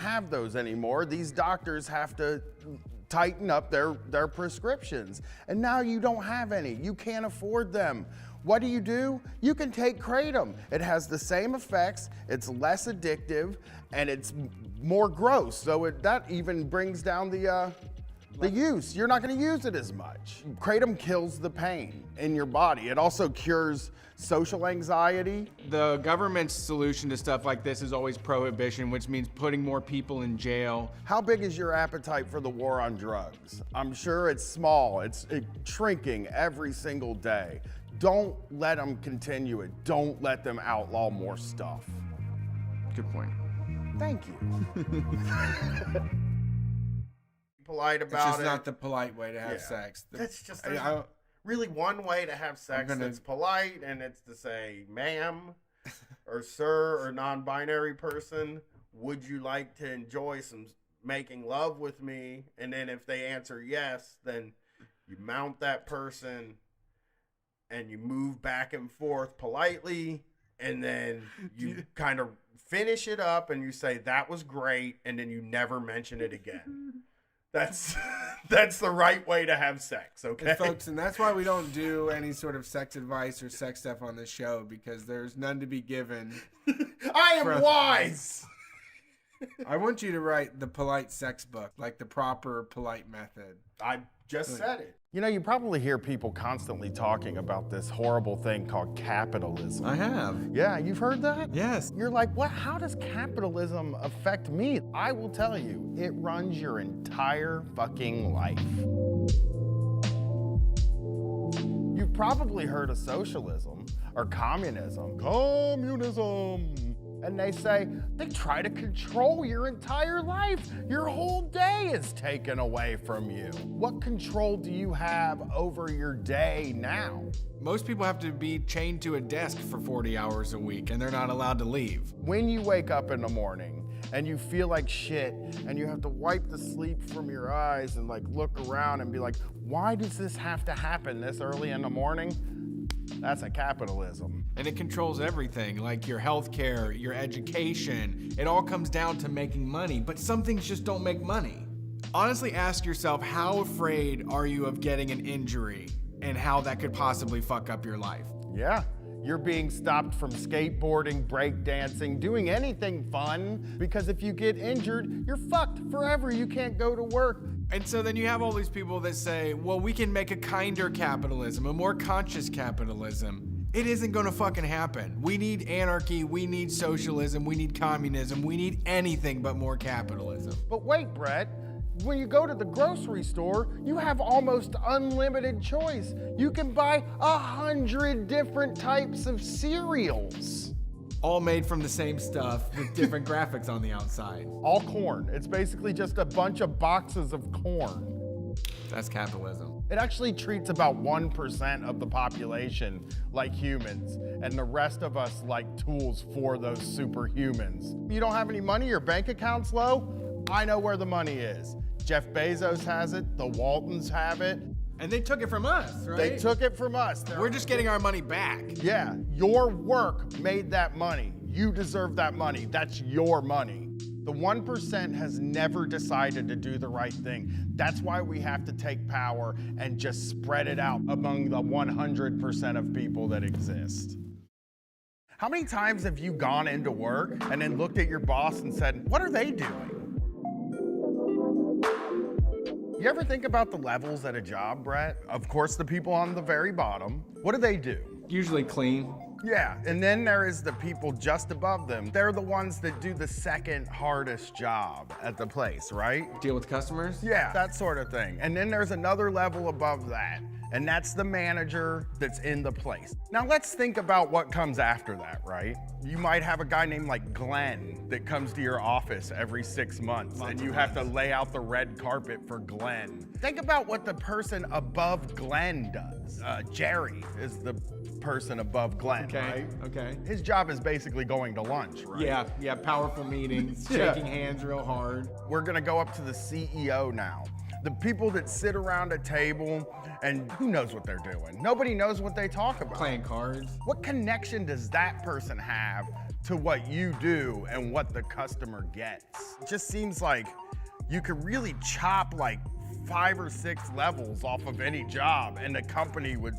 have those anymore. These doctors have to tighten up their prescriptions. And now you don't have any. You can't afford them. What do? You can take Kratom. It has the same effects, it's less addictive, and it's more gross. So that even brings down the use. You're not gonna use it as much. Kratom kills the pain in your body. It also cures social anxiety. The government's solution to stuff like this is always prohibition, which means putting more people in jail. How big is your appetite for the war on drugs? I'm sure it's small. It's shrinking every single day. Don't let them continue it. Don't let them outlaw more stuff. Good point. Thank you. Polite It's about just it. not the polite way to have Yeah. sex. That's just I- really one way to have sex that's polite, and it's to say, ma'am, or sir, or non-binary person, would you like to enjoy some making love with me? And then if they answer yes, then you mount that person and you move back and forth politely, and then you kind of finish it up and you say, that was great, and then you never mention it again. That's the right way to have sex, okay? And folks, and that's why we don't do any sort of sex advice or sex stuff on this show, because there's none to be given. I am wise! I want you to write the polite sex book, like the proper polite method. I just said it. You know, you probably hear people constantly talking about this horrible thing called capitalism. I have. Yeah, you've heard that? Yes. You're like, what? How does capitalism affect me? I will tell you, it runs your entire fucking life. You've probably heard of socialism or communism. Communism! And they say, they try to control your entire life. Your whole day is taken away from you. What control do you have over your day now? Most people have to be chained to a desk for 40 hours a week, and they're not allowed to leave. When you wake up in the morning and you feel like shit and you have to wipe the sleep from your eyes and like look around and be like, why does this have to happen this early in the morning? That's a capitalism. And it controls everything, like your healthcare, your education. It all comes down to making money, but some things just don't make money. Honestly, ask yourself, how afraid are you of getting an injury and how that could possibly fuck up your life? Yeah, you're being stopped from skateboarding, breakdancing, doing anything fun, because if you get injured, you're fucked forever. You can't go to work. And so then you have all these people that say, well, we can make a kinder capitalism, a more conscious capitalism. It isn't gonna fucking happen. We need anarchy, we need socialism, we need communism, we need anything but more capitalism. But wait, Brett, when you go to the grocery store, you have almost unlimited choice. You can buy 100 different types of cereals. All made from the same stuff with different graphics on the outside. All corn. It's basically just a bunch of boxes of corn. That's capitalism. It actually treats about 1% of the population like humans, and the rest of us like tools for those superhumans. You don't have any money, your bank account's low? I know where the money is. Jeff Bezos has it, the Waltons have it. And they took it from us, right? They took it from us. We're just getting our money back. Yeah, your work made that money. You deserve that money. That's your money. The 1% has never decided to do the right thing. That's why we have to take power and just spread it out among the 100% of people that exist. How many times have you gone into work and then looked at your boss and said, what are they doing? You ever think about the levels at a job, Brett? Of course, the people on the very bottom. What do they do? Usually clean. Yeah, and then there is the people just above them. They're the ones that do the second hardest job at the place, right? Deal with customers? Yeah, that sort of thing. And then there's another level above that, and that's the manager that's in the place. Now let's think about what comes after that, right? You might have a guy named like Glenn that comes to your office every 6 months, and you have to lay out the red carpet for Glenn. Think about what the person above Glenn does. Jerry is the person above Glenn, right? Okay. His job is basically going to lunch, right? Yeah, powerful meetings, Yeah. shaking hands real hard. We're gonna go up to the CEO now. The people that sit around a table and who knows what they're doing? Nobody knows what they talk about. Playing cards. What connection does that person have to what you do and what the customer gets. It just seems like you could really chop like 5 or 6 levels off of any job and the company would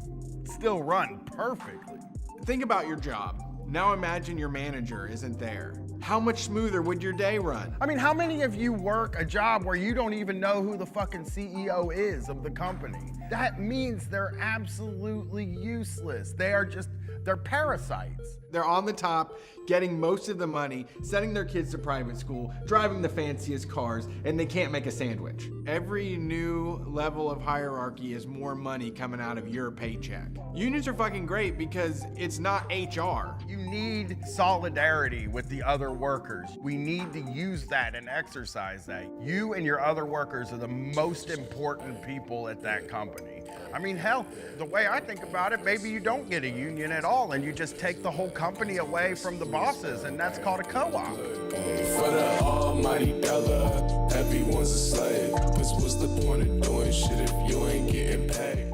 still run perfectly. Think about your job. Now imagine your manager isn't there. How much smoother would your day run? I mean, how many of you work a job where you don't even know who the fucking CEO is of the company? That means they're absolutely useless. They're parasites. They're on the top, getting most of the money, sending their kids to private school, driving the fanciest cars, and they can't make a sandwich. Every new level of hierarchy is more money coming out of your paycheck. Unions are fucking great because it's not HR. You need solidarity with the other workers. We need to use that and exercise that. You and your other workers are the most important people at that company. I mean, hell, the way I think about it, maybe you don't get a union at all and you just take the whole company away from the bosses, and that's called a co-op. For the almighty dollar, everyone's a slave. Cause what's the point of doing shit if you ain't getting paid?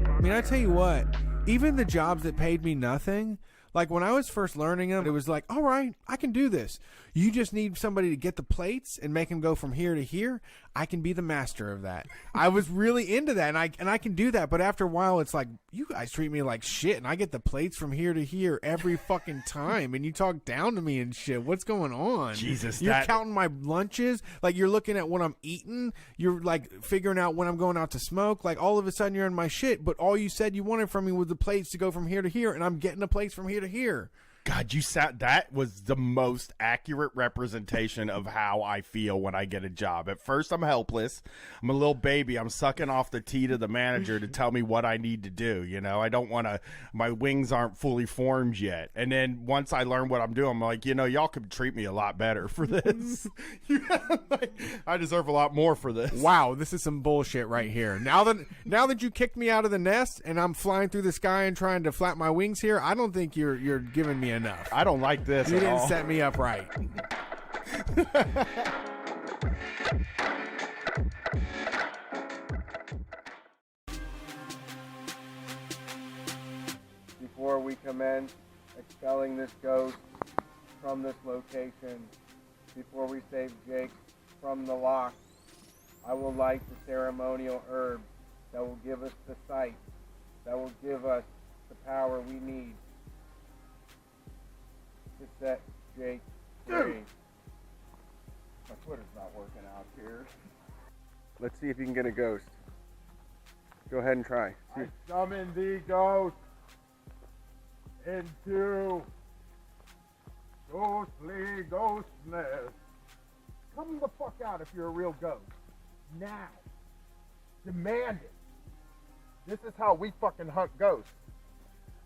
I mean, I tell you what, even the jobs that paid me nothing, like when I was first learning them, it was like, all right, I can do this. You just need somebody to get the plates and make them go from here to here. I can be the master of that. I was really into that, and I can do that. But after a while, it's like, you guys treat me like shit, and I get the plates from here to here every fucking time, and you talk down to me and shit. What's going on? Jesus, you're counting my lunches. Like, you're looking at what I'm eating. You're like figuring out when I'm going out to smoke. Like, all of a sudden, you're in my shit. But all you said you wanted from me was the plates to go from here to here, and I'm getting the plates from here to here. God, that was the most accurate representation of how I feel when I get a job. At first, I'm helpless. I'm a little baby. I'm sucking off the tea to the manager to tell me what I need to do. You know, I don't want to, my wings aren't fully formed yet. And then once I learn what I'm doing, I'm like, y'all could treat me a lot better for this. I deserve a lot more for this. Wow, this is some bullshit right here. Now that you kicked me out of the nest and I'm flying through the sky and trying to flap my wings here, I don't think you're giving me enough. I don't like this You at didn't all. set me up right. Before we commence expelling this ghost from this location, before we save Jake from the lock, I will light the ceremonial herb that will give us the sight, that will give us the power we need to set Jake free. My Twitter's not working out here. Let's see if you can get a ghost. Go ahead and try. I summon the ghost into ghostly ghostness. Come the fuck out if you're a real ghost. Now. Demand it. This is how we fucking hunt ghosts.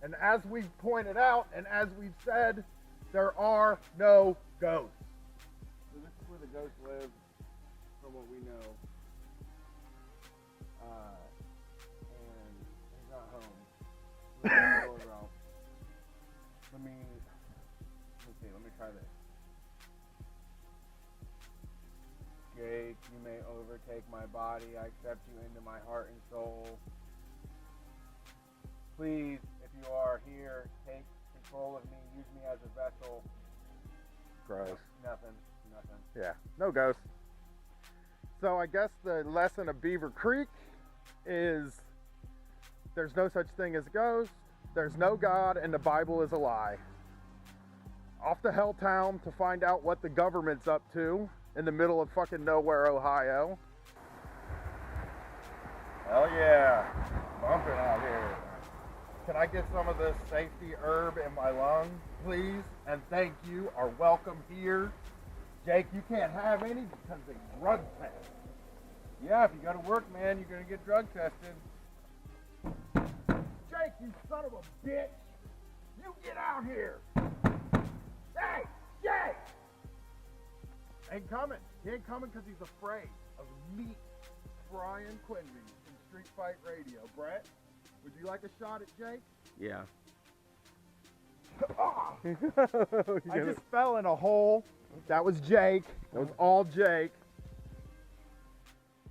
And as we've pointed out, and as we've said, there are no ghosts. So this is where the ghosts live, from what we know. And he's not home. Let me see, let me try this. Jake, you may overtake my body. I accept you into my heart and soul. Please, if you are here, take control of me, use me as a vessel. Gross. Nothing. Yeah, no ghosts. So I guess the lesson of Beaver Creek is there's no such thing as ghosts, there's no God, and the Bible is a lie. Off to Helltown to find out what the government's up to in the middle of fucking nowhere, Ohio. Hell yeah, bumping out here. Can I get some of this safety herb in my lungs, please? And thank you, are welcome here. Jake, you can't have any because they drug test. Yeah, if you go to work, man, you're gonna get drug tested. Jake, you son of a bitch! You get out here! Hey, Jake! Ain't coming. He ain't coming because he's afraid of me, Brian Quinby from Street Fight Radio. Brett, would you like a shot at Jake? Yeah. Oh, I just fell in a hole. That was Jake. That was all Jake.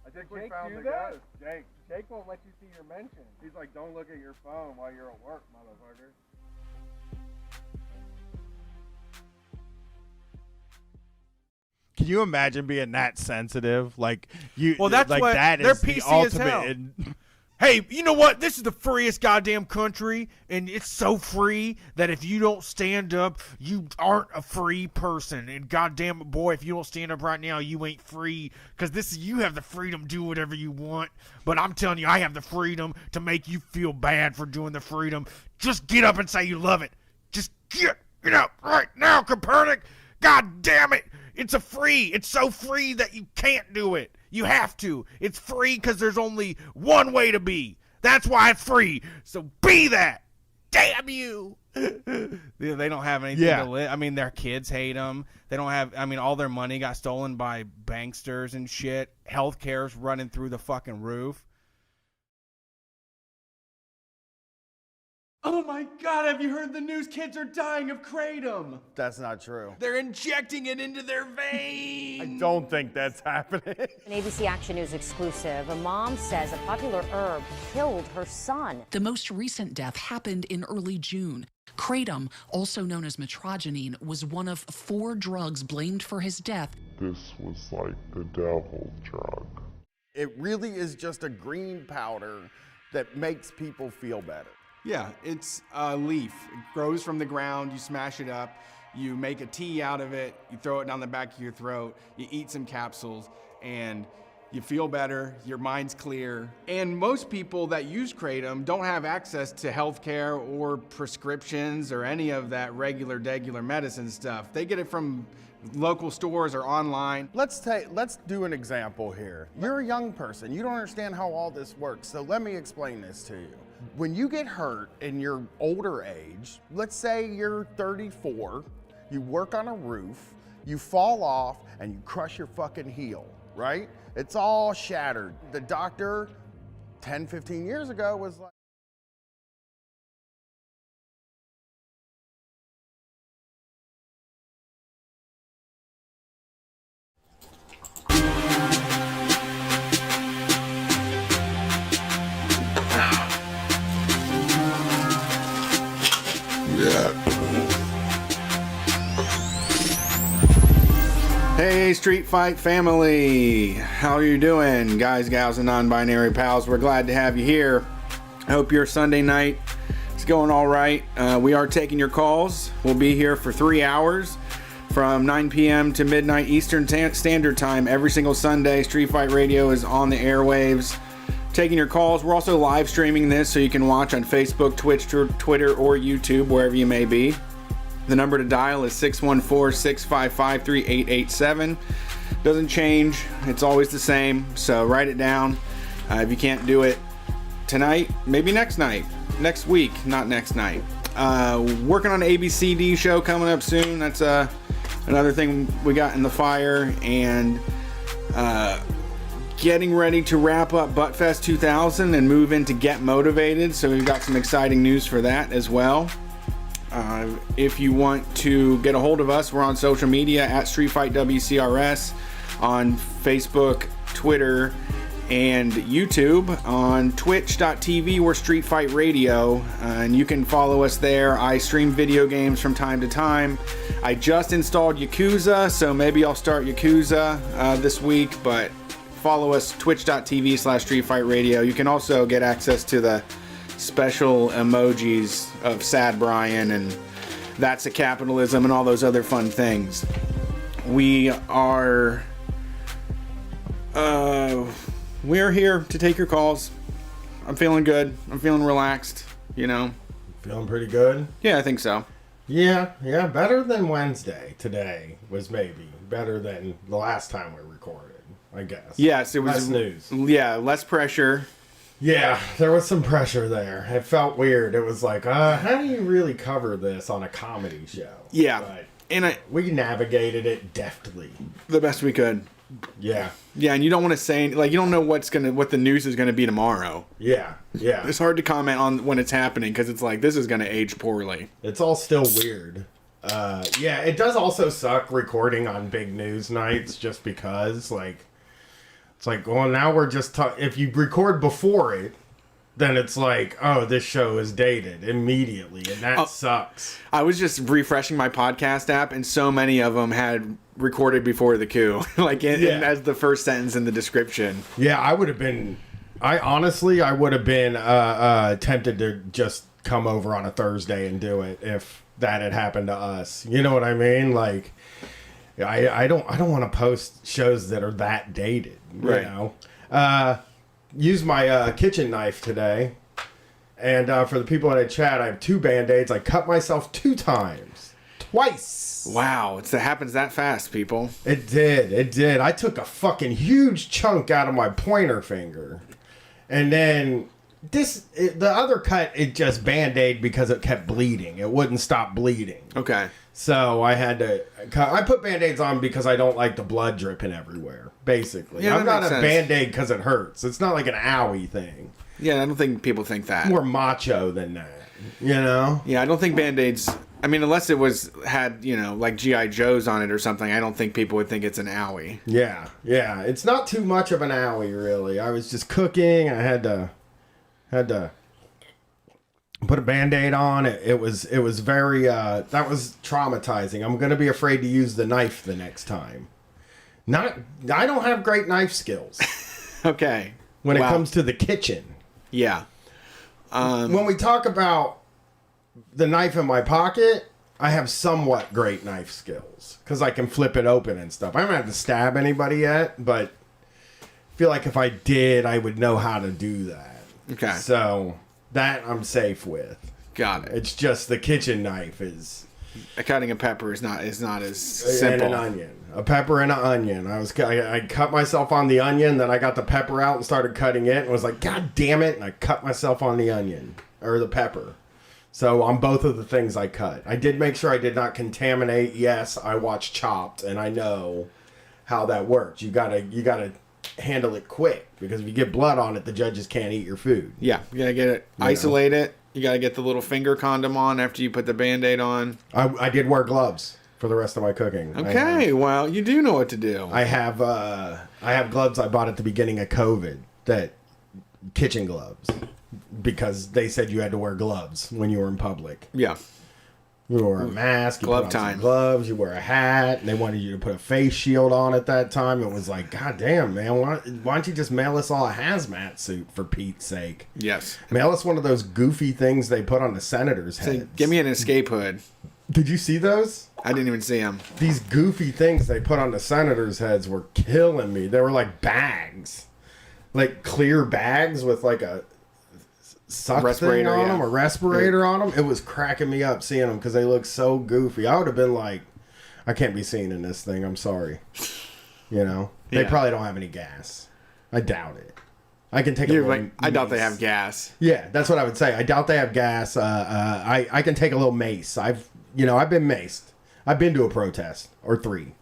I think we found the ghost. Jake won't let you see your mentions. He's like, don't look at your phone while you're at work, motherfucker. you imagine being that sensitive? Like you. Well, that's like what that they're is the PC as ultimate. hell. Hey, you know what? This is the freest goddamn country, and it's so free that if you don't stand up, you aren't a free person. And goddamn it, boy, if you don't stand up right now, you ain't free. Because you have the freedom to do whatever you want. But I'm telling you, I have the freedom to make you feel bad for doing the freedom. Just get up and say you love it. Just get up right now, Copernic. God damn it. It's so free that you can't do it. You have to. It's free because there's only one way to be. That's why it's free. So be that. Damn you. They don't have anything to live. I mean, their kids hate them. They don't have, all their money got stolen by banksters and shit. Healthcare's running through the fucking roof. Oh my God, have you heard the news? Kids are dying of kratom. That's not true. They're injecting it into their veins. I don't think that's happening. An ABC Action News exclusive. A mom says a popular herb killed her son. The most recent death happened in early June. Kratom, also known as metrogenine, was one of 4 drugs blamed for his death. This was like the devil's drug. It really is just a green powder that makes people feel better. Yeah, it's a leaf. It grows from the ground. You smash it up. You make a tea out of it. You throw it down the back of your throat. You eat some capsules, and you feel better. Your mind's clear. And most people that use kratom don't have access to healthcare or prescriptions or any of that regular medicine stuff. They get it from local stores or online. Let's do an example here. You're a young person. You don't understand how all this works. So let me explain this to you. When you get hurt in your older age, let's say you're 34, you work on a roof, you fall off, and you crush your fucking heel, right? It's all shattered. The doctor 10, 15 years ago was like, Hey, Street Fight family. How are you doing? Guys, gals, and non-binary pals, we're glad to have you here. I hope your Sunday night is going all right. We are taking your calls. We'll be here for 3 hours from 9 p.m. to midnight Eastern Standard Time every single Sunday. Street Fight Radio is on the airwaves. Taking your calls. We're also live streaming this so you can watch on Facebook, Twitch, Twitter, or YouTube, wherever you may be. The number to dial is 614-655-3887. Doesn't change. It's always the same. So write it down. If you can't do it tonight, maybe next night. Next week, not next night. Working on an ABCD show coming up soon. That's another thing we got in the fire. And getting ready to wrap up Buttfest 2000 and move into Get Motivated. So we've got some exciting news for that as well. If you want to get a hold of us, we're on social media at Street Fight WCRS on Facebook, Twitter, and YouTube. On twitch.tv, we're Street Fight Radio, and you can follow us there. I stream video games from time to time. I just installed Yakuza, so maybe I'll start Yakuza this week, but follow us, twitch.tv/Street Fight Radio. You can also get access to the special emojis of Sad Brian and That's a Capitalism and all those other fun things. We are we're here to take your calls. I'm feeling good. I'm feeling relaxed, you know. Feeling pretty good? Yeah, I think so. Yeah, better than Wednesday. Today was maybe better than the last time we recorded, I guess. Yes, it was less news. Yeah, less pressure. Yeah, there was some pressure there. It felt weird. It was like, how do you really cover this on a comedy show? Yeah, but and we navigated it deftly, the best we could. Yeah, and you don't want to say, like, you don't know what the news is going to be tomorrow. Yeah. It's hard to comment on when it's happening because it's like this is going to age poorly. It's all still weird. Yeah, it does also suck recording on big news nights just because, like. It's like, well, now we're just if you record before it, then it's like, oh, this show is dated immediately, and that sucks. I was just refreshing my podcast app, and so many of them had recorded before the coup, like as the first sentence in the description. Yeah, I would have been. I would have been tempted to just come over on a Thursday and do it if that had happened to us. You know what I mean? Like, I don't want to post shows that are that dated. Right. You know. Use my kitchen knife today, and for the people in the chat, I have 2 Band-Aids. I cut myself 2 times, twice. Wow, it happens that fast, people. It did. I took a fucking huge chunk out of my pointer finger, and then the other cut, it just Band-Aid because it kept bleeding. It wouldn't stop bleeding. Okay. So I had to. I put Band-Aids on because I don't like the blood dripping everywhere. Basically, Yeah, I'm that not makes a sense. Band-Aid because it hurts. It's not like an owie thing. Yeah, I don't think people think that. More macho than that, you know. Yeah, I don't think Band-Aids. I mean, unless it had like G.I. Joes on it or something, I don't think people would think it's an owie. Yeah. It's not too much of an owie, really. I was just cooking. I had to put a Band-Aid on. It was very that was traumatizing. I'm gonna be afraid to use the knife the next time. I don't have great knife skills Okay. when it Wow. comes to the kitchen. Yeah. When we talk about the knife in my pocket, I have somewhat great knife skills because I can flip it open and stuff. I haven't had to stab anybody yet, but I feel like if I did, I would know how to do that. Okay. So that I'm safe with. Got it. It's just the kitchen knife is Cutting a pepper is not as and simple. an onion, a pepper and an onion. I cut myself on the onion, then I got the pepper out and started cutting it, and was like, God damn it! And I cut myself on the onion or the pepper. So on both of the things I cut, I did make sure I did not contaminate. Yes, I watched Chopped, and I know how that works. You gotta handle it quick because if you get blood on it, the judges can't eat your food. Yeah, you gotta get it, isolate it. You gotta get the little finger condom on after you put the Band-Aid on. I did wear gloves for the rest of my cooking. Okay, well, you do know what to do. I have gloves I bought at the beginning of COVID, that kitchen gloves, because they said you had to wear gloves when you were in public. Yeah. You wore a mask, you Glove put on some time. gloves, you wear a hat, and they wanted you to put a face shield on at that time. It was like, God damn, man, why don't you just mail us all a hazmat suit for Pete's sake? Yes. Mail us one of those goofy things they put on the senators' So heads. give me an escape hood. Did you see those? I didn't even see them. These goofy things they put on the senators' heads were killing me. They were like bags, like clear bags with like a suck Respirator, thing on yeah. them, a respirator on them. It was cracking me up seeing them because they look so goofy. I would have been like, I can't be seen in this thing. I'm sorry. You know, they Yeah. probably don't have any gas. I doubt it. I can take a little I doubt they mace. have gas. Yeah, that's what I would say. I doubt they have gas. I can take a little mace. I've been maced. I've been to a protest or 3,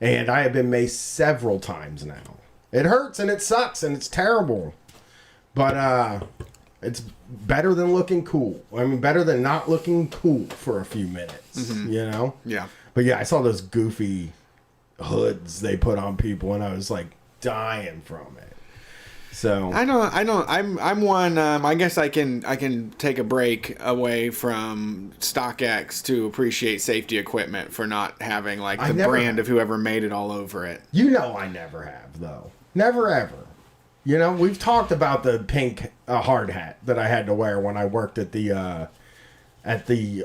and I have been maced several times now. It hurts and it sucks and it's terrible, but it's better than looking cool. I mean, better than not looking cool for a few minutes. You know? Yeah. But yeah, I saw those goofy hoods they put on people, and I was like dying from it. So I don't. I'm one. I guess I can take a break away from StockX to appreciate safety equipment for not having like I the never brand have. of whoever made it all over it. You know I never have, though. Never, ever. You know, we've talked about the pink hard hat that I had to wear when I worked at the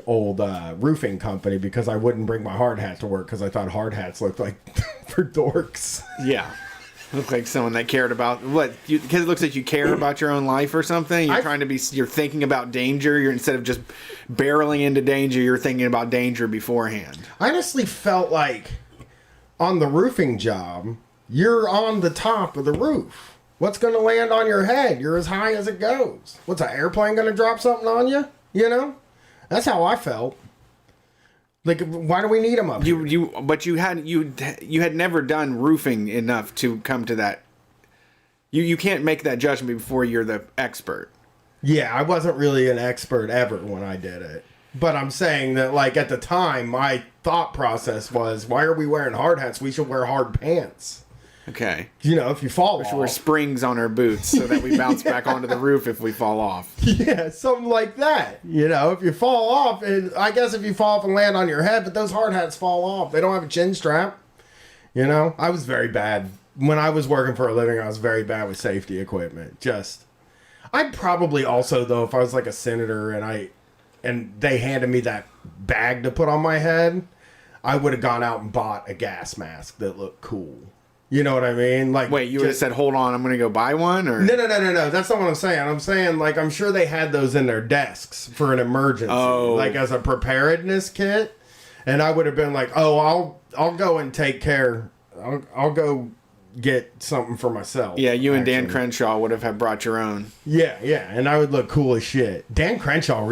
old roofing company because I wouldn't bring my hard hat to work because I thought hard hats looked like for dorks. Yeah. Look like someone that cared about what because it looks like you care about your own life or something. You're thinking about danger. You're instead of just barreling into danger, you're thinking about danger beforehand. I honestly felt like on the roofing job, you're on the top of the roof. What's going to land on your head? You're as high as it goes. What's an airplane going to drop something on you? You know? That's how I felt. Like, why do we need them up here? But you had never done roofing enough to come to that. You can't make that judgment before you're the expert. Yeah, I wasn't really an expert ever when I did it. But I'm saying that, like, at the time, my thought process was, why are we wearing hard hats? We should wear hard pants. Okay. You know, if you fall We off. should wear springs on our boots so that we bounce back onto the roof if we fall off. Yeah, something like that. You know, if you fall off, and I guess if you fall off and land on your head, but those hard hats fall off. They don't have a chin strap. You know, I was very bad. When I was working for a living, I was very bad with safety equipment. I'd probably also, though, if I was like a senator and they handed me that bag to put on my head, I would have gone out and bought a gas mask that looked cool. You know what I mean? Like, Wait, you would have said, "Hold on, I'm gonna go buy one," or No. That's not what I'm saying. I'm saying, like, I'm sure they had those in their desks for an emergency, like as a preparedness kit. And I would have been like, "Oh, I'll go and take care. I'll go get something for myself." Yeah, you and Dan Crenshaw would have brought your own. Yeah, and I would look cool as shit. Dan Crenshaw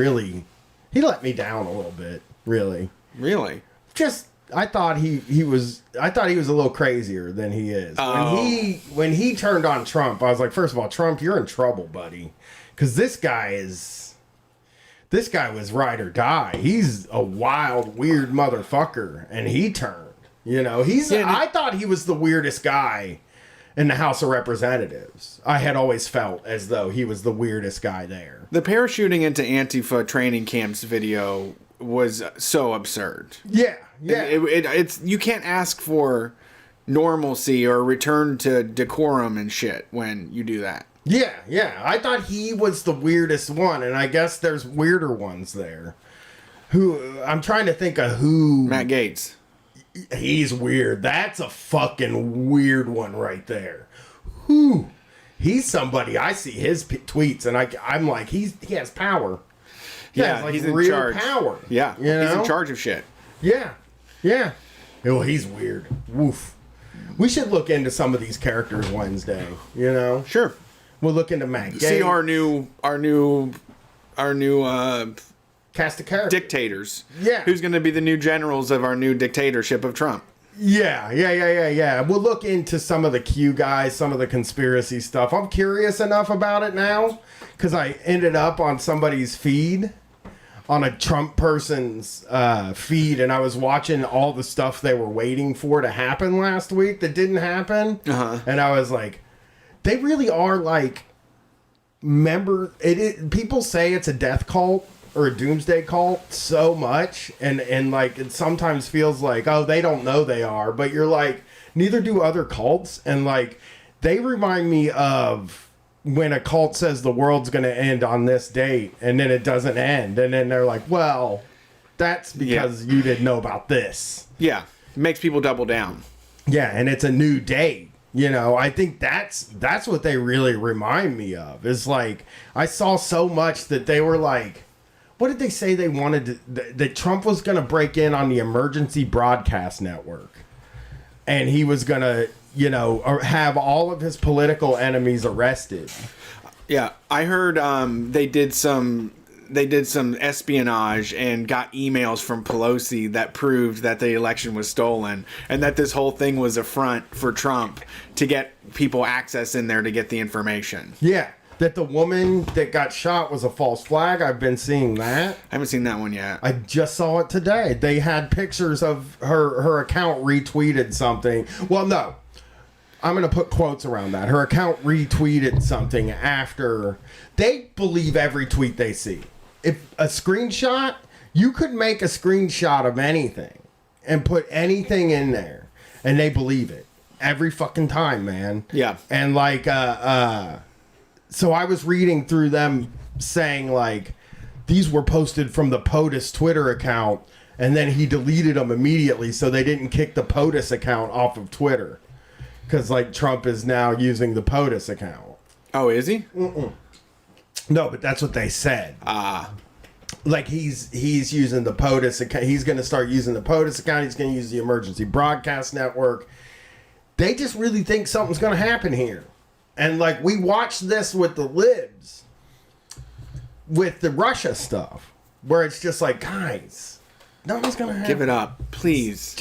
he let me down a little bit. Really. I thought he was a little crazier than he is. When he turned on Trump, I was like, first of all, Trump, you're in trouble, buddy, because this guy was ride or die. He's a wild, weird motherfucker, and he turned. You know, I thought he was the weirdest guy in the House of Representatives. I had always felt as though he was the weirdest guy there. The parachuting into Antifa training camps video was so absurd. Yeah. It's you can't ask for normalcy or return to decorum and shit when you do that. Yeah. I thought he was the weirdest one, and I guess there's weirder ones there. I'm trying to think of who. Matt Gaetz. He's weird. That's a fucking weird one right there. He's somebody, I see his tweets, and I'm like, he has power. Yeah, like he's in real charge. Power. Yeah, you know? He's in charge of shit. Yeah. Oh, he's weird. Woof. We should look into some of these characters Wednesday. You know. Sure. We'll look into Matt Gaetz. See our new cast of characters. Dictators. Yeah. Who's going to be the new generals of our new dictatorship of Trump? Yeah. We'll look into some of the Q guys, some of the conspiracy stuff. I'm curious enough about it now because I ended up on somebody's feed, on a Trump person's feed, and I was watching all the stuff they were waiting for to happen last week that didn't happen. And I was like, they really are like, people say it's a death cult or a doomsday cult so much, and like it sometimes feels like, oh, they don't know they are, but you're like, neither do other cults, and like they remind me of when a cult says the world's going to end on this date and then it doesn't end, and then they're like, well, that's because you didn't know about this. Yeah, it makes people double down. Yeah, and it's a new date. You know, I think that's what they really remind me of. Is like, I saw so much that they were like, what did they say they wanted that Trump was going to break in on the emergency broadcast network, and he was going to, you know, have all of his political enemies arrested. Yeah, I heard they did some espionage and got emails from Pelosi that proved that the election was stolen and that this whole thing was a front for Trump to get people access in there to get the information. Yeah, that the woman that got shot was a false flag. I've been seeing that. I haven't seen that one yet. I just saw it today. They had pictures of her account retweeted something. Well, no. I'm going to put quotes around that. Her account retweeted something after. They believe every tweet they see. If a screenshot, you could make a screenshot of anything and put anything in there, and they believe it every fucking time, man. Yeah. And like, so I was reading through them saying like, these were posted from the POTUS Twitter account, and then he deleted them immediately so they didn't kick the POTUS account off of Twitter. Because, like, Trump is now using the POTUS account. Oh, is he? No, but that's what they said. Like, he's using the POTUS account. He's going to start using the POTUS account. He's going to use the Emergency Broadcast Network. They just really think something's going to happen here. And, like, we watched this with the libs, with the Russia stuff, where it's just like, guys, nothing's going to happen. Give it up, please.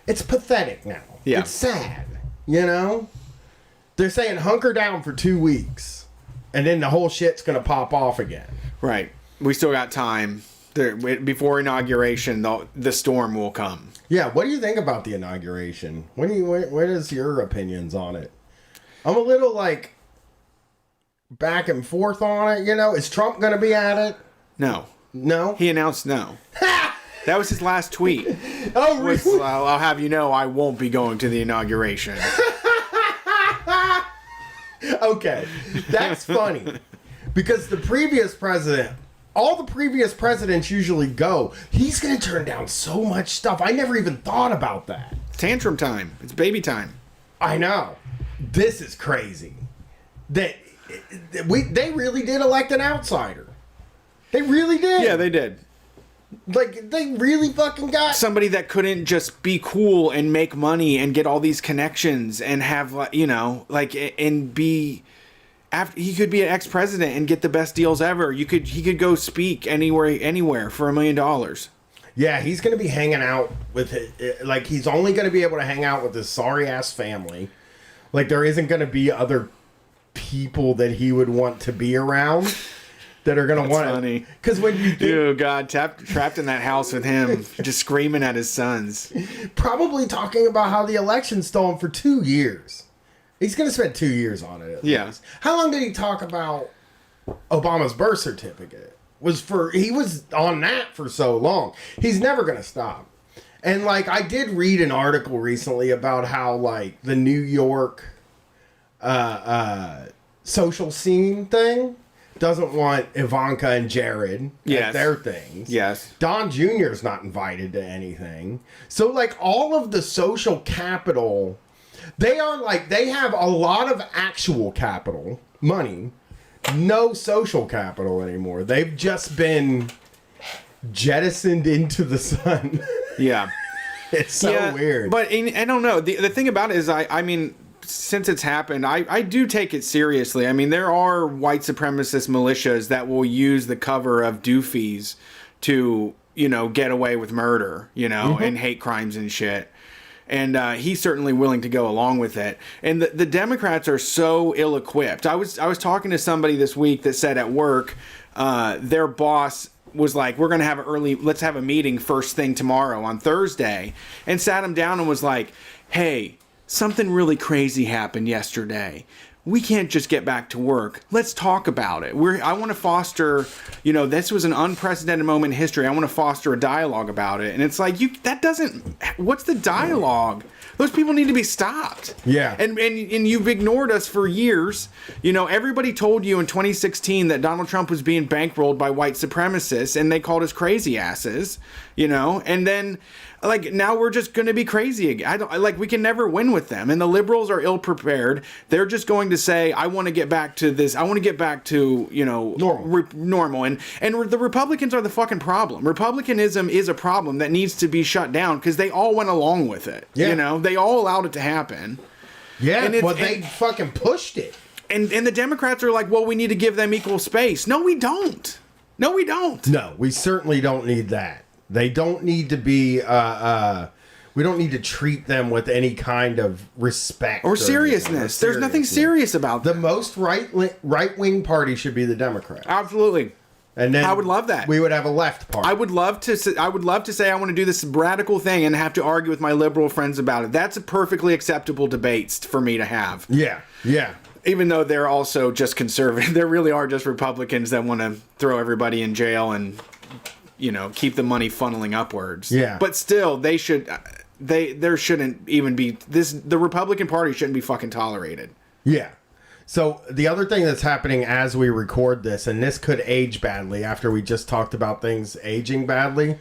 It's pathetic now. Yeah. It's sad. You know? They're saying hunker down for 2 weeks, and then the whole shit's going to pop off again. Right. We still got time. Before inauguration, the storm will come. Yeah, what do you think about the inauguration? What is your opinions on it? I'm a little like back and forth on it. You know, is Trump going to be at it? No. No. He announced no. That was his last tweet. Oh, really? I'll have you know I won't be going to the inauguration. Okay, that's funny because the previous president, all the previous presidents usually go. He's going to turn down so much stuff. I never even thought about that. Tantrum time. It's baby time. I know. This is crazy. They really did elect an outsider. They really did. Yeah, they did. Like, they really fucking got Somebody that couldn't just be cool and make money and get all these connections and have, you know, like, and be, after he could be an ex-president and get the best deals ever. He could go speak anywhere for $1 million. Yeah, he's going to be hanging out with it. Like, he's only going to be able to hang out with his sorry-ass family. Like, there isn't going to be other people that he would want to be around that are going to want funny. it. Because when you think... Dude, God, trapped in that house with him, just screaming at his sons. Probably talking about how the election stolen for 2 years. He's going to spend 2 years on it at least. How long did he talk about Obama's birth certificate? He was on that for so long. He's never going to stop. And, like, I did read an article recently about how, like, the New York social scene thing doesn't want Ivanka and Jared at their things. Yes. Don Jr. is not invited to anything. So, like, all of the social capital, they have a lot of actual capital, money, no social capital anymore. They've just been jettisoned into the sun. Yeah. It's so weird. But I don't know. The thing about it is, I mean, since it's happened, I do take it seriously. I mean, there are white supremacist militias that will use the cover of doofies to, you know, get away with murder, you know, and hate crimes and shit. And he's certainly willing to go along with it. And the Democrats are so ill-equipped. I was talking to somebody this week that said at work, their boss was like, we're going to have let's have a meeting first thing tomorrow on Thursday, and sat him down and was like, hey, something really crazy happened yesterday. We can't just get back to work. Let's talk about it. I want to foster, you know, this was an unprecedented moment in history. I want to foster a dialogue about it. And it's like, what's the dialogue? Those people need to be stopped. Yeah. And you've ignored us for years. You know, everybody told you in 2016 that Donald Trump was being bankrolled by white supremacists, and they called us crazy asses, you know, and then, like, now we're just going to be crazy again. We can never win with them. And the liberals are ill prepared. They're just going to say, I want to get back to this. I want to get back to, you know, normal. And the Republicans are the fucking problem. Republicanism is a problem that needs to be shut down because they all went along with it. Yeah. You know, they all allowed it to happen. Yeah, they fucking pushed it. And the Democrats are like, well, we need to give them equal space. No, we don't. No, we don't. No, we certainly don't need that. They don't need to be, we don't need to treat them with any kind of respect. Or seriousness. There's nothing serious about them. The most right-wing party should be the Democrats. Absolutely. And then I would love that. We would have a left party. I would love to say I want to do this radical thing and have to argue with my liberal friends about it. That's a perfectly acceptable debate for me to have. Yeah. Yeah. Even though they're also just conservative. There really are just Republicans that want to throw everybody in jail and, you know, keep the money funneling upwards. Yeah. But still, there shouldn't even be the Republican Party shouldn't be fucking tolerated. Yeah. So the other thing that's happening as we record this, and this could age badly after we just talked about things aging badly,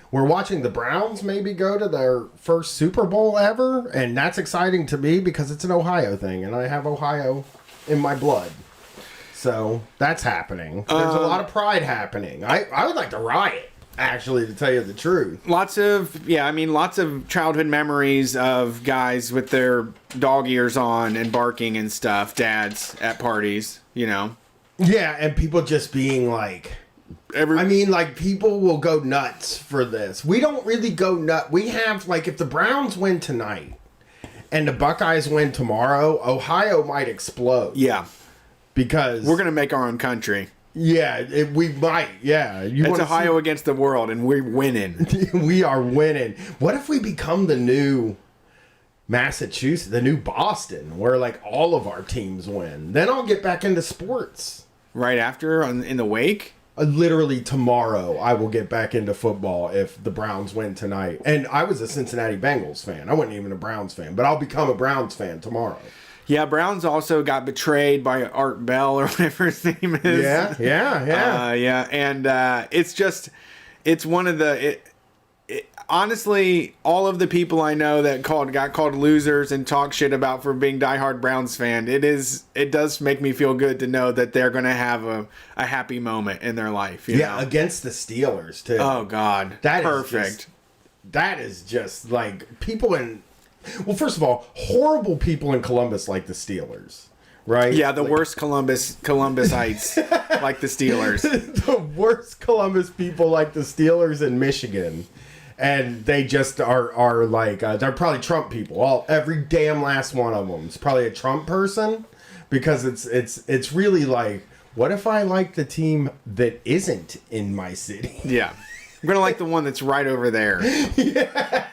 we're watching the Browns maybe go to their first Super Bowl ever, and that's exciting to me because it's an Ohio thing, and I have Ohio in my blood. So that's happening. There's a lot of pride happening. I would like to riot, actually, to tell you the truth. Lots of childhood memories of guys with their dog ears on and barking and stuff, dads at parties, you know. Yeah, and people just being like, people will go nuts for this. We don't really go nuts. We have, like, if the Browns win tonight and the Buckeyes win tomorrow, Ohio might explode. Yeah. Because we're going to make our own country. Yeah, we might. Yeah, It's Ohio against the world, and we're winning. We are winning. What if we become the new Massachusetts, the new Boston, where like all of our teams win? Then I'll get back into sports. Right after, in the wake? Literally tomorrow, I will get back into football if the Browns win tonight. And I was a Cincinnati Bengals fan. I wasn't even a Browns fan, but I'll become a Browns fan tomorrow. Yeah, Browns also got betrayed by Art Bell or whatever his name is. Yeah. And it's one of the... honestly, all of the people I know that got called losers and talk shit about for being diehard Browns fan, it does make me feel good to know that they're going to have a happy moment in their life. You know? Against the Steelers, too. Oh, God. That perfect. That is just like people in... Well, first of all, horrible people in Columbus like the Steelers, right? Yeah, the worst Columbusites like the Steelers. The worst Columbus people like the Steelers in Michigan. And they just are like, they're probably Trump people. Every damn last one of them is probably a Trump person, because it's really like, what if I like the team that isn't in my city? Yeah. I'm going to like the one that's right over there. Yeah.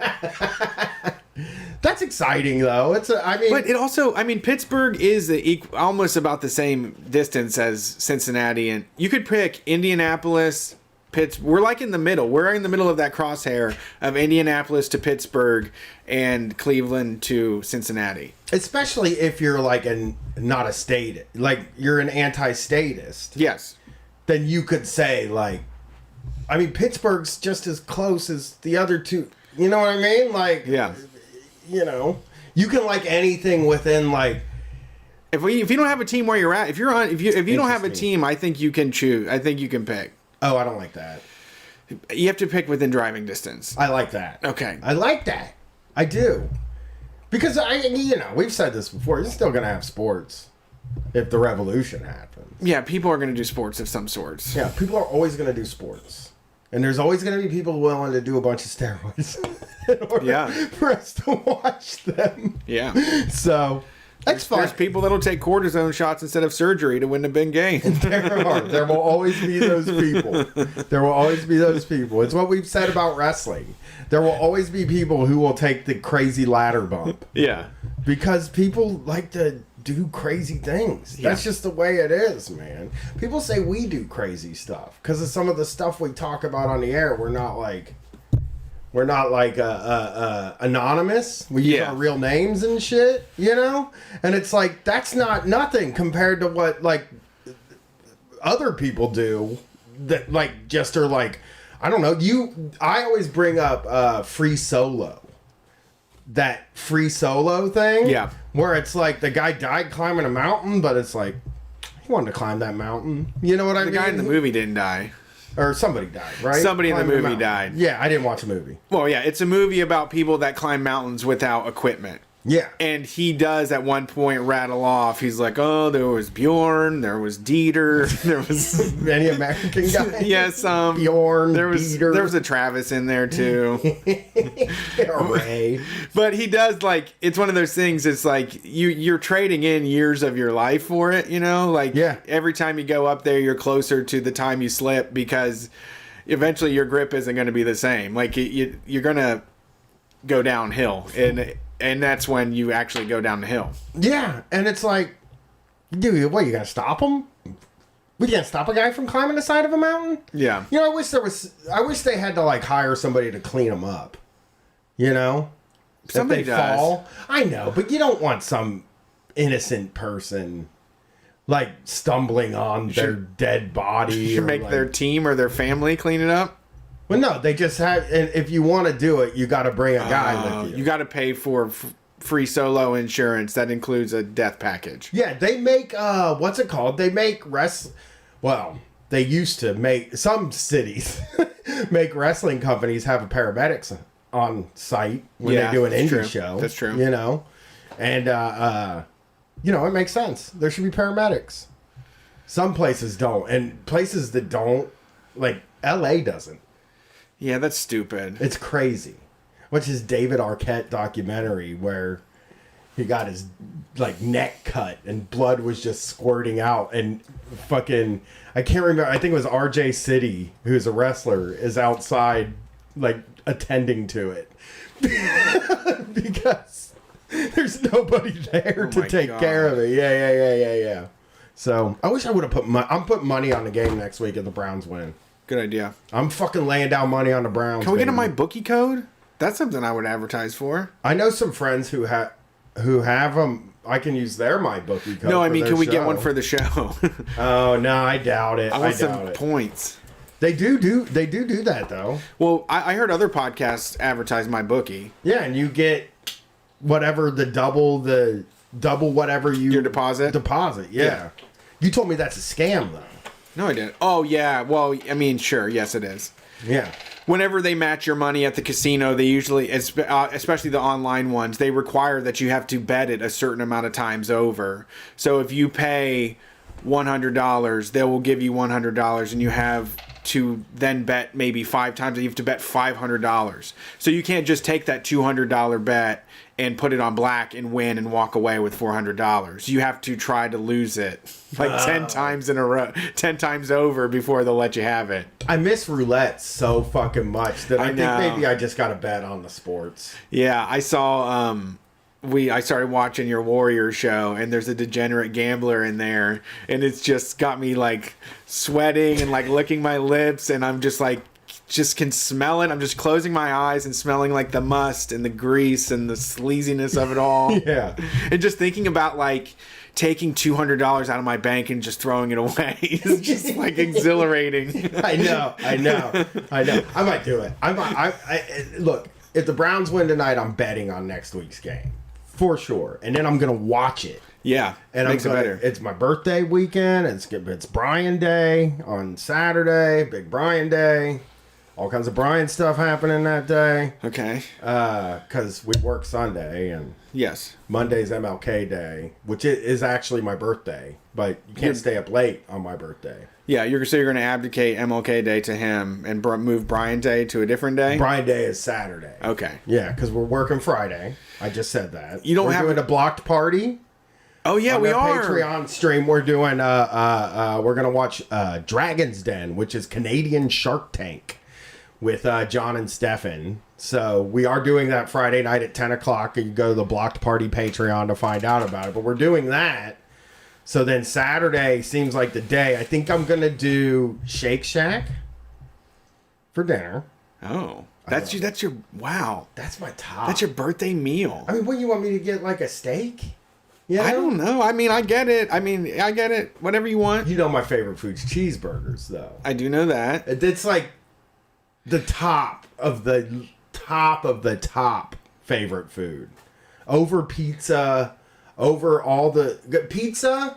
That's exciting, though. But it also, Pittsburgh is almost about the same distance as Cincinnati, and you could pick Indianapolis, we're like in the middle. We're in the middle of that crosshair of Indianapolis to Pittsburgh and Cleveland to Cincinnati. Especially if you're like not a state, like you're an anti-statist. Yes. Then you could say like, Pittsburgh's just as close as the other two. You know what I mean? Like, yeah. You can like anything within like. If you don't have a team where you're at, if you don't have a team, I think you can choose. I think you can pick. Oh, I don't like that. You have to pick within driving distance. I like that. Okay. I like that. I do. Because we've said this before. You're still gonna have sports if the revolution happens. Yeah, people are gonna do sports of some sorts. Yeah, people are always gonna do sports. And there's always going to be people willing to do a bunch of steroids in order for us to watch them. Yeah. So, that's fine. There's people that'll take cortisone shots instead of surgery to win a big game. There are. There will always be those people. There will always be those people. It's what we've said about wrestling. There will always be people who will take the crazy ladder bump. Yeah. Because people like to do crazy things. Yeah. That's just the way it is, man. People say we do crazy stuff because of some of the stuff we talk about on the air. We're not like anonymous. We use our real names and shit, And it's like that's not nothing compared to what like other people do that like just are like, I don't know. I always bring up Free Solo. That Free Solo thing. Yeah. Where it's like the guy died climbing a mountain, but it's like he wanted to climb that mountain. You know what I mean? The guy in the movie didn't die. Or somebody died, right? Somebody in the Climbing a movie mountain. died. Yeah, I didn't watch the movie. Well, yeah, it's a movie about people that climb mountains without equipment. Yeah. And he does at one point rattle off. He's like, oh, there was Bjorn, there was Dieter, there was any American guy. Yes, Bjorn, there was Dieter. There was a Travis in there too. Ray. But he does like it's one of those things. It's like you're trading in years of your life for it. Like every time you go up there, you're closer to the time you slip because eventually your grip isn't going to be the same. Like you're going to go downhill and that's when you actually go down the hill. Yeah, and it's like, dude, what, you gonna stop him? We can't stop a guy from climbing the side of a mountain? Yeah. I wish they had to like hire somebody to clean them up. Somebody if they does. fall. I know, but you don't want some innocent person like stumbling on their dead body. You should make their team or their family clean it up. Well, no, they just have. And if you want to do it, you got to bring a guy with you. You got to pay for Free Solo insurance. That includes a death package. Yeah, they make what's it called? They make Well, they used to make some cities make wrestling companies have a paramedics on site when they do an indie show. That's true. And it makes sense. There should be paramedics. Some places don't, and places that don't, like LA doesn't. Yeah, that's stupid. It's crazy. Which is David Arquette documentary where He got his like neck cut and blood was just squirting out, and fucking I can't remember. I think it was RJ City, who's a wrestler, is outside like attending to it because there's nobody there to take care of it. Yeah. So I wish I would have put I'm putting money on the game next week if the Browns win. Good idea. I'm fucking laying down money on the Browns. Can we get baby. my bookie code? That's something I would advertise for. I know some friends who have them. I can use their my bookie code. No, I for mean, their can we get show. one for the show? Oh no, I doubt it. I want some doubt it. points. They do that though. Well, I heard other podcasts advertise my bookie. Yeah, and you get whatever the double whatever Your deposit. Deposit, yeah. You told me that's a scam though. No, I didn't. Oh yeah. Well, I mean, sure. Yes, it is. Yeah. Whenever they match your money at the casino, they usually, especially the online ones, they require that you have to bet it a certain amount of times over. So if you pay $100, they will give you $100, and you have to then bet maybe 5 times. You have to bet $500. So you can't just take that $200 bet and put it on black and win and walk away with $400. You have to try to lose it like 10 times in a row, 10 times over before they'll let you have it. I miss roulette so fucking much that I think know. maybe I just got to bet on the sports. Yeah, I saw I started watching your Warriors show, and there's a degenerate gambler in there, and it's just got me like sweating and like licking my lips, and I'm just like just can smell it. I'm just closing my eyes and smelling like the must and the grease and the sleaziness of it all. Yeah. And just thinking about like taking $200 out of my bank and just throwing it away is just like exhilarating. I know. I might do it. Look, if the Browns win tonight, I'm betting on next week's game for sure, and then I'm gonna watch it. Yeah, And makes it better. It's my birthday weekend. It's Brian Day on Saturday. Big Brian Day. All kinds of Brian stuff happening that day. Okay. Because we work Sunday and Yes. Monday's MLK Day, which is actually my birthday. But you can't stay up late on my birthday. Yeah, you're going to abdicate MLK Day to him and move Brian Day to a different day? Brian Day is Saturday. Okay. Yeah, because we're working Friday. I just said that. You don't we're have doing a blocked party. Oh yeah, On we the are. Patreon stream, we're doing we're gonna watch Dragon's Den, which is Canadian Shark Tank, with John and Stefan. So we are doing that Friday night at 10 o'clock. You go to the Blocked Party Patreon to find out about it. But we're doing that. So then Saturday seems like the day. I think I'm gonna do Shake Shack for dinner. Oh, that's your wow. That's my top. That's your birthday meal. I mean, what, you want me to get, like a steak? Yeah. I don't know. I mean, I get it. Whatever you want. You know my favorite food's cheeseburgers, though. I do know that. It's like the top of the top favorite food. Over pizza, over all the... Pizza,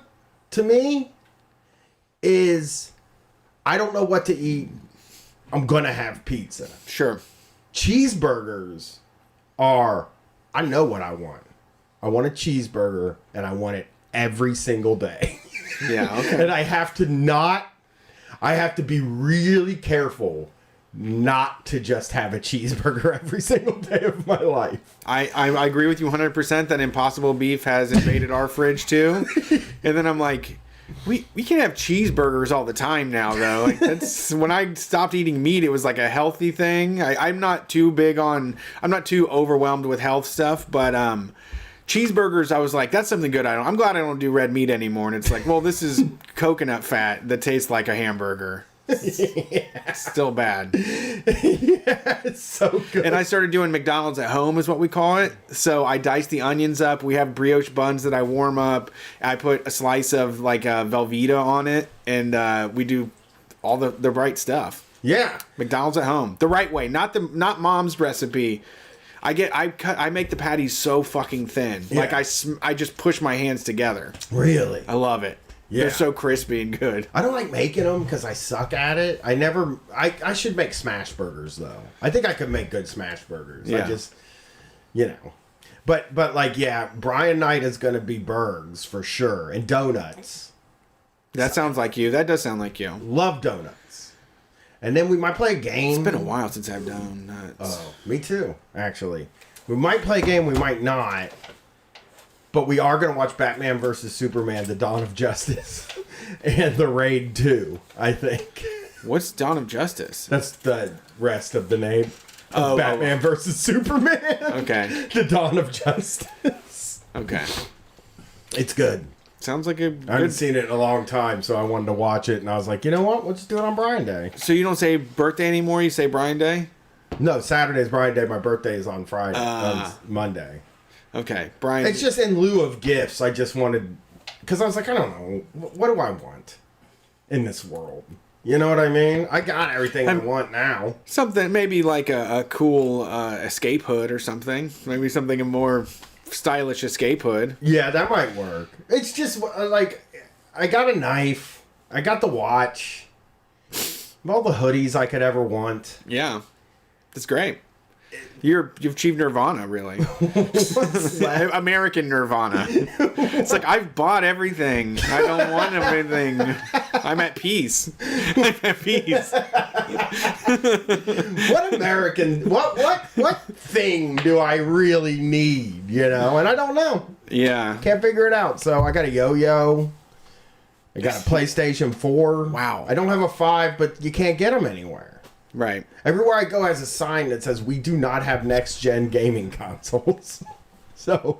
to me, is... I don't know what to eat. I'm gonna have pizza. Sure. Cheeseburgers are... I know what I want. I want a cheeseburger, and I want it every single day. Yeah, okay. And I have to be really careful not to just have a cheeseburger every single day of my life. I agree with you 100% that Impossible Beef has invaded our fridge too. And then I'm like, we can have cheeseburgers all the time now though. Like that's when I stopped eating meat, it was like a healthy thing. I'm not too overwhelmed with health stuff, but cheeseburgers, I was like, that's something good. I'm glad I don't do red meat anymore. And it's like, well, this is coconut fat that tastes like a hamburger. Yeah. Still bad. Yeah, it's so good. And I started doing McDonald's at home is what we call it. So I dice the onions up. We have brioche buns that I warm up. I put a slice of like Velveeta on it, and we do all the right stuff. Yeah. McDonald's at home, the right way, not mom's recipe. I make the patties so fucking thin. Yeah. Like I just push my hands together. Really? I love it. Yeah. They're so crispy and good. I don't like making them because I suck at it. I should make smash burgers though. I think I could make good smash burgers. Yeah. I just, but like, yeah, Brian Knight is going to be burgers for sure. And donuts. That sounds like you. That does sound like you. Love donuts. And then we might play a game. It's been a while since I've done nuts. Oh, me too, actually. We might play a game, we might not. But we are going to watch Batman versus Superman: The Dawn of Justice and The Raid 2, I think. What's Dawn of Justice? That's the rest of the name. Batman versus Superman. Okay. The Dawn of Justice. Okay. It's good. Sounds like a I haven't good... seen it in a long time, so I wanted to watch it, and I was like, you know what? Let's just do it on Brian Day. So you don't say birthday anymore, you say Brian Day? No, Saturday's Brian Day. My birthday is on Friday. On Monday. Okay, Brian. It's just in lieu of gifts. I just wanted... Because I was like, I don't know. What do I want in this world? You know what I mean? I got everything I want now. Something, maybe like a cool escape hood or something. Maybe something a more stylish escape hood. Yeah, that might work. It's just like, I got a knife. I got the watch. All the hoodies I could ever want. Yeah, that's great. You've achieved Nirvana, really. American Nirvana. It's like, I've bought everything. I don't want anything. I'm at peace. I'm at peace. What American? What thing do I really need? You know, and I don't know. Yeah. Can't figure it out. So I got a yo-yo. I got a PlayStation 4. Wow. I don't have a 5, but you can't get them anywhere. Right. Everywhere I go has a sign that says we do not have next-gen gaming consoles. So,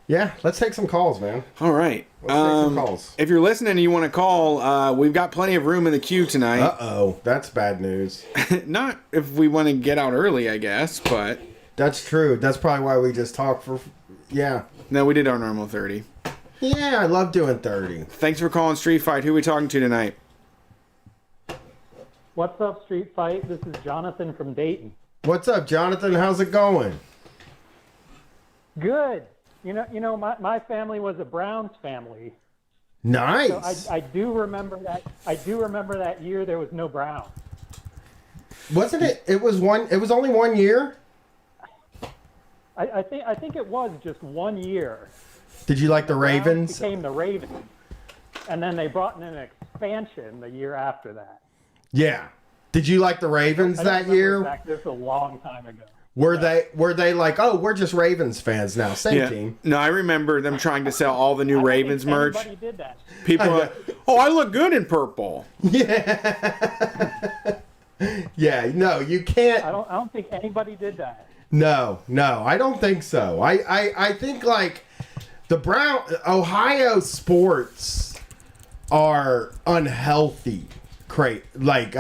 yeah, let's take some calls, man. All right. Let's take some calls. If you're listening and you want to call, we've got plenty of room in the queue tonight. Uh-oh, that's bad news. Not if we want to get out early, I guess, but... That's true. That's probably why we just talked for... Yeah. No, we did our normal 30. Yeah, I love doing 30. Thanks for calling Street Fight. Who are we talking to tonight? What's up, Street Fight? This is Jonathan from Dayton. What's up, Jonathan? How's it going? Good. You know, my family was a Browns family. Nice. So I do remember that. I do remember that year there was no Browns. Wasn't it? It was only 1 year. I think it was just 1 year. Did you like the Browns Ravens? became the Ravens, and then they brought in an expansion the year after that. Yeah. Did you like the Ravens that year? This was a long time ago. Were they like, oh, we're just Ravens fans now, same team? No, I remember them trying to sell all the new Ravens merch. Everybody did that. People were like, oh, I look good in purple. Yeah. Yeah, no, you can't. I don't think anybody did that. No, I don't think so. I think like the Ohio sports are unhealthy. Like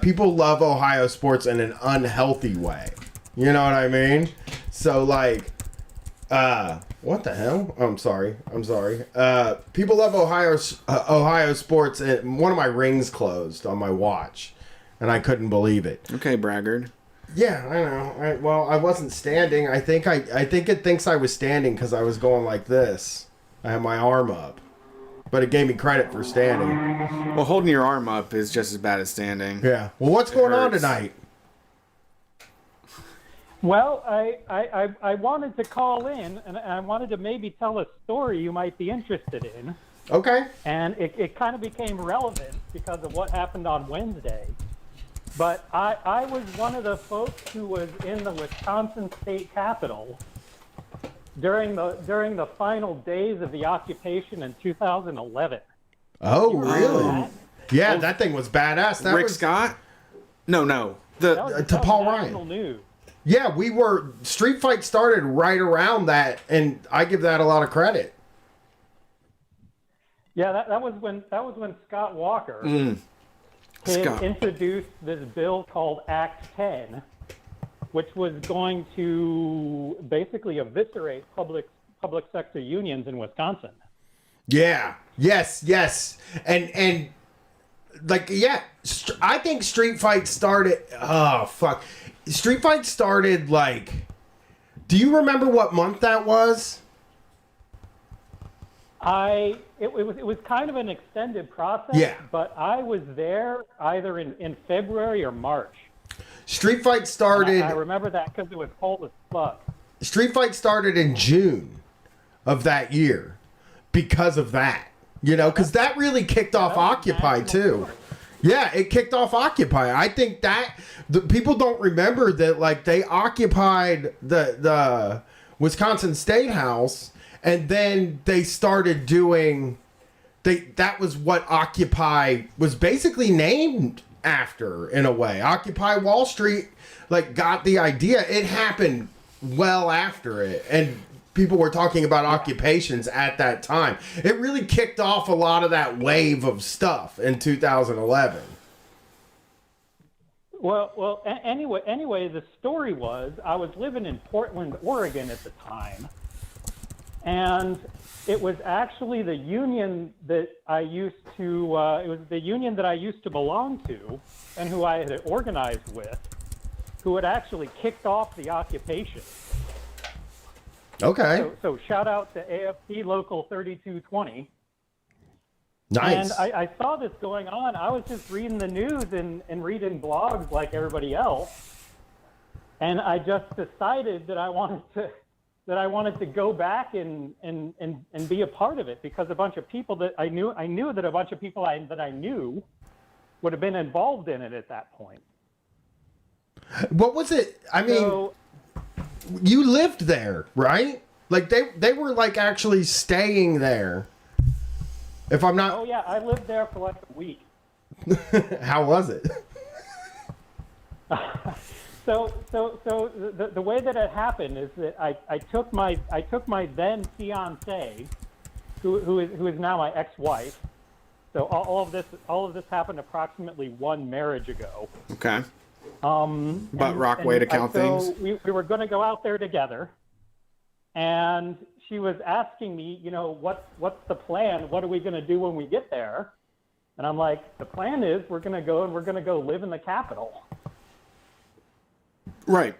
people love Ohio sports in an unhealthy way. You know what I mean? So like, what the hell? Oh, I'm sorry. People love Ohio sports, and one of my rings closed on my watch, and I couldn't believe it. Okay, braggart. Yeah, I know. I wasn't standing. I think it thinks I was standing because I was going like this. I had my arm up. But it gave me credit for standing. Well, holding your arm up is just as bad as standing. Yeah. Well, what's going on tonight? Well, I wanted to call in, and I wanted to maybe tell a story you might be interested in. Okay. And it kind of became relevant because of what happened on Wednesday. But I was one of the folks who was in the Wisconsin State Capitol during the final days of the occupation in 2011. Oh, really? Yeah, that thing was badass. That Rick was Scott? No. To Paul Ryan. News. Yeah, Street Fight started right around that, and I give that a lot of credit. Yeah, that was when Scott Walker introduced this bill called Act 10, which was going to basically eviscerate public sector unions in Wisconsin. Yeah. Yes. And like, yeah, I think Street Fight started. Oh fuck, Street Fight started like. Do you remember what month that was? It was kind of an extended process. Yeah. But I was there either in February or March. Street Fight started. I remember that because it was cold as fuck. Street Fight started in June of that year because of that. You know, because that really kicked off Occupy too. Yeah, it kicked off Occupy. I think that the people don't remember that, like, they occupied the Wisconsin State House, And then they started doing, that was what Occupy was basically named after, in a way. Occupy Wall Street, like, got the idea. It happened well after it. And people were talking about occupations at that time. It really kicked off a lot of that wave of stuff in 2011. Well. Anyway, the story was I was living in Portland, Oregon at the time, and it was actually the union that I used to. It was the union that I used to belong to, and who I had organized with, who had actually kicked off the occupation. Okay. So shout out to AFP Local 3220. Nice. And I saw this going on. I was just reading the news and reading blogs like everybody else, and I just decided that I wanted to go back and be a part of it, because a bunch of people that I knew that a bunch of people that I knew would have been involved in it at that point. What was it? I mean, you lived there, right? Like they were like actually staying there. If I'm not. Oh yeah, I lived there for like a week. How was it? So the way that it happened is that I took my then fiance, who is now my ex-wife. So all of this happened approximately one marriage ago. Okay. But Rock way to count things. So we were going to go out there together, and she was asking me, what's the plan? What are we going to do when we get there? And I'm like, the plan is we're going to go live in the Capitol. Right.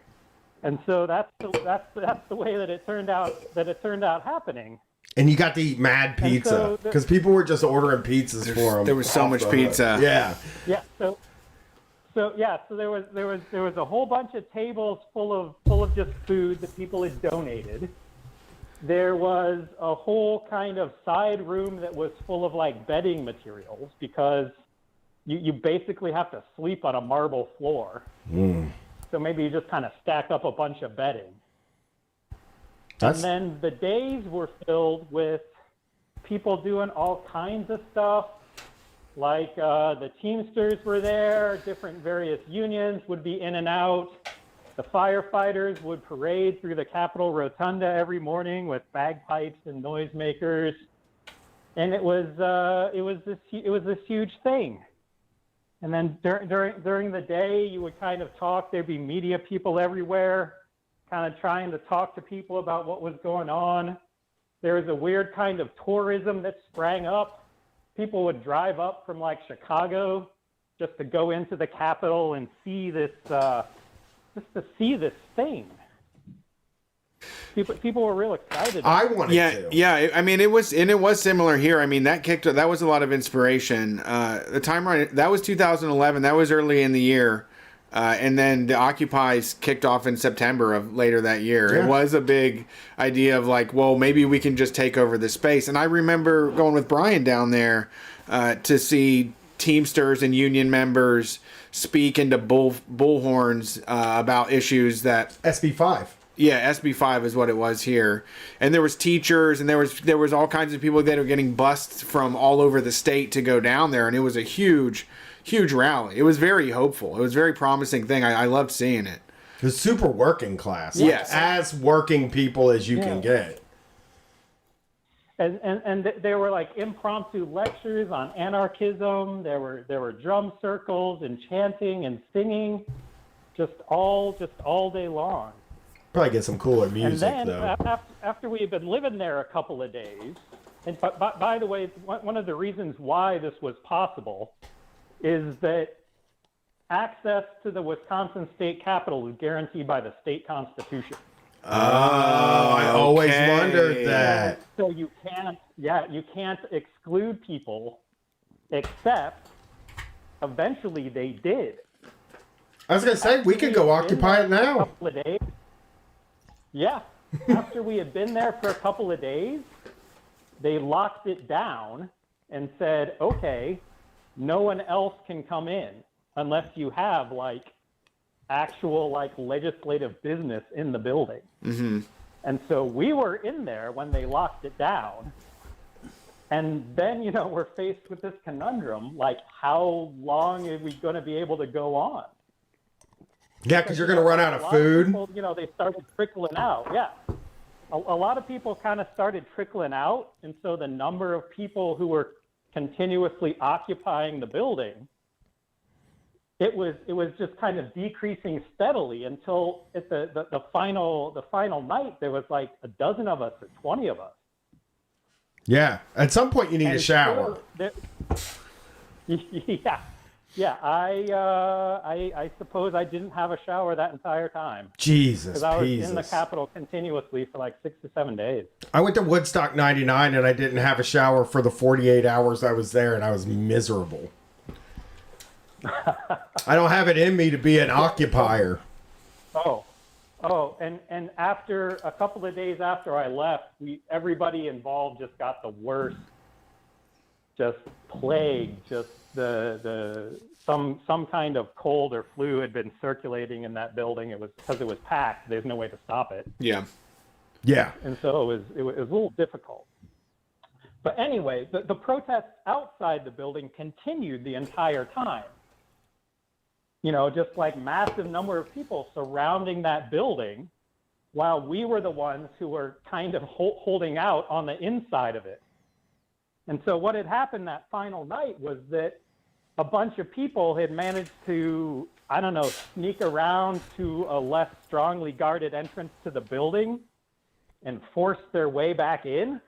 And so that's the way that it turned out happening. And you got to eat mad pizza because people were just ordering pizzas for them. There was so much pizza. Yeah. Yeah. So there was a whole bunch of tables full of just food that people had donated. There was a whole kind of side room that was full of like bedding materials, because you basically have to sleep on a marble floor. So maybe you just kind of stack up a bunch of bedding. And then the days were filled with people doing all kinds of stuff. Like the Teamsters were there, different various unions would be in and out. The firefighters would parade through the Capitol Rotunda every morning with bagpipes and noisemakers, and it was this huge thing. And then during the day, you would kind of talk. There'd be media people everywhere, kind of trying to talk to people about what was going on. There was a weird kind of tourism that sprang up. People would drive up from like Chicago just to go into the Capitol and see this. Just to see this thing. People were real excited. I wanted to. Yeah. I mean, it was similar here. I mean, that was a lot of inspiration. The timeline, that was 2011. That was early in the year. And then the Occupies kicked off in September of later that year. Yeah. It was a big idea of like, well, maybe we can just take over the space. And I remember going with Brian down there to see Teamsters and union members speak into bullhorns about issues that SB5. Yeah, SB5 is what it was here. And there was teachers, and there was all kinds of people that were getting bussed from all over the state to go down there, and it was a huge rally. It was very hopeful. It was a very promising thing. I loved seeing it. It was super working class. Yes. As working people as you can get. And there were like impromptu lectures on anarchism. There were drum circles and chanting and singing, just all day long. Probably get some cooler music, and then, though. After we had been living there a couple of days, and by the way, one of the reasons why this was possible is that access to the Wisconsin State Capitol is guaranteed by the state constitution. Oh, I always wondered that. So you can't exclude people, except eventually they did. I was going to say, we could go occupy it now. A couple of days. Yeah. After we had been there for a couple of days, they locked it down and said, okay, no one else can come in unless you have like actual like legislative business in the building. Mm-hmm. And so we were in there when they locked it down. And then, we're faced with this conundrum, like, how long are we going to be able to go on? Yeah, because you're going to run out of food. People, they started trickling out. Yeah. A lot of people kind of started trickling out. And so the number of people who were continuously occupying the building, it was just kind of decreasing steadily until at the final night, there was like a dozen of us or 20 of us. Yeah. At some point, you need a shower. Yeah. I suppose I didn't have a shower that entire time. Jesus, because I was in the Capitol continuously for like 6 to 7 days. I went to Woodstock 99 and I didn't have a shower for the 48 hours I was there, and I was miserable. I don't have it in me to be an occupier. And after a couple of days after I left, everybody involved just got the worst, just plague, just some kind of cold or flu had been circulating in that building. It was because it was packed. There's no way to stop it. Yeah. And so it was a little difficult. But anyway, the protests outside the building continued the entire time. Just like massive number of people surrounding that building, while we were the ones who were kind of holding out on the inside of it. And so what had happened that final night was that a bunch of people had managed to, sneak around to a less strongly guarded entrance to the building and force their way back in.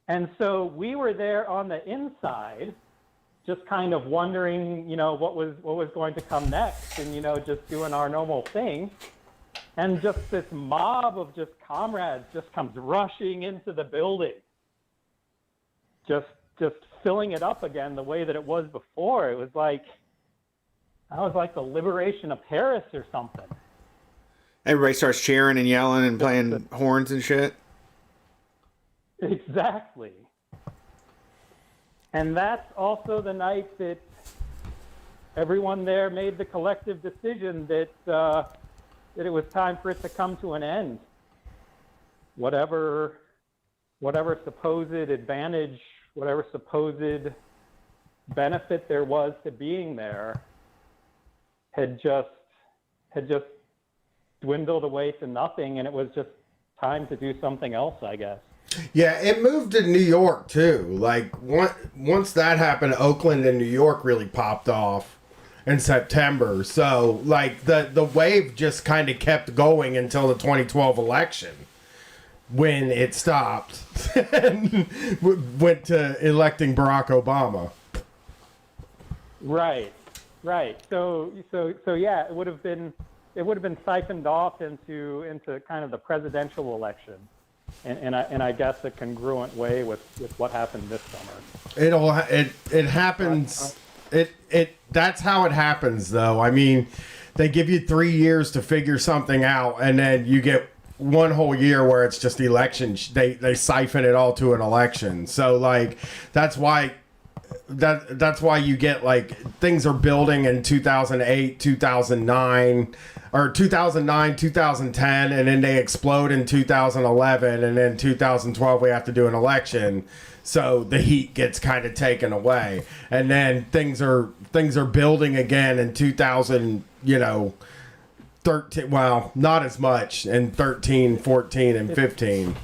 And so we were there on the inside, just kind of wondering, what was going to come next, and just doing our normal thing. And just this mob of just comrades just comes rushing into the building, just filling it up again the way that it was before. It was like the liberation of Paris or something. Everybody starts cheering and yelling and playing horns and shit. Exactly. And that's also the night that everyone there made the collective decision that it was time for it to come to an end. Whatever supposed advantage, whatever supposed benefit there was to being there had just dwindled away to nothing, and it was just time to do something else, I guess. Yeah, it moved to New York too. Like once that happened, Oakland and New York really popped off in September. So like the wave just kind of kept going until the 2012 election, when it stopped and went to electing Barack Obama. Right. So yeah, it would have been siphoned off into kind of the presidential election. And I guess a congruent way with what happened this summer. It happens. That's how it happens, though. I mean, they give you 3 years to figure something out, and then you get one whole year where it's just election. They siphon it all to an election. So like that's why you get like things are building in 2008, 2009. Or 2009, 2010, and then they explode in 2011, and then 2012 we have to do an election, so the heat gets kind of taken away, and then things are building again in 2013. Well, not as much in 13, 14, and 15.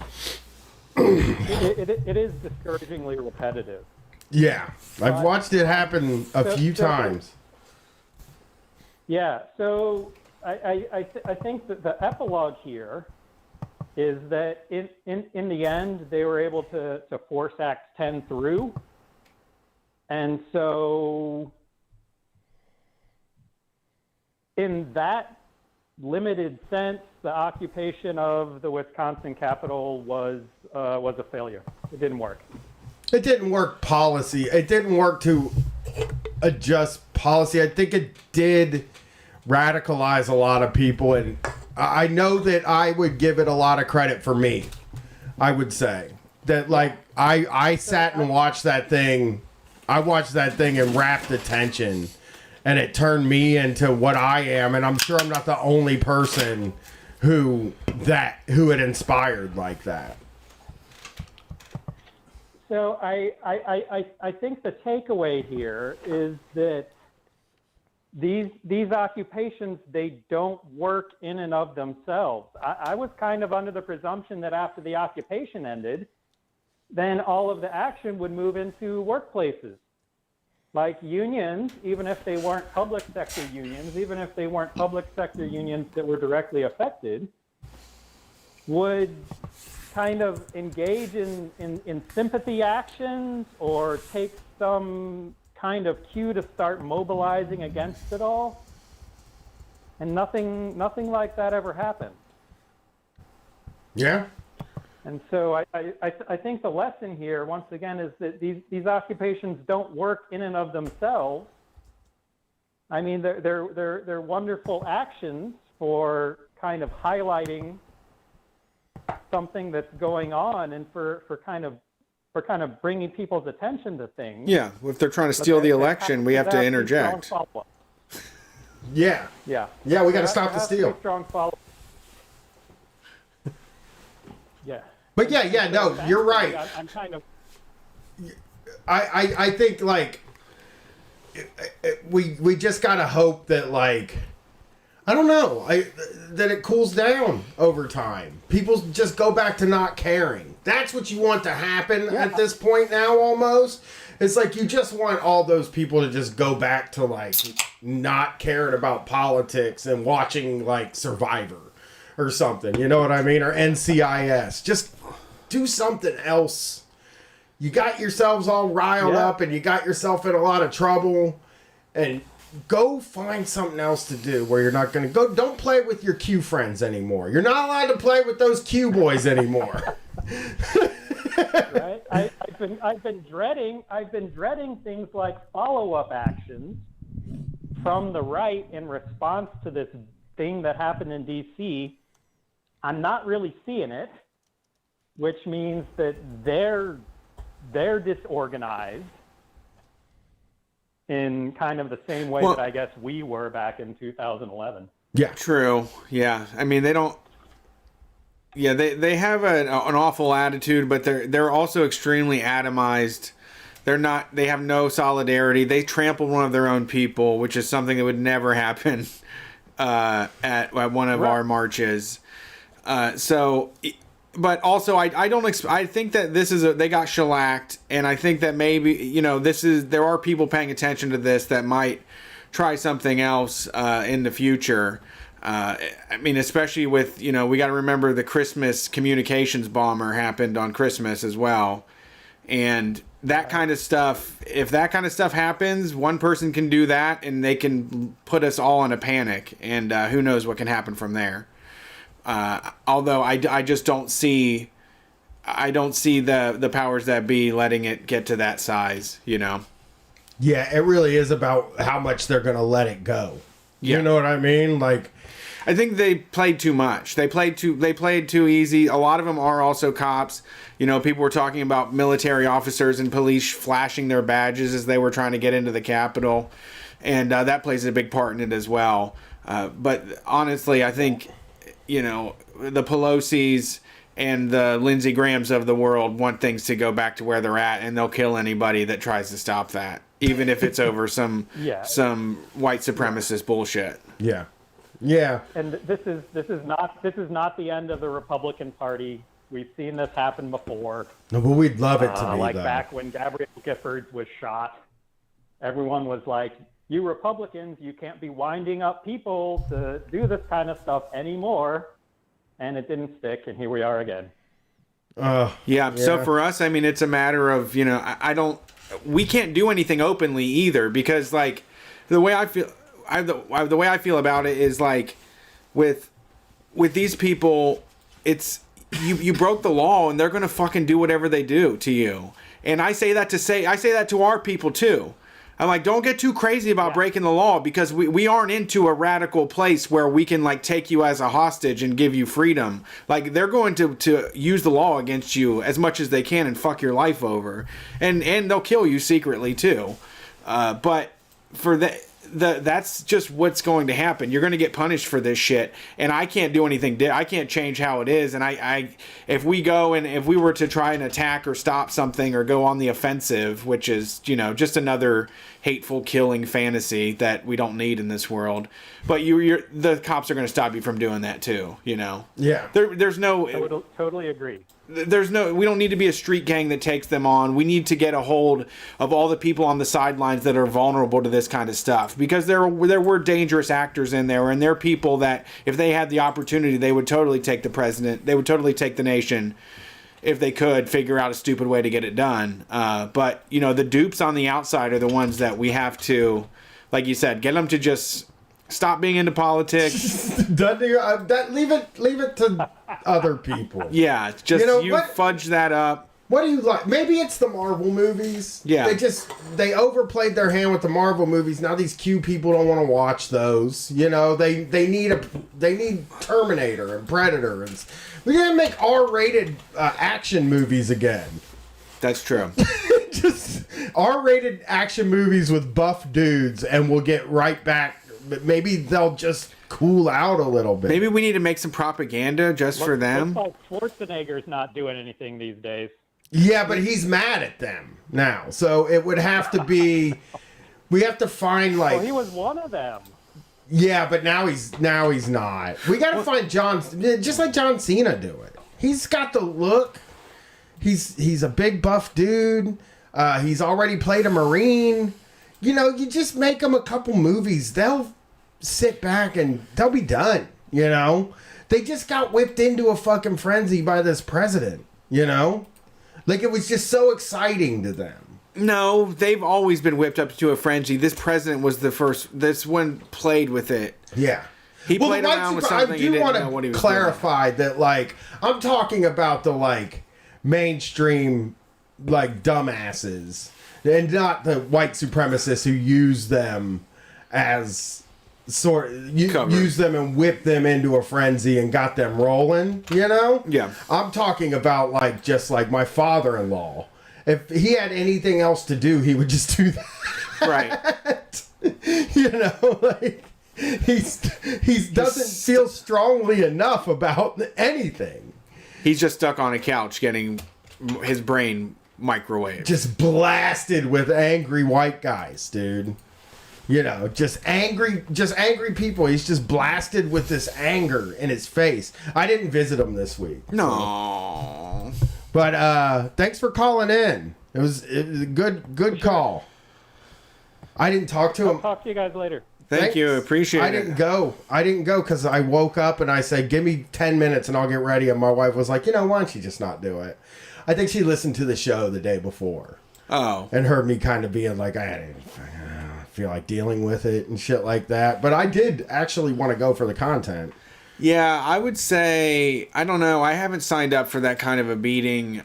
It is discouragingly repetitive. Yeah, I've watched it happen a few times. Yeah, so. I think that the epilogue here is that in the end they were able to force Act 10 through, and so in that limited sense, the occupation of the Wisconsin Capitol was a failure. It didn't work. It didn't work policy. It didn't work to adjust policy. I think it did radicalize a lot of people, and I know that I would give it a lot of credit for me. I would say that like I sat and watched that thing. I watched that thing in rapt attention, and it turned me into what I am, and I'm sure I'm not the only person who it inspired like that. So I think the takeaway here is that these occupations, they don't work in and of themselves. I was kind of under the presumption that after the occupation ended, then all of the action would move into workplaces. Like unions, even if they weren't public sector unions, even if they weren't public sector unions that were directly affected, would kind of engage in sympathy actions or take some kind of cue to start mobilizing against it all. And nothing like that ever happened. Yeah. And so I think the lesson here, once again, is that these occupations don't work in and of themselves. I mean, they're wonderful actions for kind of highlighting something that's going on and for kind of bringing people's attention to things. Yeah, if they're trying to steal the election, we have to interject. Yeah. Yeah. Yeah, we got to stop the steal. Strong follow. Yeah. But yeah, no, you're right. I'm kind of. I think like we just gotta hope that like I don't know that it cools down over time. People just go back to not caring. That's what you want to happen at this point now. Almost, it's like you just want all those people to just go back to like not caring about politics and watching like Survivor or something. You know what I mean? Or NCIS. Just do something else. You got yourselves all riled up and you got yourself in a lot of trouble, and go find something else to do where you're not going to go. Don't play with your Q friends anymore. You're not allowed to play with those Q boys anymore. Right? I've been dreading things like follow-up actions from the right in response to this thing that happened in DC. I'm not really seeing it, which means that they're disorganized in kind of the same way that I guess we were back in 2011. Yeah, true. Yeah, I mean they don't. Yeah, they have an awful attitude, but they're also extremely atomized. They have no solidarity. They trampled one of their own people, which is something that would never happen at one of our marches. But also I think that they got shellacked, and I think that maybe there are people paying attention to this that might try something else in the future. I mean, especially with we got to remember the Christmas communications bomber happened on Christmas as well, and that kind of stuff. If that kind of stuff happens, one person can do that, and they can put us all in a panic, and who knows what can happen from there. Although I just don't see the powers that be letting it get to that size, Yeah, it really is about how much they're going to let it go. You know what I mean? Like, I think they played too much. They played too easy. A lot of them are also cops. People were talking about military officers and police flashing their badges as they were trying to get into the Capitol, and that plays a big part in it as well. But honestly, I think the Pelosi's and the Lindsey Grahams of the world want things to go back to where they're at, and they'll kill anybody that tries to stop that, even if it's over some white supremacist bullshit. Yeah. Yeah. And this is not the end of the Republican Party. We've seen this happen before. No, but we'd love it to be like though. Back when Gabrielle Giffords was shot, everyone was like, "You Republicans, you can't be winding up people to do this kind of stuff anymore." And it didn't stick, and here we are again. Yeah. So for us, I mean, it's a matter of we can't do anything openly either, because like the way I feel about it is like with these people, it's you broke the law and they're gonna fucking do whatever they do to you. And I say that to our people too. I'm like, don't get too crazy about breaking the law, because we aren't into a radical place where we can like take you as a hostage and give you freedom. Like, they're going to use the law against you as much as they can and fuck your life over, and they'll kill you secretly too. But for that's just what's going to happen. You're going to get punished for this shit, and I can't do anything. I can't change how it is. And if we go and if we were to try and attack or stop something or go on the offensive, which is just another hateful killing fantasy that we don't need in this world, but the cops are going to stop you from doing that too. Yeah. There's no. Totally agree. We don't need to be a street gang that takes them on. We need to get a hold of all the people on the sidelines that are vulnerable to this kind of stuff, because there were dangerous actors in there, and there are people that if they had the opportunity, they would totally take the president. They would totally take the nation if they could figure out a stupid way to get it done. But the dupes on the outside are the ones that we have to, like you said, get them to just stop being into politics. Leave it to other people. Yeah, just fudge that up. What do you like? Maybe it's the Marvel movies. Yeah. They overplayed their hand with the Marvel movies. Now these Q people don't want to watch those. They need Terminator and Predator, and we gotta make R-rated action movies again. That's true. Just R-rated action movies with buff dudes, and we'll get right back. Maybe they'll just cool out a little bit. Maybe we need to make some propaganda just for them. Looks like Schwarzenegger's not doing anything these days. Yeah, but he's mad at them now, so it would have to be. We have to find like. Well, he was one of them. Yeah, but now he's not. We got to find John, just like John Cena do it. He's got the look. He's a big buff dude. He's already played a Marine. You just make them a couple movies. They'll sit back and they'll be done. They just got whipped into a fucking frenzy by this president. Like it was just so exciting to them. No, they've always been whipped up to a frenzy. This president was the first. This one played with it. Yeah. He played around with something. I do want to clarify that, like, I'm talking about the, like, mainstream, like, dumbasses, and not the white supremacists who use them as use them and whip them into a frenzy and got them rolling, Yeah. I'm talking about, like, just like my father-in-law. If he had anything else to do, he would just do that. Right. Like he doesn't feel strongly enough about anything. He's just stuck on a couch getting his brain microwaved. Just blasted with angry white guys, dude. Just angry people. He's just blasted with this anger in his face. I didn't visit him this week. No. But thanks for calling in. It was a good call. I didn't talk to him. I'll talk to you guys later. Thank you. Appreciate it. I didn't go because I woke up and I said, give me 10 minutes and I'll get ready. And my wife was like, why don't you just not do it? I think she listened to the show the day before. Oh. And heard me kind of being like, I didn't feel like dealing with it and shit like that. But I did actually want to go for the content. Yeah, I would say, I don't know. I haven't signed up for that kind of a beating.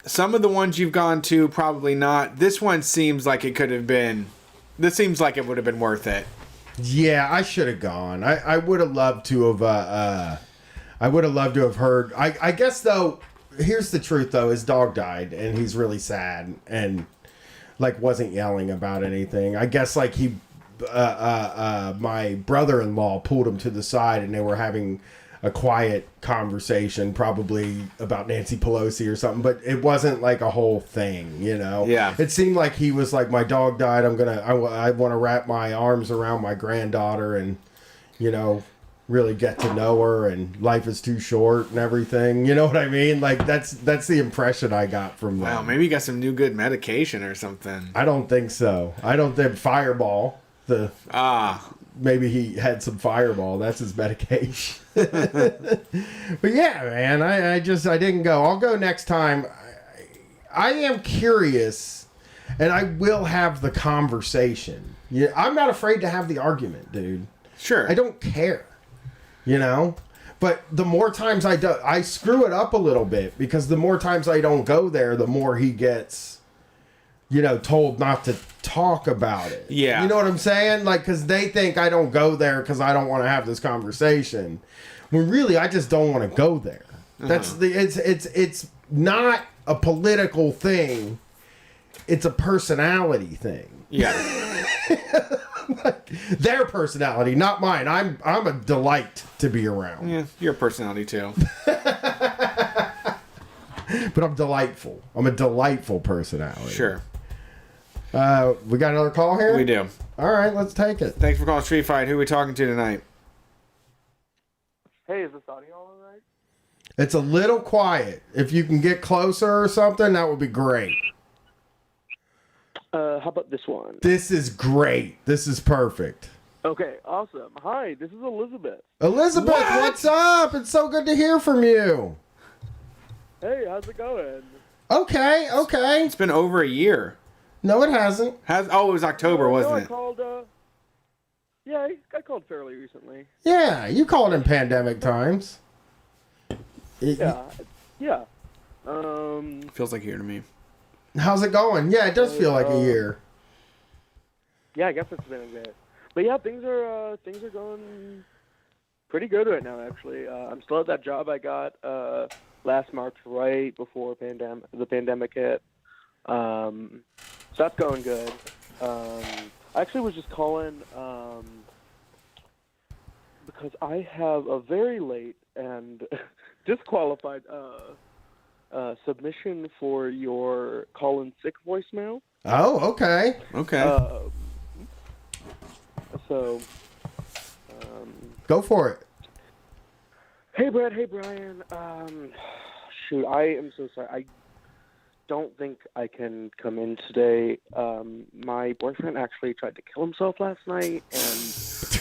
Some of the ones you've gone to, probably not. This one seems like it could have been. This seems like it would have been worth it. Yeah, I should have gone. I would have loved to have. I would have loved to have heard. I guess though, here's the truth though: his dog died, and he's really sad, and like wasn't yelling about anything. I guess like he, my brother-in-law pulled him to the side, and they were having a quiet conversation, probably about Nancy Pelosi or something, but it wasn't like a whole thing, Yeah. It seemed like he was like, my dog died. I want to wrap my arms around my granddaughter and, really get to know her, and life is too short and everything. You know what I mean? Like that's the impression I got from them. Wow, maybe you got some new good medication or something. I don't think so. I don't think Fireball. Maybe he had some Fireball. That's his medication. But yeah, man, I didn't go. I'll go next time. I am curious, and I will have the conversation. Yeah, I'm not afraid to have the argument, dude. Sure. I don't care, But the more times I screw it up a little bit, because the more times I don't go there, the more he gets, told not to talk about it. Yeah. You know what I'm saying? Like, because they think I don't go there because I don't want to have this conversation. When really, I just don't want to go there. That's it's not a political thing. It's a personality thing. Yeah. Their personality, not mine. I'm a delight to be around. Yeah, your personality too. But I'm delightful. I'm a delightful personality. Sure. We got another call here? We do. All right, let's take it. Thanks for calling Street Fight. Who are we talking to tonight? Hey, is this audio all right? It's a little quiet. If you can get closer or something, that would be great. How about this one? This is great. This is perfect. Okay, awesome. Hi, this is Elizabeth. Elizabeth, what's up? It's so good to hear from you. Hey, how's it going? Okay. It's been over a year. No, it hasn't. It was October, wasn't I it? called, yeah, I called fairly recently. Yeah, you called in pandemic times. Yeah. Feels like a year to me. How's it going? Yeah, it does feel like a year. Yeah, I guess it's been a bit. But yeah, things are going pretty good right now, actually. I'm still at that job I got last March, right before the pandemic hit. So that's going good. I actually was just calling because I have a very late and disqualified submission for your call-in sick voicemail. Oh, okay. So, go for it. Hey, Brad. Hey, Brian. Shoot, I am so sorry. I don't think I can come in today. My boyfriend actually tried to kill himself last night,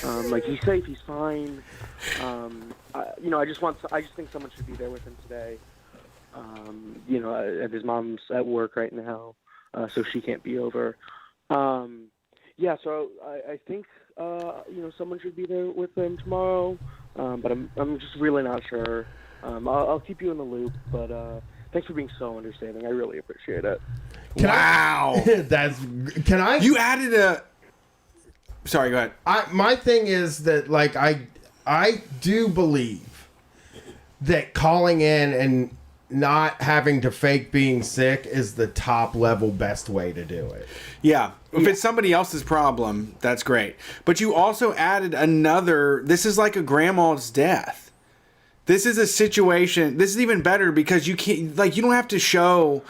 and like he's safe, he's fine. I just think someone should be there with him today. And his mom's at work right now, so she can't be over. So I think someone should be there with him tomorrow, but I'm just really not sure. I'll keep you in the loop, but thanks for being so understanding. I really appreciate it. Wow. Can I? You added a. Sorry, go ahead. My thing is that like I do believe that calling in and not having to fake being sick is the top level best way to do it. Yeah. If it's somebody else's problem, that's great. But you also added another. This is like a grandma's death. This is a situation. This is even better because you can't, like, you don't have to show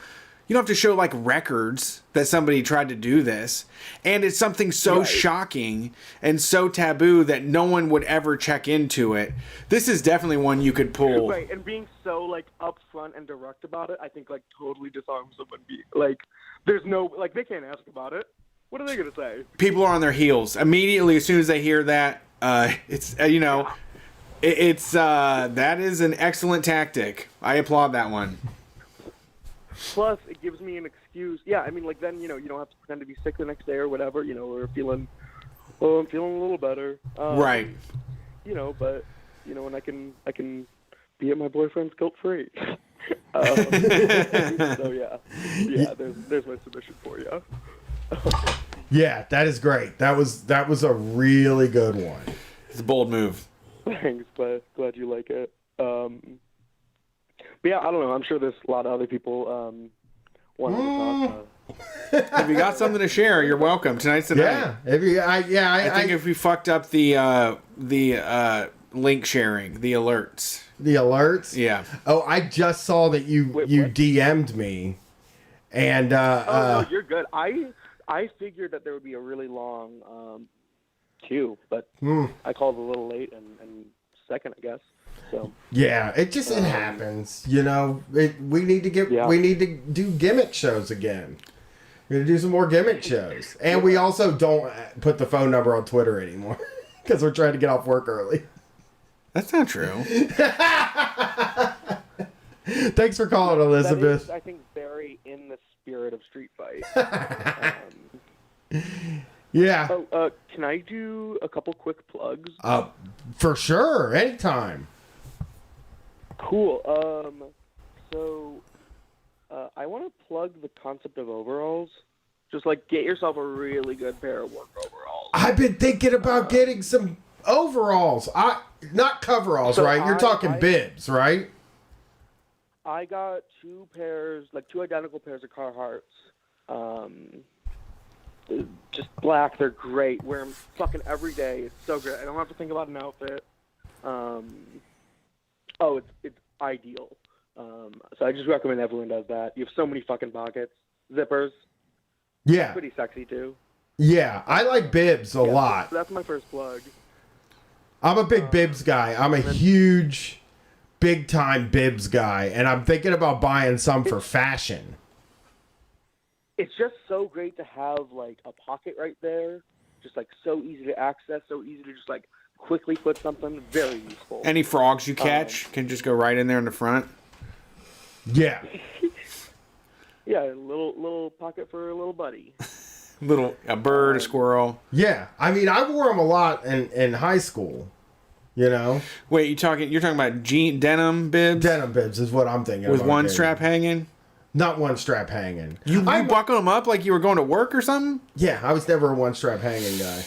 like records that somebody tried to do this. And it's something so shocking and so taboo that no one would ever check into it. This is definitely one you could pull. Right, and being so like upfront and direct about it, I think like totally disarms someone. Like, there's no, like, they can't ask about it. What are they gonna say? People are on their heels immediately as soon as they hear that. It's that is an excellent tactic. I applaud that one. Plus, it gives me an excuse. Yeah, I mean, like, then, you don't have to pretend to be sick the next day or whatever, or feeling, I'm feeling a little better. Right. But, and I can be at my boyfriend's guilt-free. So, yeah, there's my submission for you. Yeah, that is great. That was a really good one. It's a bold move. Thanks, glad you like it. But yeah, I don't know. I'm sure there's a lot of other people wanting to talk. If you got something to share, you're welcome. Tonight's the night. I think if we fucked up the link sharing, the alerts. The alerts? Yeah. Oh, I just saw that you DM'd me, and no, you're good. I figured that there would be a really long queue, but I called a little late and second, I guess. So yeah, it happens. We need to do gimmick shows again. We're gonna do some more gimmick shows, and we also don't put the phone number on Twitter anymore because we're trying to get off work early. That's not true. Thanks for calling, Elizabeth. That is, I think, very in the spirit of Street Fight. Yeah. Oh, can I do a couple quick plugs? For sure, anytime. Cool. I want to plug the concept of overalls. Just like get yourself a really good pair of work overalls. I've been thinking about getting some overalls. Not coveralls, right? You're talking bibs, right? I got two identical pairs of Carhartts. just black. They're great. Wear them fucking every day. It's so great. I don't have to think about an outfit. It's ideal. So I just recommend everyone does that. You have so many fucking pockets. Zippers. Yeah. Pretty sexy too. Yeah, I like bibs a lot. That's my first plug. I'm a big bibs guy. I'm a huge, big time bibs guy, and I'm thinking about buying some for fashion. It's just so great to have like a pocket right there. Just like so easy to access, so easy to just like quickly put something. Very useful. Any frogs you catch can just go right in there in the front. Yeah. Yeah, a little pocket for a little buddy. A bird, a squirrel. Yeah, I mean, I wore them a lot in high school. You know. Wait, you're talking about denim bibs? Denim bibs is what I'm thinking. With about one getting. strap hanging? Not one strap hanging. You buckle them up like you were going to work or something? Yeah, I was never a one strap hanging guy.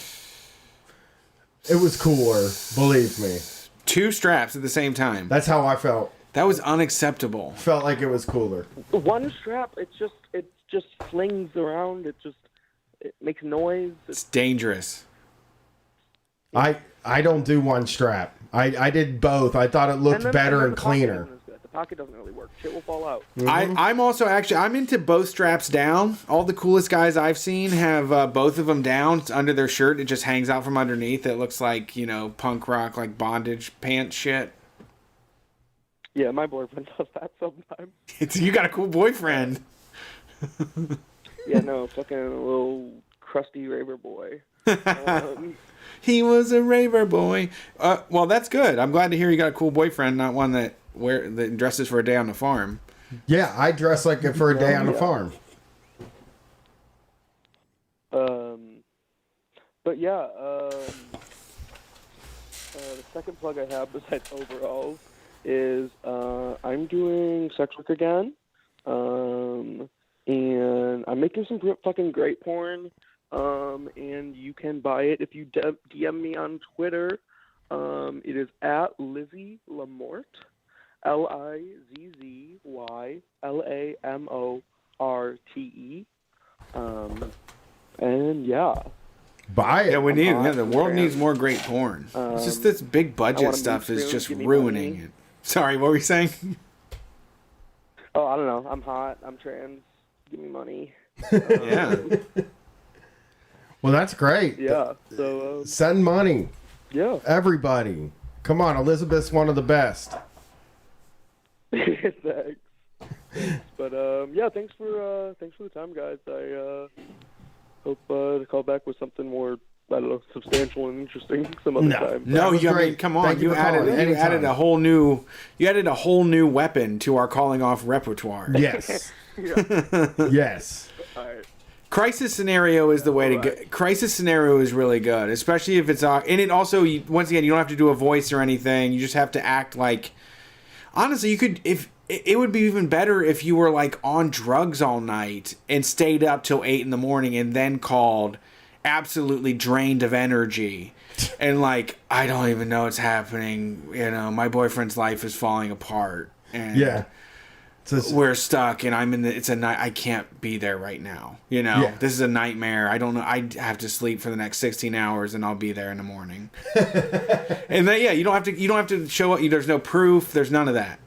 It was cooler, believe me. 2 straps at the same time. That's how I felt. That was unacceptable. Felt like it was cooler. One strap, it just flings around. It makes noise. It's dangerous. I don't do one strap. I did both. I thought it looked better and cleaner. The pocket doesn't really work. Shit will fall out. I'm also I'm into both straps down. All the coolest guys I've seen have both of them down. It's under their shirt. It just hangs out from underneath. It looks like, punk rock, like bondage pants shit. Yeah, my boyfriend does that sometimes. You got a cool boyfriend. Yeah, no, fucking little crusty raver boy. He was a raver boy. Well, that's good. I'm glad to hear you got a cool boyfriend, not one that dresses for a day on the farm. Yeah, I dress like it for a day on the farm. But yeah, the second plug I have besides overalls is I'm doing sex work again, and I'm making some fucking great porn, and you can buy it if you DM me on Twitter. It is at Lizzie Lamorte, LIZZYLAMORTE, and yeah. Buy it. Yeah, we need. Yeah, the world needs more great porn. It's just this big budget stuff is just ruining it. Sorry, what were you saying? Oh, I don't know. I'm hot. I'm trans. Give me money. Yeah. Well, that's great. Yeah. So send money. Yeah. Everybody, come on. Elizabeth's one of the best. Thanks. But yeah, thanks for the time, guys. I hope to call back with something more, I don't know, substantial and interesting some other time. No, I mean, come on. You added a whole new weapon to our calling off repertoire. Yes. Yes. All right. Crisis scenario is the way to go. Crisis scenario is really good, especially if it's and it also, once again, you don't have to do a voice or anything. You just have to act like. Honestly, you could it would be even better if you were like on drugs all night and stayed up till 8 a.m. and then called, absolutely drained of energy, and like, I don't even know what's happening. My boyfriend's life is falling apart, and yeah. We're stuck, and it's a night. I can't be there right now. This is a nightmare. I don't know. I have to sleep for the next 16 hours, and I'll be there in the morning. And then, you don't have to show up. There's no proof. There's none of that.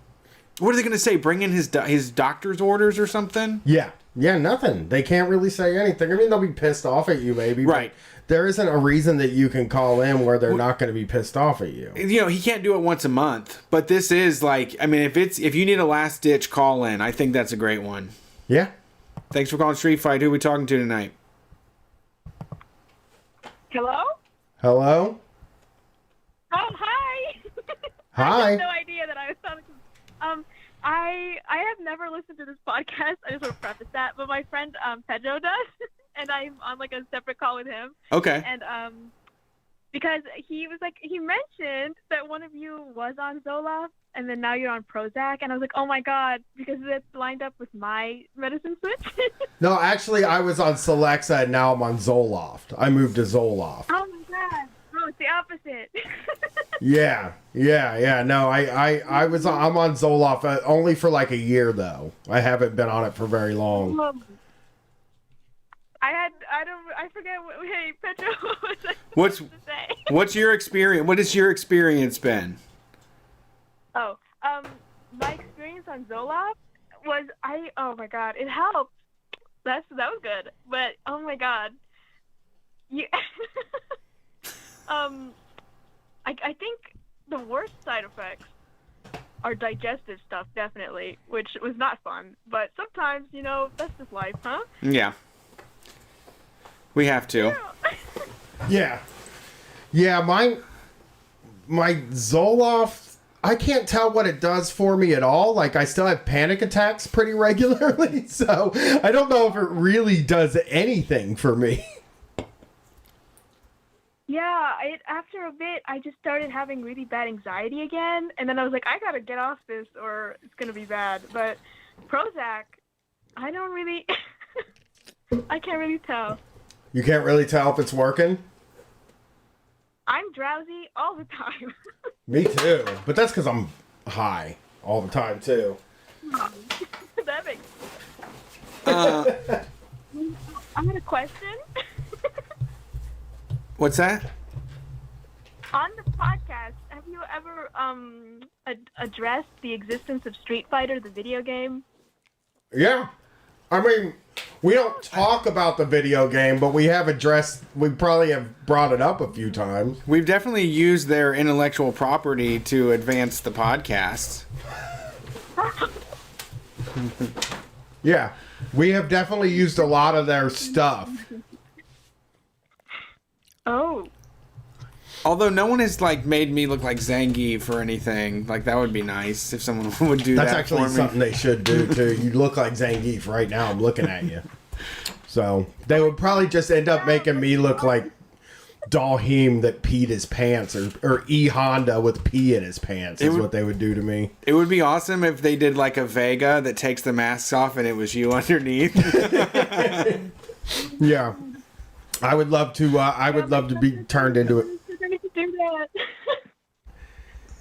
What are they gonna say? Bring in his doctor's orders or something? Yeah, nothing. They can't really say anything. I mean, they'll be pissed off at you, maybe. Right. There isn't a reason that you can call in where they're not going to be pissed off at you. He can't do it once a month, but this is like, I mean, if you need a last ditch call in, I think that's a great one. Yeah. Thanks for calling Street Fight. Who are we talking to tonight? Hello? Hello? Oh, hi. Hi. I had no idea that I was talking. I have never listened to this podcast. I just want to preface that, but my friend Pedro does. And I'm on like a separate call with him. Okay. And because he mentioned that one of you was on Zoloft and then now you're on Prozac, and I was like, oh my god, because it's lined up with my medicine switch. No, actually, I was on Celexa and now I'm on Zoloft. I moved to Zoloft. Oh my god. Oh, it's the opposite. Yeah. No, I'm on Zoloft only for like a year though. I haven't been on it for very long. I forget what, hey, Pedro, what was I supposed to say? What's your experience? What has your experience been? Oh, my experience on Zoloft was, oh my God, it helped. That was good. But, oh my God. I think the worst side effects are digestive stuff, definitely, which was not fun. But sometimes, that's just life, huh? Yeah. We have to. Yeah. Yeah, my Zoloft, I can't tell what it does for me at all. Like, I still have panic attacks pretty regularly, so I don't know if it really does anything for me. Yeah, after a bit, I just started having really bad anxiety again, and then I was like, I gotta get off this or it's gonna be bad. But Prozac, I don't really, I can't really tell. You can't really tell if it's working? I'm drowsy all the time. Me too, but that's because I'm high all the time too. That makes sense. I had a question. What's that? On the podcast, have you ever addressed the existence of Street Fighter, the video game? Yeah. I mean, we don't talk about the video game, but we probably have brought it up a few times. We've definitely used their intellectual property to advance the podcast. Yeah. We have definitely used a lot of their stuff. Oh. Although no one has made me look like Zangief or anything. That would be nice if someone would do That's that. actually for me. something they should do too. You look like Zangief right now. I'm looking at you. So they would probably just end up making me look like Dalheem that peed his pants, or E Honda with pee in his pants is what they would do to me. It would be awesome if they did a Vega that takes the masks off and it was you underneath. Yeah. I would love to be turned into it. Do that.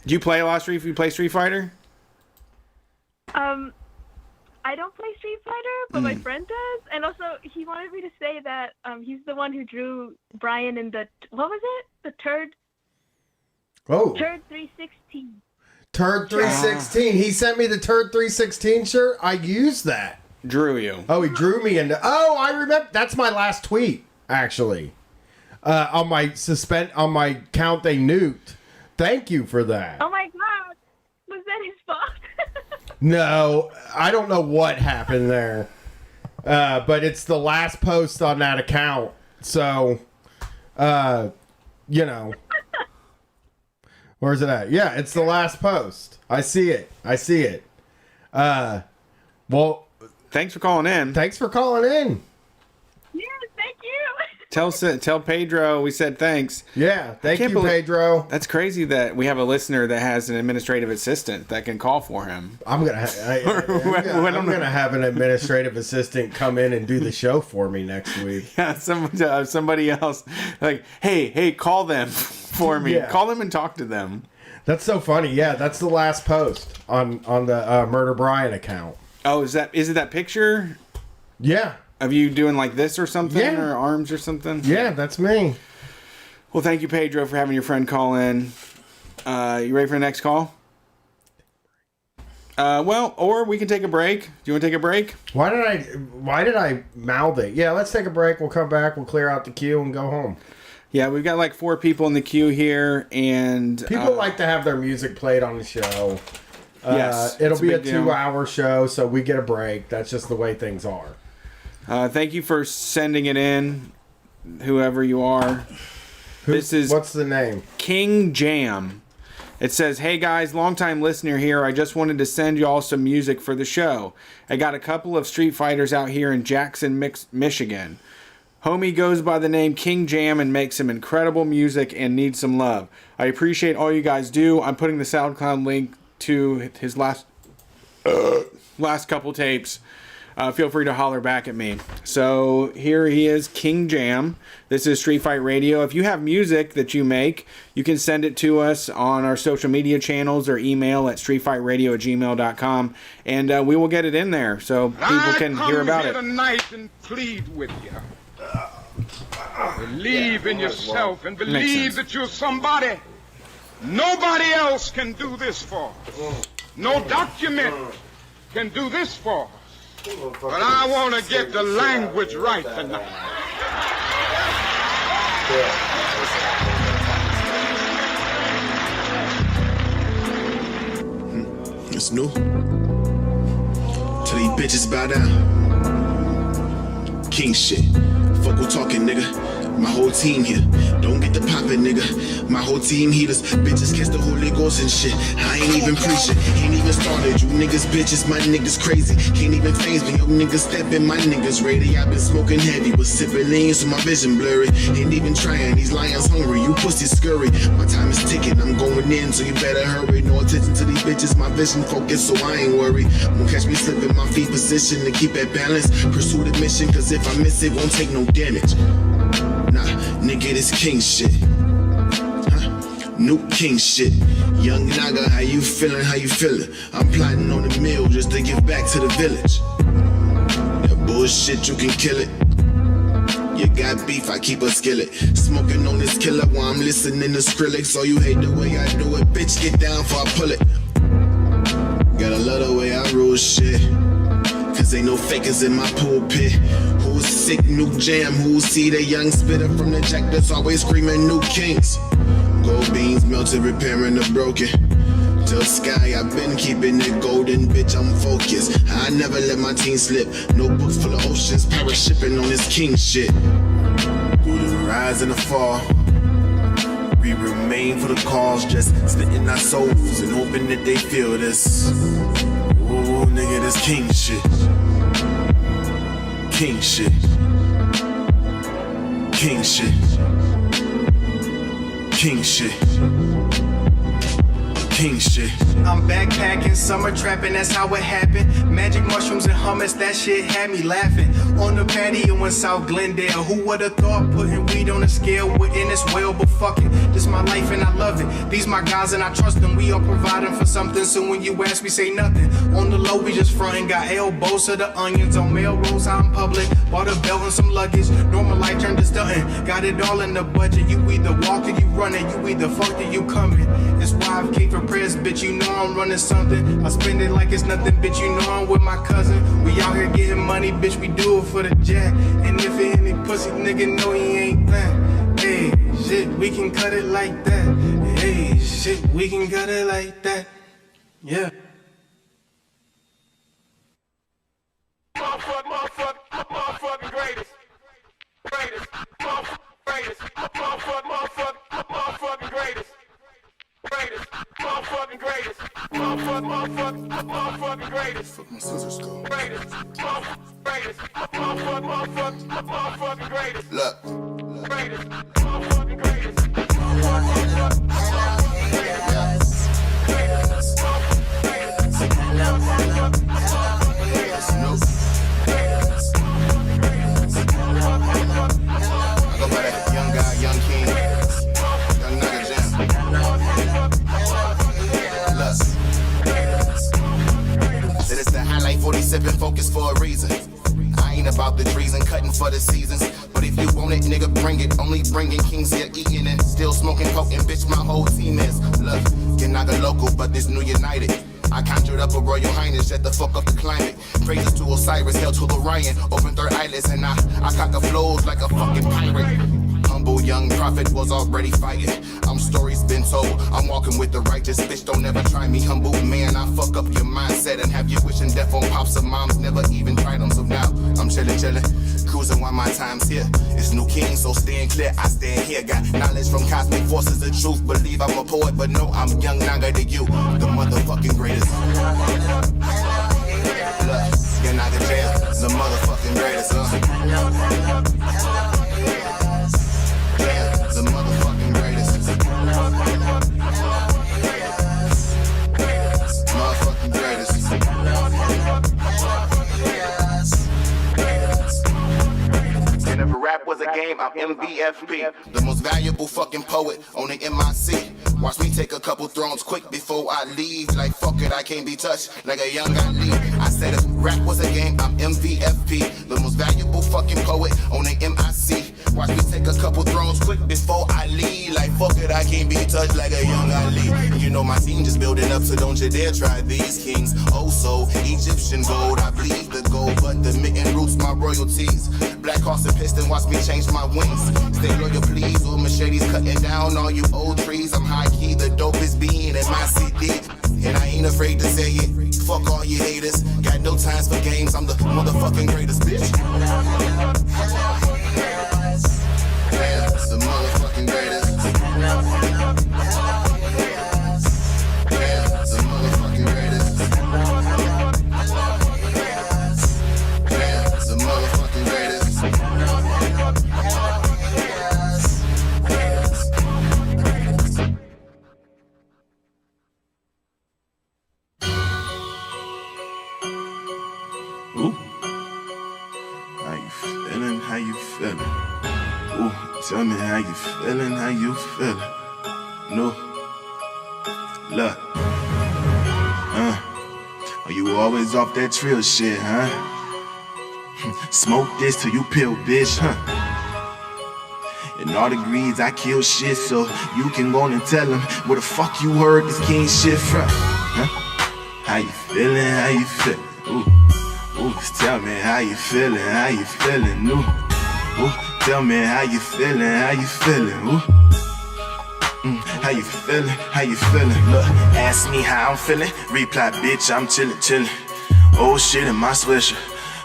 Do you play a lot of Street? You play Street Fighter? I don't play Street Fighter, but my friend does, and also he wanted me to say that he's the one who drew Brian in the what was it? The Turd 316. Turd 316. He sent me the Turd 316 shirt. I used that. Drew you. Oh, he drew me into. Oh, I remember. That's my last tweet, actually. On my count they nuked. Thank you for that. Oh my God, was that his fault? No, I don't know what happened there. But it's the last post on that account. So, where's it at? Yeah, it's the last post. I see it. Well, thanks for calling in. Thanks for calling in. Yeah, thank you. Tell Pedro we said thanks. Yeah, thank you, Pedro. That's crazy that we have a listener that has an administrative assistant that can call for him. I'm gonna have an administrative assistant come in and do the show for me next week. Yeah, somebody else hey, call them for me. Yeah. Call them and talk to them. That's so funny. Yeah, that's the last post on the Murder Brian account. Oh, is it that picture? Yeah. Of you doing this or something? Yeah. Or arms or something? Yeah, that's me. Well, thank you, Pedro, for having your friend call in. You ready for the next call? Or we can take a break. Do you want to take a break? Why did I mouth it? Yeah, let's take a break. We'll come back. We'll clear out the queue and go home. Yeah, we've got 4 people in the queue here, and people like to have their music played on the show. Yes, it'll be a big deal. 2-hour show, so we get a break. That's just the way things are. Thank you for sending it in, whoever you are. What's the name? King Jam. It says, "Hey guys, longtime listener here. I just wanted to send y'all some music for the show. I got a couple of Street Fighters out here in Jackson, Michigan. Homie goes by the name King Jam and makes some incredible music and needs some love. I appreciate all you guys do. I'm putting the SoundCloud link to his last couple tapes. Feel free to holler back at me." So here he is, King Jam. This is Street Fight Radio. If you have music that you make, you can send it to us on our social media channels or email at streetfightradio@gmail.com, and we will get it in there so people can hear about it. Tonight and plead with you. Believe in yourself and believe that you're somebody nobody else can do this for. No document can do this for. But I want to get the language right tonight. It's new. Till these bitches bow down. King shit. Fuck who talking, nigga. My whole team here. Don't get the poppin', nigga. My whole team heaters. Bitches catch the Holy Ghost and shit. I ain't even preaching. Ain't even started. You niggas bitches. My niggas crazy. Can't even phase me. Yo niggas steppin'. My niggas ready. I been smoking heavy. But sippin' lean so my vision blurry. Ain't even trying. These lions hungry. You pussy scurry. My time is ticking. I'm going in. So you better hurry. No attention to these bitches. My vision focused. So I ain't worried. Won't catch me slipping. My feet position to keep that balance. Pursue the mission. Cause if I miss it, won't take no damage. Nah, nigga, this king shit. Huh? New king shit. Young Naga, how you feeling? How you feeling? I'm plotting on the mill just to give back to the village. That bullshit, you can kill it. You got beef, I keep a skillet. Smoking on this killer while I'm listening to Skrillex. So you hate the way I do it, bitch, get down before I pull it. Gotta love the way I rule shit. Cause ain't no fakers in my pulpit. Who's sick, new jam? Who's see the young spitter from the jack that's always screaming new kings? Gold beans melted, repairing the broken. Till sky, I've been keeping it golden, bitch, I'm focused. I never let my team slip. Notebooks full of oceans, pirate shipping on this king shit. Through the rise and the fall, we remain for the cause, just spitting our souls and hoping that they feel this. Ooh, nigga, this king shit. King shit. King shit. King shit. King shit. I'm backpacking, summer trapping, that's how it happened. Magic mushrooms and hummus, that shit had me laughing. On the patio in South Glendale, who would've thought putting weed on a scale wouldn't as well, but fuck it, this my life and I love it. These my guys and I trust them, we all providing for something, so when you ask we say nothing. On the low we just frontin', got elbows to the onions on Melrose out in public. Bought a belt and some luggage, normal life turned to stuntin'. Got it all in the budget, you either walk or you runnin', you either fuck or you comin'. It's why I've came for prayers, bitch, you know I'm running something. I spend it like it's nothing, bitch, you know I'm with my cousin. We out here getting money, bitch, we do it for the jack. And if it any pussy nigga know he ain't that. Hey, shit, we can cut it like that. Hey, shit, we can cut it like that. Yeah. Motherfucking greatest. Greatest. Greatest. Motherfucking greatest. Greatest, motherfucking greatest, motherfucking greatest. Fuck my scissors go. Greatest, greatest, motherfucking greatest. Look. Greatest, motherfucking greatest, motherfucking greatest. I go by that young guy, young king, young nugget jam. Said it's the highlight 47 focus for a reason. I ain't about the treason, cutting for the seasons. But if you want it, nigga, bring it. Only bringing kings here, eating and still smoking coke. And bitch, my whole team is. Look, you're not a local, but this new United. I conjured up a Royal Highness, shut the fuck up the climate. Praises to Osiris, hell to Orion. Open third eyelids and I cock a flows like a fucking pirate. Humble young prophet was already fighting. I'm stories been told. I'm walking with the righteous bitch. Don't ever try me, humble man. I fuck up your mindset and have you wishing death on pops and moms. Never even tried them, so now I'm chillin', cruising while my time's here. It's new king, so staying clear. I stand here, got knowledge from cosmic forces. The truth, believe I'm a poet, but no, I'm young Naga to you, the motherfucking greatest. Look, you're Naga Jam, the motherfucking greatest. Yeah, the motherfucking greatest. Motherfucking greatest. And if rap was a game, I'm MVFP. The most valuable fucking poet on the MIC. Watch me take a couple thrones quick before I leave. Like fuck it, I can't be touched like a young Ali. I said if rap was a game, I'm MVFP. The most valuable fucking poet on the MIC. Watch me take a couple can't be touched like a young Ali. You know my team just building up, so don't you dare try these kings. Also, Egyptian gold, I bleed the gold, but the mitten roots my royalties. Black horse and piston, watch me change my wings. Stay loyal, please, or machetes cutting down all you old trees. I'm high key, the dopest being in my CD. And I ain't afraid to say it. Fuck all you haters. Got no times for games. I'm the motherfucking greatest, bitch. Yeah, it's the motherfucking greatest. Yeah, it's the motherfucking greatest. Yeah, it's the motherfucking greatest. Ooh. How you feeling? How you feeling? Ooh, tell me how you feeling? How you feeling? No. Look. Are you always off that trill shit, huh? Smoke this till you peel, bitch, huh? In all degrees, I kill shit, so you can go and tell him where the fuck you heard this king shit from, huh? How you feeling? How you feeling? Ooh, tell me how you feeling? How you feeling? Ooh, tell me how you feeling? How you feeling? Ooh. How you feeling? How you feeling? Look, ask me how I'm feeling. Reply, bitch, I'm chillin'. Oh shit in my swisher.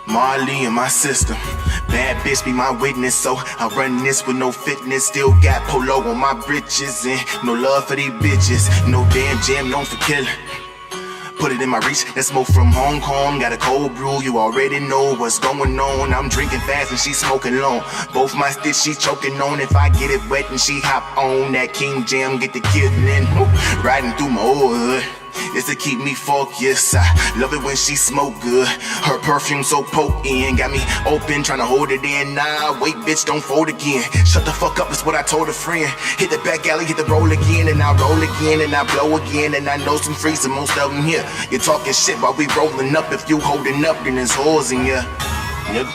Marley in my system. Bad bitch be my witness, so I run this with no fitness. Still got polo on my britches and no love for these bitches. No damn jam known for killing. Put it in my reach, that smoke from Hong Kong. Got a cold brew, you already know what's going on. I'm drinking fast and she smoking long. Both my sticks she choking on. If I get it wet and she hop on that King Jam, get the killing. Riding through my old hood, it's to keep me focused. I love it when she smoke good. Her perfume so potent, got me open, trying to hold it in. Nah, wait, bitch, don't fold again. Shut the fuck up, that's what I told a friend. Hit the back alley, hit the roll again, and I roll again, and I blow again, and I know some freaks, and most of them here. You're talking shit while we rolling up. If you holding up, then there's holes in ya, nigga.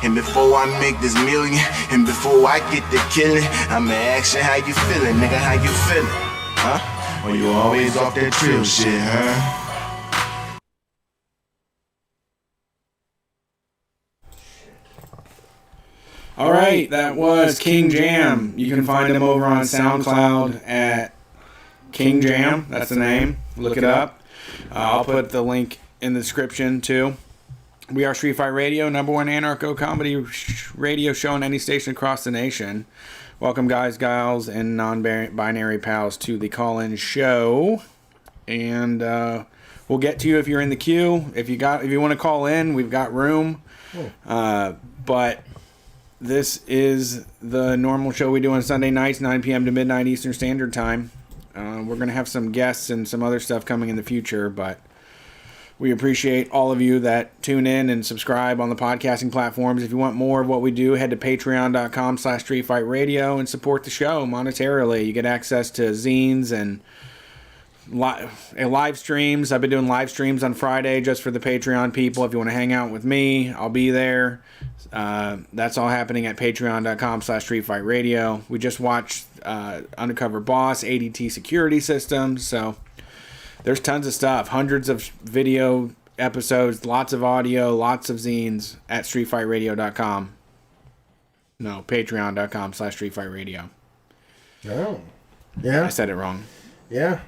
And before I make this million, and before I get the killing, I'ma ask you how you feeling, nigga, how you feeling, huh? Or you always off that trill shit, huh? All right, that was King Jam. You can find him over on SoundCloud at King Jam. That's the name. Look it up. I'll put the link in the description too. We are Street Fight Radio, #1 anarcho comedy radio show on any station across the nation. Welcome, guys, gals, and non-binary pals to the call-in show, and we'll get to you if you're in the queue. If you want to call in, we've got room. But this is the normal show we do on Sunday nights, 9 p.m. to midnight Eastern Standard Time. We're gonna have some guests and some other stuff coming in the future, but we appreciate all of you that tune in and subscribe on the podcasting platforms. If you want more of what we do, head to patreon.com/streetfightradio and support the show monetarily. You get access to zines and live streams. I've been doing live streams on Friday just for the Patreon people. If you want to hang out with me, I'll be there. That's all happening at patreon.com/streetfightradio. We just watched Undercover Boss, ADT Security Systems, so there's tons of stuff, hundreds of video episodes, lots of audio, lots of zines at streetfightradio.com. No, patreon.com/streetfightradio. Oh, yeah. I said it wrong. Yeah.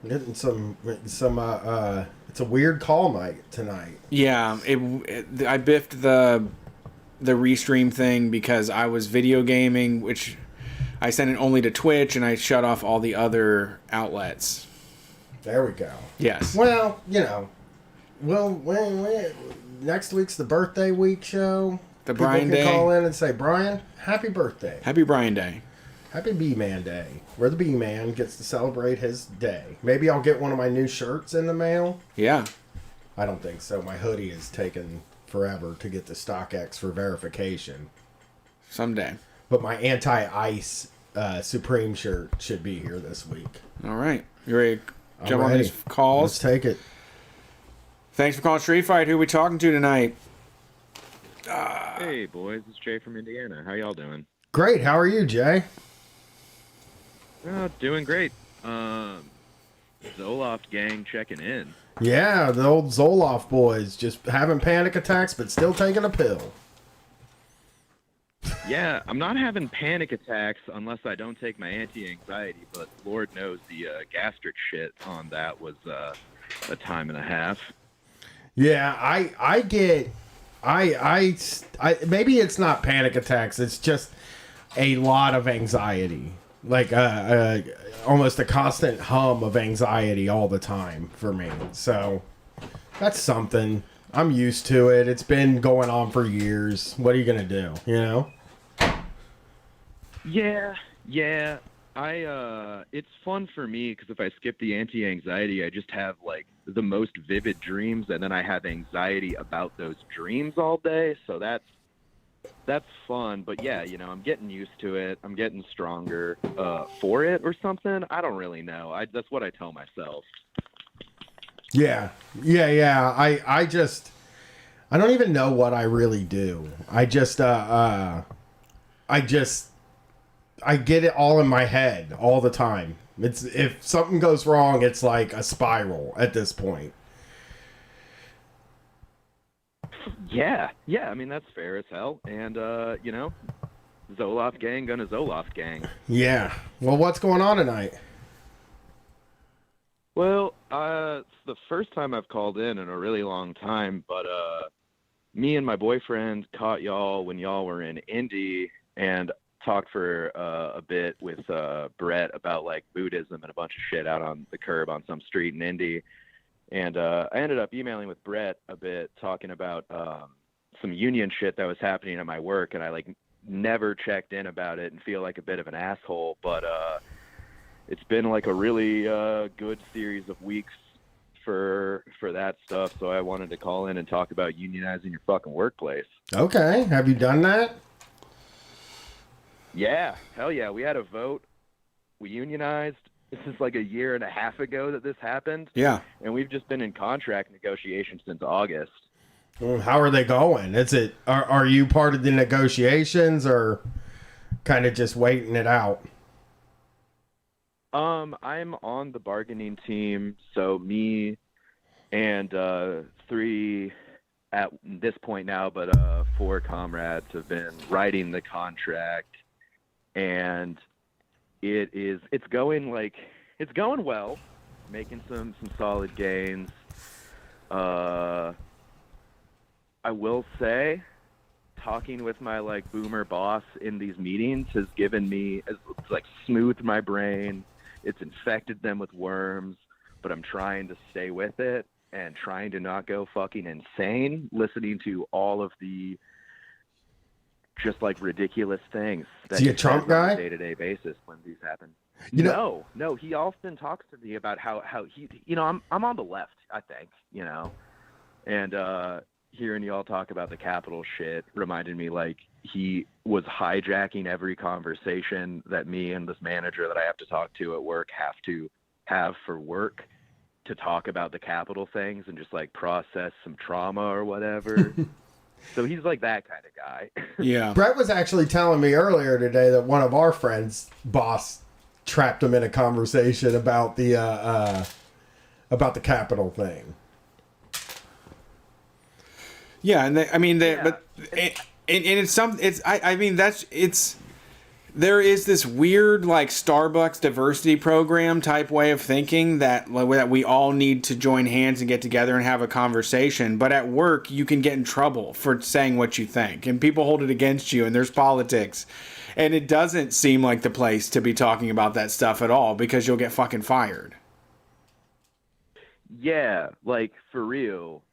Getting some. It's a weird call night tonight. Yeah, I biffed the restream thing because I was video gaming, which I sent it only to Twitch, and I shut off all the other outlets. There we go. Yes. Well, when next week's the birthday week show. The Brian People can Day. call in and say, Brian, happy birthday. Happy Brian Day. Happy B-Man Day. Where the B-Man gets to celebrate his day. Maybe I'll get one of my new shirts in the mail. Yeah. I don't think so. My hoodie is taking forever to get to StockX for verification. Someday. But my anti-ice Supreme shirt should be here this week. All right. You ready to jump on ready. these calls? Let's take it. Thanks for calling Street Fight. Who are we talking to tonight? Hey, boys. It's Jay from Indiana. How y'all doing? Great. How are you, Jay? Doing great. Zoloft gang checking in. Yeah, the old Zoloft boys just having panic attacks, but still taking a pill. Yeah, I'm not having panic attacks unless I don't take my anti-anxiety, but Lord knows the gastric shit on that was a time and a half. Yeah, I get, maybe it's not panic attacks. It's just a lot of anxiety, like almost a constant hum of anxiety all the time for me. So that's something. I'm used to it. It's been going on for years. What are you gonna do? You know? Yeah. It's fun for me because if I skip the anti-anxiety, I just have like the most vivid dreams, and then I have anxiety about those dreams all day. So that's fun. But yeah, you know, I'm getting used to it. I'm getting stronger for it or something. I don't really know. That's what I tell myself. Yeah. I don't even know what I really do. I get it all in my head all the time. It's if something goes wrong, it's like a spiral at this point. Yeah. I mean, that's fair as hell. And you know, Zoloft gang gonna Zoloft gang. Yeah. Well, what's going on tonight? Well, it's the first time I've called in a really long time, but me and my boyfriend caught y'all when y'all were in Indy and talked for a bit with Brett about like Buddhism and a bunch of shit out on the curb on some street in Indy. And I ended up emailing with Brett a bit talking about some union shit that was happening at my work, and I like never checked in about it and feel like a bit of an asshole, but it's been like a really good series of weeks for that stuff, so I wanted to call in and talk about unionizing your fucking workplace. Okay, have you done that? Yeah, hell yeah. We had a vote. We unionized. This is like a year and a half ago that this happened. Yeah. And we've just been in contract negotiations since August. How are they going? Are you part of the negotiations or kind of just waiting it out? I'm on the bargaining team, so me and 3 at this point now, but 4 comrades have been writing the contract, and it's going well, making some solid gains. I will say, talking with my like boomer boss in these meetings has given me, it's like smoothed my brain. It's infected them with worms, but I'm trying to stay with it and trying to not go fucking insane, listening to all of the just like ridiculous things that Is he a Trump guy? on a day-to-day basis when these happen. No, he often talks to me about how he, you know, I'm on the left, I think, you know, and hearing y'all talk about the Capitol shit reminded me like he was hijacking every conversation that me and this manager that I have to talk to at work have to have for work to talk about the Capitol things and just like process some trauma or whatever. So he's like that kind of guy. Yeah. Brett was actually telling me earlier today that one of our friends' boss trapped him in a conversation about the Capitol thing. Yeah, and there is this weird like Starbucks diversity program type way of thinking that we all need to join hands and get together and have a conversation. But at work, you can get in trouble for saying what you think, and people hold it against you, and there's politics. And it doesn't seem like the place to be talking about that stuff at all because you'll get fucking fired. Yeah, like for real.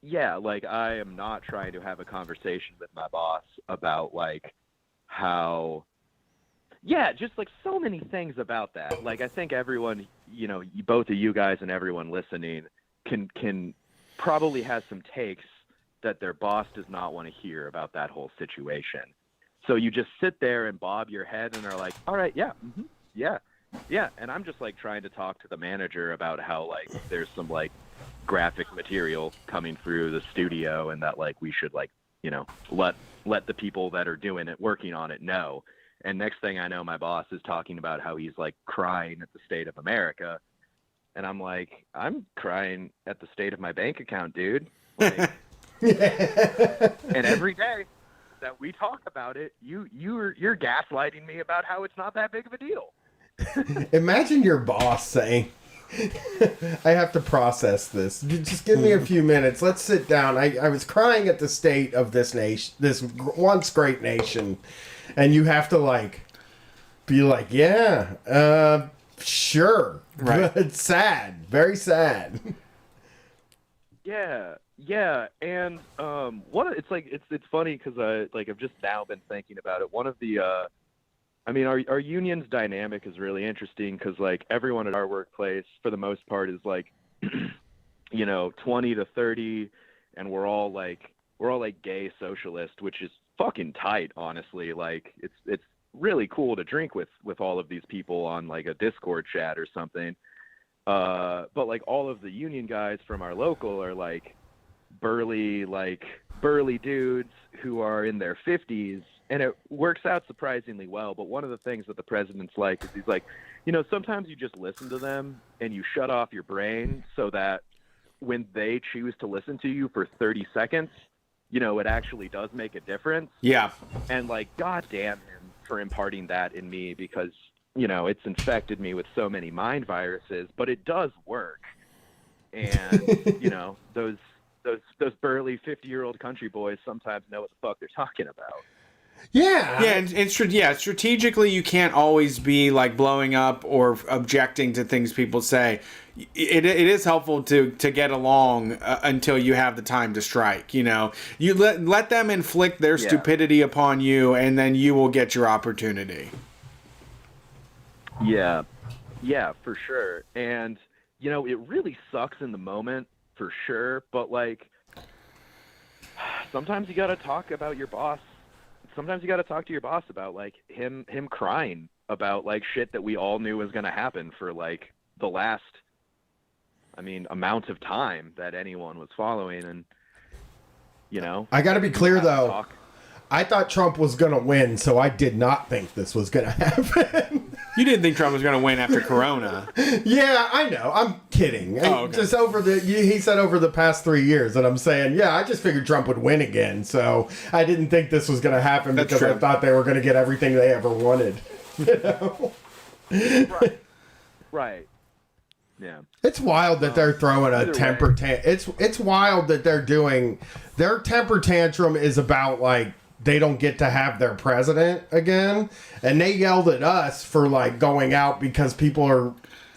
Yeah, like I am not trying to have a conversation with my boss about like how, yeah, just like so many things about that. Like I think everyone, you know, both of you guys and everyone listening can probably has some takes that their boss does not want to hear about that whole situation. So you just sit there and bob your head and are like, all right, yeah, yeah. And I'm just like trying to talk to the manager about how like there's some like graphic material coming through the studio and that like we should like, you know, let the people that are doing it, working on it know. And next thing I know, my boss is talking about how he's like crying at the state of America. And I'm like, I'm crying at the state of my bank account, dude. Like, and every day that we talk about it, you're gaslighting me about how it's not that big of a deal. Imagine your boss saying, I have to process this. Just give me a few minutes. Let's sit down. I was crying at the state of this nation, this once great nation. And you have to like be like, yeah, sure. Right. It's sad. Very sad. Yeah. And it's funny because I've just now been thinking about it. One of the our union's dynamic is really interesting because like everyone at our workplace for the most part is like 20 to 30, and we're all like gay socialist, which is fucking tight, honestly. Like it's really cool to drink with all of these people on like a Discord chat or something. But like all of the union guys from our local are like burly dudes who are in their 50s, and it works out surprisingly well. But one of the things that the president's like is he's like, sometimes you just listen to them and you shut off your brain so that when they choose to listen to you for 30 seconds, it actually does make a difference. Yeah. And like, goddamn him for imparting that in me, because, it's infected me with so many mind viruses, but it does work. And, those burly 50-year-old country boys sometimes know what the fuck they're talking about. Yeah. Yeah, and strategically, you can't always be like blowing up or objecting to things people say. It is helpful to get along until you have the time to strike. You let them inflict their stupidity upon you, and then you will get your opportunity. Yeah, for sure. And it really sucks in the moment, for sure. But like, sometimes you got to talk about your boss. Sometimes you got to talk to your boss about like him crying about like shit that we all knew was going to happen for like the last, amount of time that anyone was following. And, I got to be clear though. I thought Trump was going to win, so I did not think this was going to happen. You didn't think Trump was going to win after Corona. Yeah, I know. I'm kidding. Oh, okay. Just he said over the past 3 years, and I'm saying, yeah, I just figured Trump would win again. So I didn't think this was going to happen because I thought they were going to get everything they ever wanted. Right. Yeah. It's wild that they're throwing a temper tantrum. It's wild that they're doing their temper tantrum is about like they don't get to have their president again, and they yelled at us for like going out because people are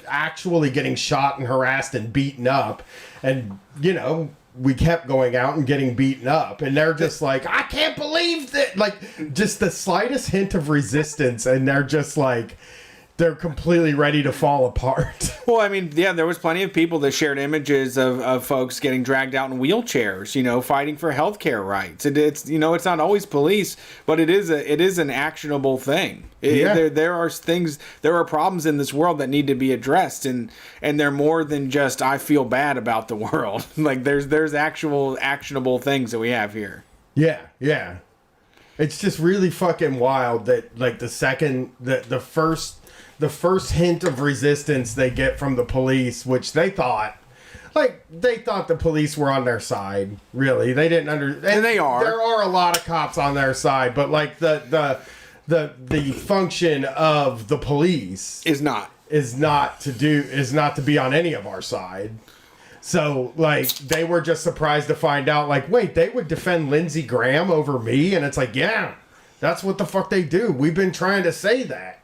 actually getting shot and harassed and beaten up, and we kept going out and getting beaten up, and they're just like, I can't believe that, like just the slightest hint of resistance, and they're just like they're completely ready to fall apart. Well, there was plenty of people that shared images of folks getting dragged out in wheelchairs, fighting for healthcare rights. It's not always police, but it is an actionable thing. There are problems in this world that need to be addressed, and they're more than just I feel bad about the world. Like there's actual actionable things that we have here. Yeah. It's just really fucking wild that like the first hint of resistance they get from the police, which they thought the police were on their side. Really, they didn't understand. And they are. There are a lot of cops on their side, but like the function of the police is not to be on any of our side. So like they were just surprised to find out like, wait, they would defend Lindsey Graham over me, and it's like, yeah, that's what the fuck they do. We've been trying to say that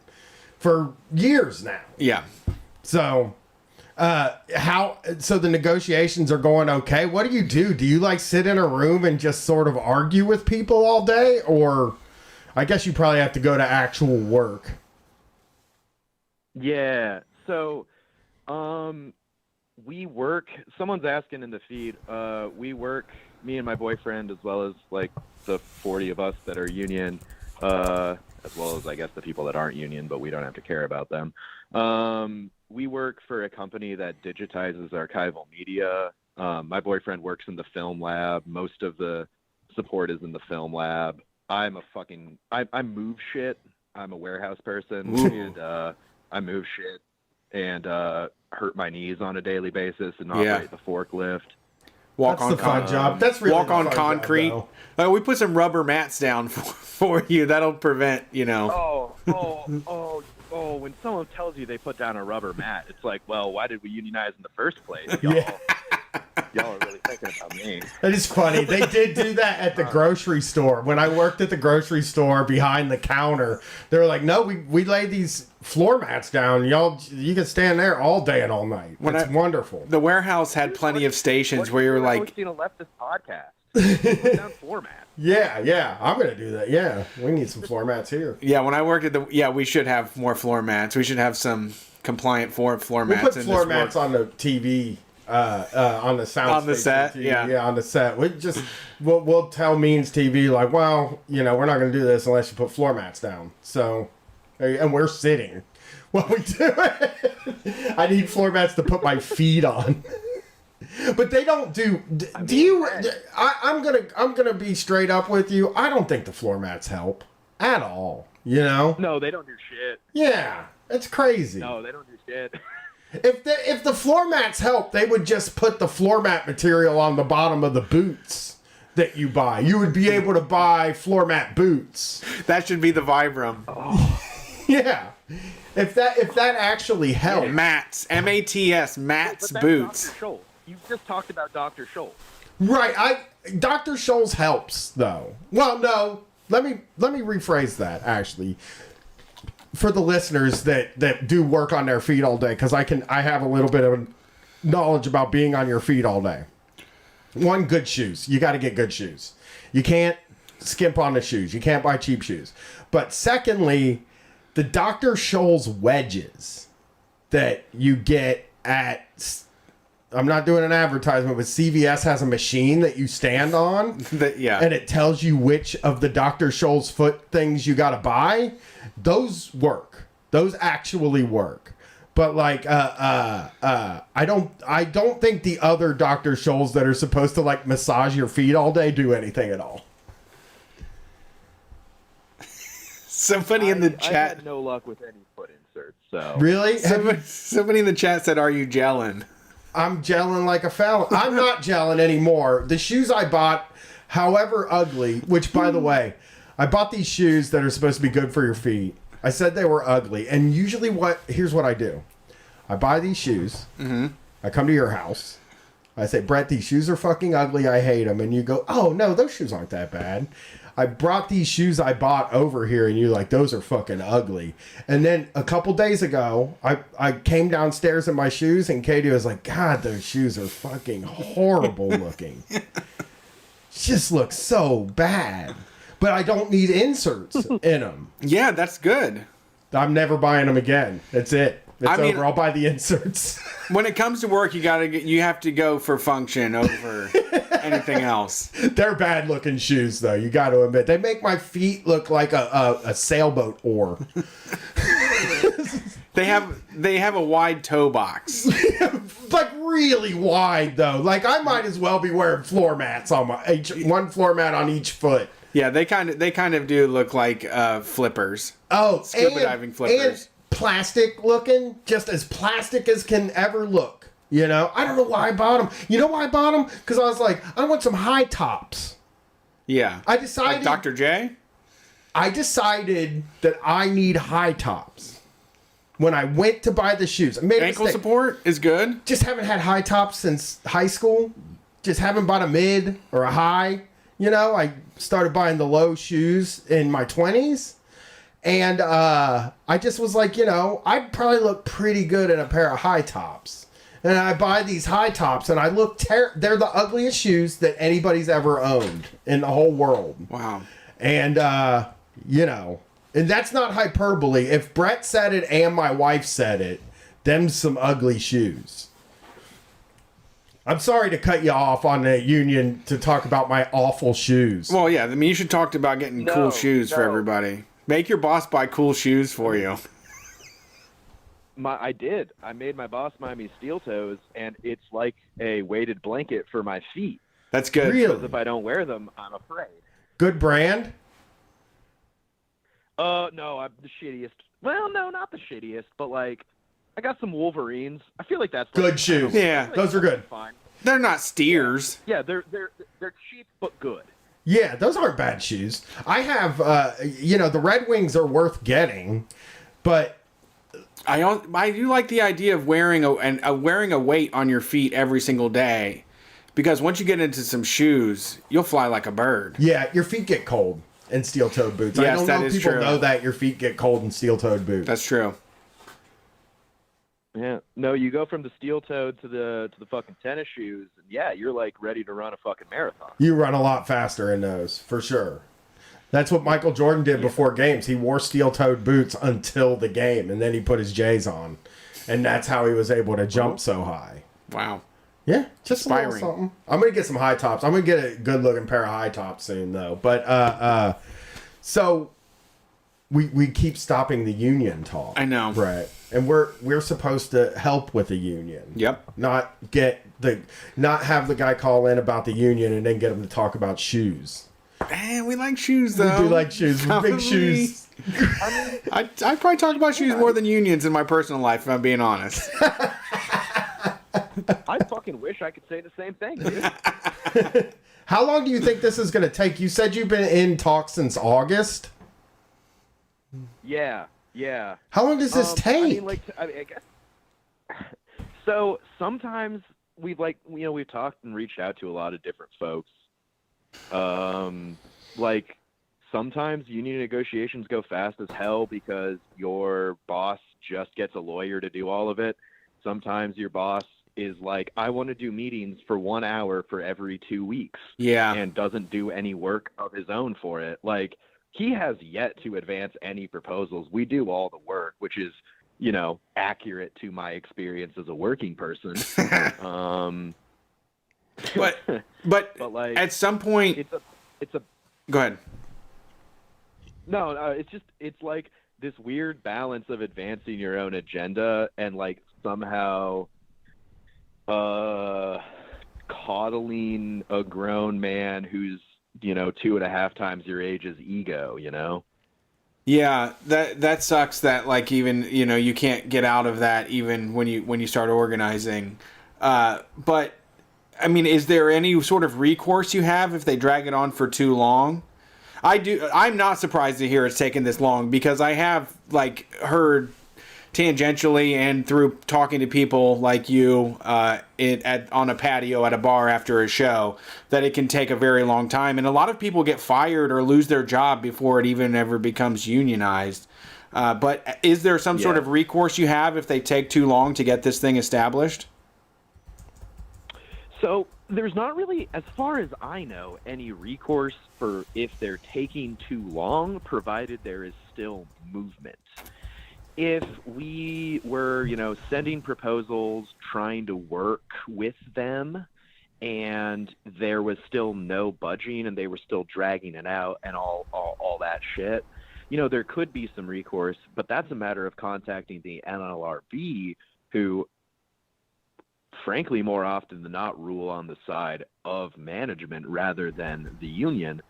for years now. Yeah. So, so the negotiations are going okay. What do? Do you like sit in a room and just sort of argue with people all day? Or I guess you probably have to go to actual work. Yeah. So, we work, someone's asking in the feed, we work, me and my boyfriend, as well as like the 40 of us that are union, as well as I guess the people that aren't union, but we don't have to care about them. We work for a company that digitizes archival media. My boyfriend works in the film lab. Most of the support is in the film lab. I move shit I'm a warehouse person, Ooh. and I move shit and hurt my knees on a daily basis and operate the forklift. Walk That's on the fun job. That's really walk the on fun concrete. job, though. We put some rubber mats down for you. That'll prevent, you know. Oh, when someone tells you they put down a rubber mat, it's like, well, why did we unionize in the first place? Y'all are really thinking about me. It is funny. They did do that at the grocery store. When I worked at the grocery store behind the counter, they were like, no, we laid these floor mats down. You can stand there all day and all night. It's wonderful. The warehouse had plenty of stations where you were like, seen a leftist podcast. Put down floor mats. Yeah, I'm gonna do that. Yeah, we need some floor mats here. yeah, when I worked at we should have more floor mats. We should have some compliant floor We mats. put in floor this mats work. on the TV, on the sound On the station set, TV. yeah. on the set. We'll tell Means TV like, well, we're not gonna do this unless you put floor mats down. So, and we're sitting while we do it. I need floor mats to put my feet on. But they don't do. Do you? I'm gonna be straight up with you. I don't think the floor mats help at all. No, they don't do shit. Yeah, it's crazy. No, they don't do shit. If the floor mats help, they would just put the floor mat material on the bottom of the boots that you buy. You would be able to buy floor mat boots. That should be the Vibram. Yeah. If that actually helps. Mats, MATS, Mats But that's boots. Dr. Scholl. You just talked about Dr. Scholl. Right. Dr. Scholl's helps though. Well, no. Let me rephrase that actually. For the listeners that do work on their feet all day, because I have a little bit of knowledge about being on your feet all day. One, good shoes. You got to get good shoes. You can't skimp on the shoes. You can't buy cheap shoes. But secondly, the Dr. Scholl's wedges that you get at, I'm not doing an advertisement, but CVS has a machine that you stand on. And it tells you which of the Dr. Scholl's foot things you got to buy. Those work. Those actually work. But like, I don't think the other Dr. Scholl's that are supposed to like massage your feet all day do anything at all. Somebody in the chat. I had no luck with any foot inserts. So Really? Somebody in the chat said, "Are you gelling?" I'm gelling like a felon. I'm not gelling anymore. The shoes I bought, however ugly, which by the way, I bought these shoes that are supposed to be good for your feet. I said they were ugly. And usually here's what I do. I buy these shoes. Mm-hmm. I come to your house. I say, Brett, these shoes are fucking ugly. I hate them. And you go, oh, no, those shoes aren't that bad. I brought these shoes I bought over here, and you're like, those are fucking ugly. And then a couple days ago, I came downstairs in my shoes, and Katie was like, God, those shoes are fucking horrible looking. Just look so bad. But I don't need inserts in them. Yeah, that's good. I'm never buying them again. That's it. It's I mean, over. I'll buy the inserts. When it comes to work, you have to go for function over anything else. They're bad looking shoes, though. You got to admit, they make my feet look like a sailboat oar. They have a wide toe box. Like really wide though. Like I might as well be wearing floor mats on one floor mat on each foot. Yeah, they kind of do look like flippers. Oh, scuba diving flippers. And plastic looking, just as plastic as can ever look. I don't know why I bought them. You know why I bought them? Because I was like, I want some high tops. Yeah. I decided. Like Dr. J? I decided that I need high tops. When I went to buy the shoes, I made ankle support is good. Just haven't had high tops since high school. Just haven't bought a mid or a high. I started buying the low shoes in my 20s. And I just was like, I'd probably look pretty good in a pair of high tops. And I buy these high tops, and I look they're the ugliest shoes that anybody's ever owned in the whole world. Wow. And, and that's not hyperbole. If Brett said it and my wife said it, them's some ugly shoes. I'm sorry to cut you off on the union to talk about my awful shoes. Well, yeah, I mean, you should talk about getting cool shoes for everybody. Make your boss buy cool shoes for you. I did. I made my boss buy me steel toes, and it's like a weighted blanket for my feet. That's good. Really? Because if I don't wear them, I'm afraid. Good brand? No, I'm the shittiest. Well, no, not the shittiest, but like, I got some Wolverines. I feel like that's Good shoes. Yeah. Those are good. Fine. They're not steers. Yeah, they're cheap but good. Yeah, those aren't bad shoes. I have, the Red Wings are worth getting, but I do like the idea of wearing a weight on your feet every single day, because once you get into some shoes, you'll fly like a bird. yeah, your feet get cold in steel-toed boots. I Yes, don't that know if is people true. know that your feet get cold in steel-toed boots. That's true. Yeah. No, you go from the steel-toed to the fucking tennis shoes, and yeah, you're like ready to run a fucking marathon. You run a lot faster in those, for sure. That's what Michael Jordan did before games. He wore steel-toed boots until the game, and then he put his J's on. And that's how he was able to jump so high. Wow. Yeah, just a little Inspiring. something. I'm going to get some high tops. I'm going to get a good-looking pair of high tops soon, though. But, so, we keep stopping the union talk. I know. Right. And we're supposed to help with the union. Yep. Not have the guy call in about the union and then get him to talk about shoes. Man, we like shoes, though. We do like shoes. We're big shoes. I probably talk about shoes more than unions in my personal life, if I'm being honest. I fucking wish I could say the same thing, dude. How long do you think this is going to take? You said you've been in talks since August. Yeah. How long does this take? I guess. So sometimes we've talked and reached out to a lot of different folks. Sometimes union negotiations go fast as hell because your boss just gets a lawyer to do all of it. Sometimes your boss is like, I want to do meetings for 1 hour for every 2 weeks. Yeah. And doesn't do any work of his own for it. Like, he has yet to advance any proposals. We do all the work, which is, accurate to my experience as a working person. But like, at some point, it's a. Go ahead. No, it's like this weird balance of advancing your own agenda and like somehow coddling a grown man who's 2.5 times your age's ego, Yeah, that sucks that like even you can't get out of that even when you start organizing. But I mean, is there any sort of recourse you have if they drag it on for too long? I'm not surprised to hear it's taken this long, because I have like heard tangentially and through talking to people like you on a patio at a bar after a show that it can take a very long time, and a lot of people get fired or lose their job before it even ever becomes unionized. But is there some sort of recourse you have if they take too long to get this thing established? So there's not really, as far as I know, any recourse for if they're taking too long, provided there is still movement. If we were, sending proposals, trying to work with them, and there was still no budging and they were still dragging it out and all that shit, there could be some recourse, but that's a matter of contacting the NLRB, who, frankly, more often than not, rule on the side of management rather than the union.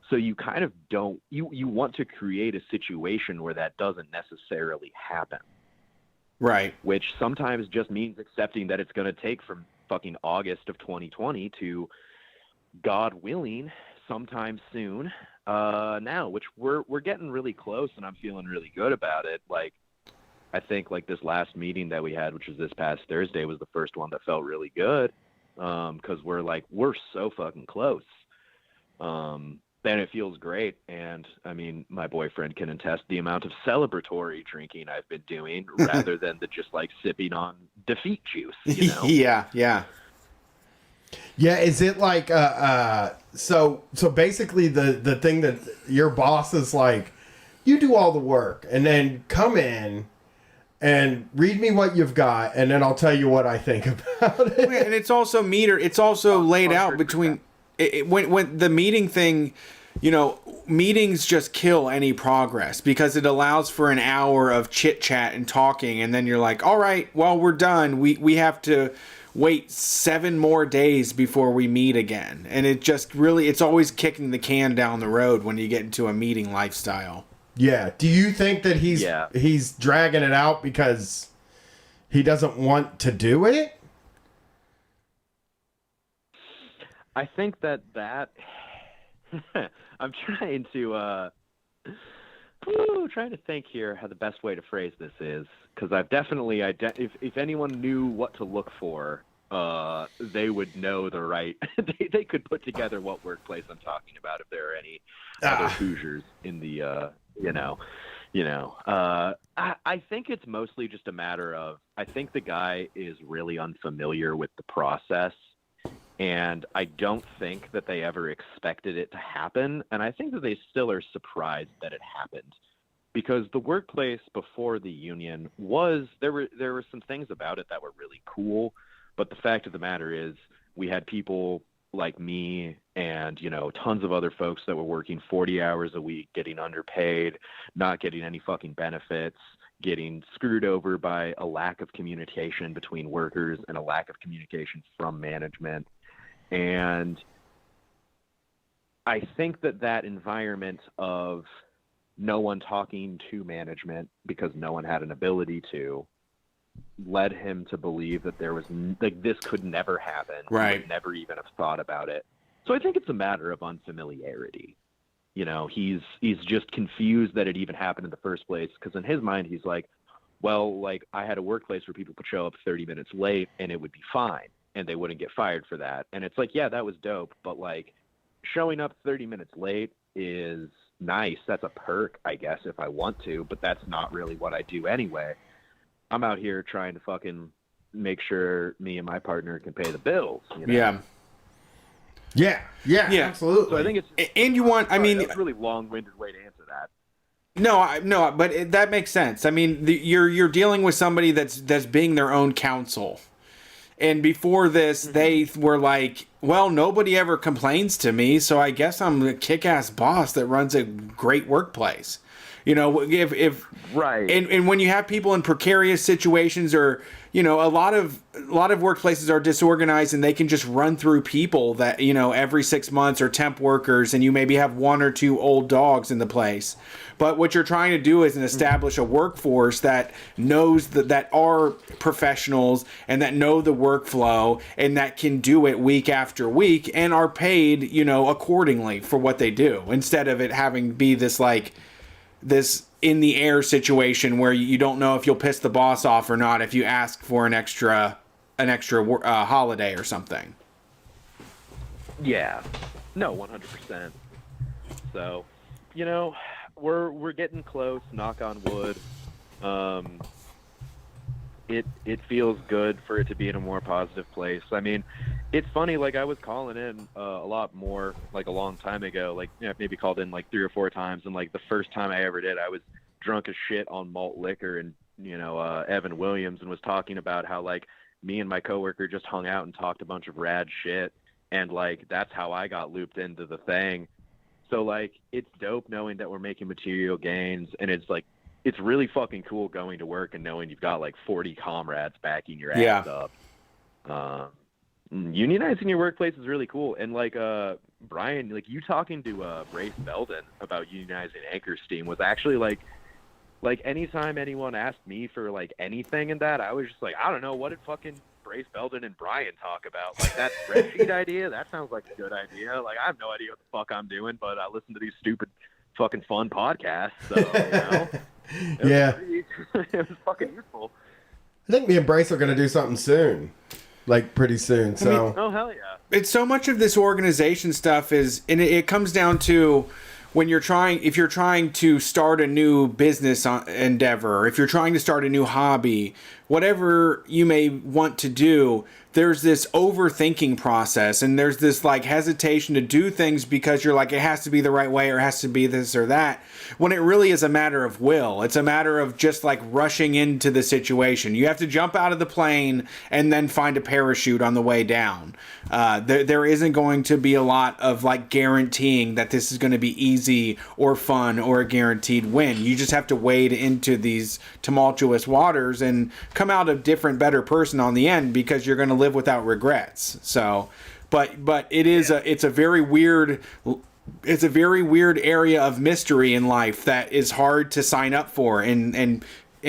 So you kind of don't, you want to create a situation where that doesn't necessarily happen. Right. Which sometimes just means accepting that it's going to take from fucking August of 2020 to, God willing, sometime soon now, which we're getting really close, and I'm feeling really good about it. Like, I think like this last meeting that we had, which was this past Thursday, was the first one that felt really good, because we're so fucking close. And it feels great. And I mean, my boyfriend can attest the amount of celebratory drinking I've been doing rather than the just like sipping on defeat juice, Yeah. Yeah, is it like so basically the thing that your boss is like, you do all the work and then come in and read me what you've got, and then I'll tell you what I think about it. And it's also it's also laid out between when the meeting thing, meetings just kill any progress because it allows for an hour of chit chat and talking, and then you're like, all right, well, we're done. We have to wait 7 more days before we meet again. And it just really, it's always kicking the can down the road when you get into a meeting lifestyle. Yeah. Do you think that he's dragging it out because he doesn't want to do it? I think that I'm trying to think here how the best way to phrase this is, because I've definitely if anyone knew what to look for, they would know the right. they could put together what workplace I'm talking about if there are any other Hoosiers in the I think it's mostly just a matter of, I think the guy is really unfamiliar with the process, and I don't think that they ever expected it to happen, and I think that they still are surprised that it happened, because the workplace before the union there were some things about it that were really cool, but the fact of the matter is we had people like me and, tons of other folks that were working 40 hours a week, getting underpaid, not getting any fucking benefits, getting screwed over by a lack of communication between workers and a lack of communication from management. And I think that environment of no one talking to management because no one had an ability to led him to believe that there was this could never happen. Right. He would never even have thought about it. So I think it's a matter of unfamiliarity. He's just confused that it even happened in the first place, because in his mind he's like, well, like, I had a workplace where people could show up 30 minutes late and it would be fine and they wouldn't get fired for that. And it's like, yeah, that was dope, but like, showing up 30 minutes late is nice. That's a perk, I guess, if I want to, but that's not really what I do anyway. I'm out here trying to fucking make sure me and my partner can pay the bills. Yeah, absolutely. So I think it's, and you want, that's a really long-winded way to answer that. No, but that makes sense. I mean, you're dealing with somebody that's being their own counsel. And before this, they were like, well, nobody ever complains to me, so I guess I'm a kick-ass boss that runs a great workplace. If right, and when you have people in precarious situations, or a lot of workplaces are disorganized and they can just run through people that every 6 months, or temp workers, and you maybe have one or two old dogs in the place. But what you're trying to do is establish a workforce that knows that are professionals and that know the workflow and that can do it week after week and are paid accordingly for what they do, instead of it having be this in the air situation where you don't know if you'll piss the boss off or not if you ask for an extra holiday or something. Yeah, no, 100%. So, we're getting close. Knock on wood. It feels good for it to be in a more positive place. I mean, it's funny. Like, I was calling in a lot more like a long time ago. Like, maybe called in like 3 or 4 times, and like the first time I ever did, I was drunk as shit on malt liquor, and Evan Williams, and was talking about how like me and my coworker just hung out and talked a bunch of rad shit, and like that's how I got looped into the thing. So like, it's dope knowing that we're making material gains, and it's like, it's really fucking cool going to work and knowing you've got like 40 comrades backing your ass up. Unionizing your workplace is really cool. And like, Brian, like, you talking to Brace Belden about unionizing Anchor Steam was actually like anytime anyone asked me for like anything in that, I was just like, I don't know, what did fucking Brace Belden and Brian talk about? Like, that spreadsheet idea, that sounds like a good idea. Like, I have no idea what the fuck I'm doing, but I listen to these stupid fucking fun podcasts, so it was fucking useful. I think me and Brace are going to do something soon, like pretty soon. So, oh hell yeah! It's so much of this organization stuff is, and it comes down to when if you're trying to start a new business endeavor, or if you're trying to start a new hobby, whatever you may want to do, there's this overthinking process, and there's this like hesitation to do things because you're like, it has to be the right way, or it has to be this or that, when it really is a matter of will. It's a matter of just like rushing into the situation. You have to jump out of the plane and then find a parachute on the way down. There isn't going to be a lot of like guaranteeing that this is going to be easy or fun or a guaranteed win. You just have to wade into these tumultuous waters and come out a different, better person on the end, because you're going to live without regrets. So, but it is it's a very weird it's a very weird area of mystery in life that is hard to sign up for and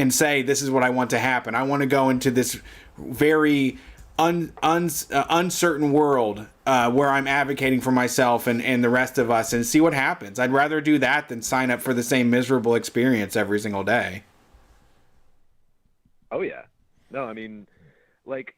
say, this is what I want to happen. I want to go into this very uncertain world where I'm advocating for myself and the rest of us and see what happens. I'd rather do that than sign up for the same miserable experience every single day. Oh yeah. No, I mean, like,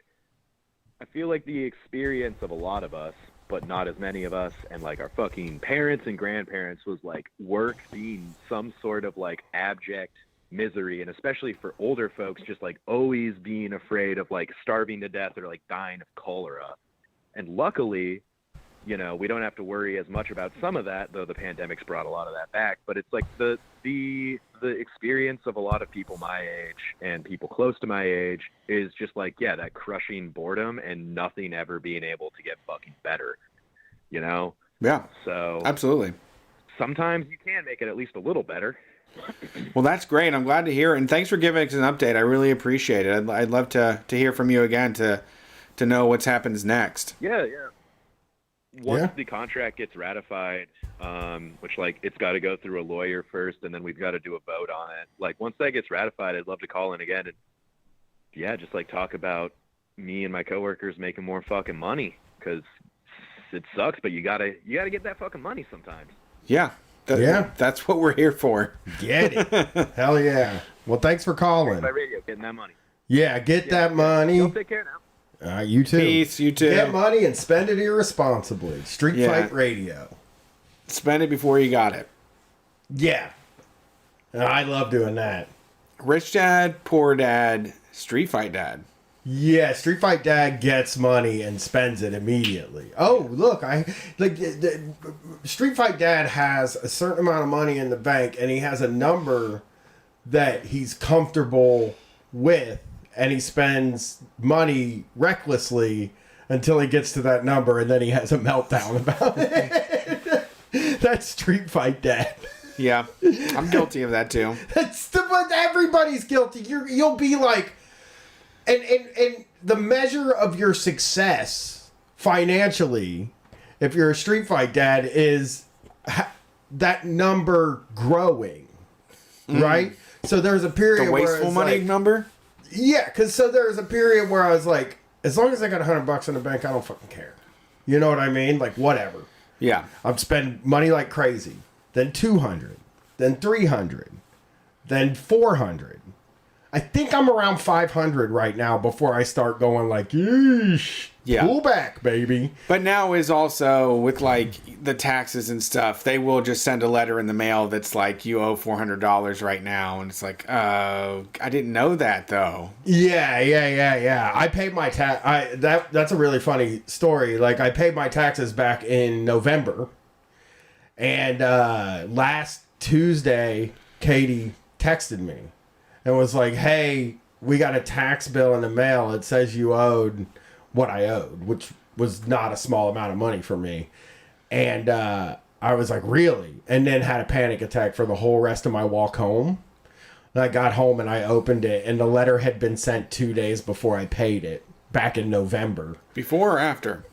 I feel like the experience of a lot of us, but not as many of us, and like our fucking parents and grandparents, was like work being some sort of like abject misery, and especially for older folks, just like always being afraid of like starving to death or like dying of cholera. And luckily, you know, we don't have to worry as much about some of that, though the pandemic's brought a lot of that back. But it's like the experience of a lot of people my age and people close to my age is just like, yeah, that crushing boredom and nothing ever being able to get fucking better, you know? Yeah. So absolutely. Sometimes you can make it at least a little better. Well, that's great. I'm glad to hear it. And thanks for giving us an update. I really appreciate it. I'd love to hear from you again to know what's happens next. Yeah. Once the contract gets ratified, which like it's got to go through a lawyer first, and then we've got to do a vote on it. Like once that gets ratified, I'd love to call in again and just like talk about me and my coworkers making more fucking money, because it sucks, but you gotta get that fucking money sometimes. Yeah. That's what we're here for. Get it. Hell yeah. Well, thanks for calling. By radio, getting that money. Yeah, get that money. You'll take care now. You too. Peace, you too. Get money and spend it irresponsibly. Street Fight Radio. Spend it before you got it. Yeah. I love doing that. Rich Dad, Poor Dad, Street Fight Dad. Yeah, Street Fight Dad gets money and spends it immediately. Oh, look, Street Fight Dad has a certain amount of money in the bank, and he has a number that he's comfortable with, and he spends money recklessly until he gets to that number, and then he has a meltdown about it. That's Street Fight Dad. Yeah, I'm guilty of that too. But everybody's guilty. You'll be like, and the measure of your success financially, if you're a Street Fight Dad, is that number growing, right? So there's a period the wasteful money like, number. Yeah, because so there was a period where I was like, as long as I got $100 in the bank, I don't fucking care. You know what I mean? Like whatever. Yeah. I'm spending money like crazy. Then 200, then 300, then 400. I think I'm around 500 right now before I start going like, yeesh, pull back, baby. But now is also with like the taxes and stuff, they will just send a letter in the mail that's like, you owe $400 right now. And it's like, I didn't know that though. Yeah. I paid my that's a really funny story. Like I paid my taxes back in November. And last Tuesday, Katie texted me and was like, hey, we got a tax bill in the mail. It says you owed what I owed, which was not a small amount of money for me. And I was like, really? And then had a panic attack for the whole rest of my walk home. And I got home and I opened it, and the letter had been sent 2 days before I paid it, back in November. Before or after?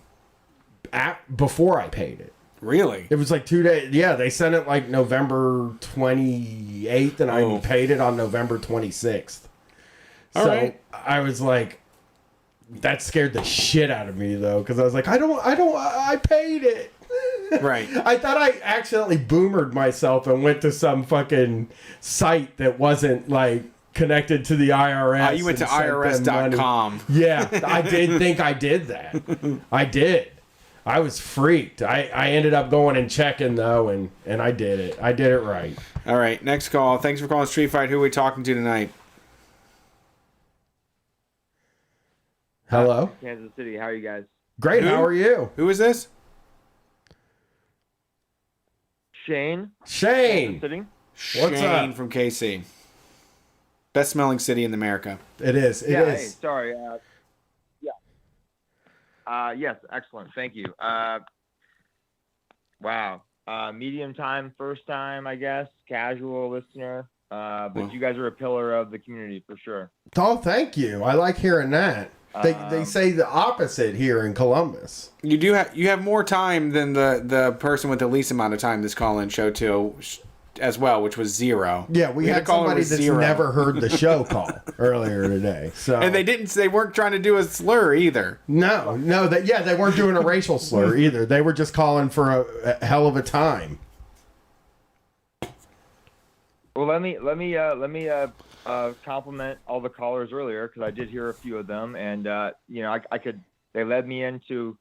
Before I paid it. Really? It was like 2 days. Yeah, they sent it like November 28th, and I paid it on November 26th. All right. I was like, that scared the shit out of me though, because I was like, I paid it. Right. I thought I accidentally boomered myself and went to some fucking site that wasn't like connected to the IRS. You went to IRS.com. Yeah, I did think I did that. I did. I was freaked. I ended up going and checking though, and I did it. I did it right. All right, next call. Thanks for calling Street Fight. Who are we talking to tonight? Hello? Kansas City. How are you guys? Great. How are you? Who is this? Shane. Shane. Kansas City. What's Shane up? from KC. Best smelling city in America. It is. It yeah, is. Hey, sorry. Yes, excellent. Thank you. Wow. Medium time, first time, I guess. Casual listener. But you guys are a pillar of the community for sure. Oh, thank you. I like hearing that. They say the opposite here in Columbus. You have more time than the person with the least amount of time this call-in show too, as well, which was 0. Yeah, we had somebody that's never heard the show call earlier today. So and they weren't trying to do a slur either. No, they weren't doing a racial slur either. They were just calling for a hell of a time. Well, let me compliment all the callers earlier, because I did hear a few of them, and they led me into,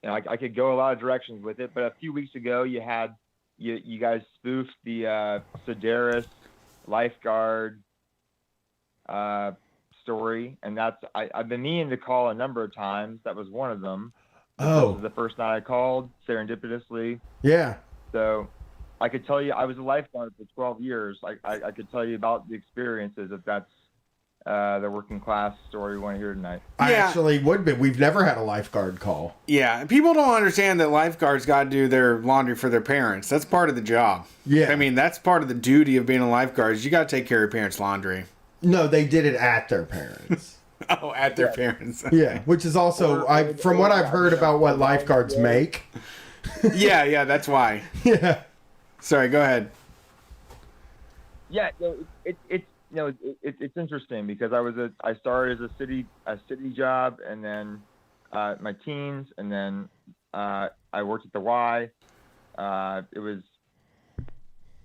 I could go a lot of directions with it. But a few weeks ago, you guys spoofed the Sedaris lifeguard story, and I've been meaning to call a number of times. That was one of them. Oh, this was the first night I called serendipitously. Yeah. So I could tell you I was a lifeguard for 12 years. I could tell you about the experiences if that's the working class story we want to hear tonight. I actually would be. We've never had a lifeguard call. Yeah, people don't understand that lifeguards got to do their laundry for their parents. That's part of the job. Yeah. I mean, that's part of the duty of being a lifeguard. Is you got to take care of your parents' laundry. No, they did it at their parents. Oh, at their parents. Yeah, which is also, from what I've heard about what lifeguards make. yeah, that's why. Yeah. Sorry, go ahead. Yeah, it's interesting because I started as a city job, and then my teens, and then I worked at the Y. It was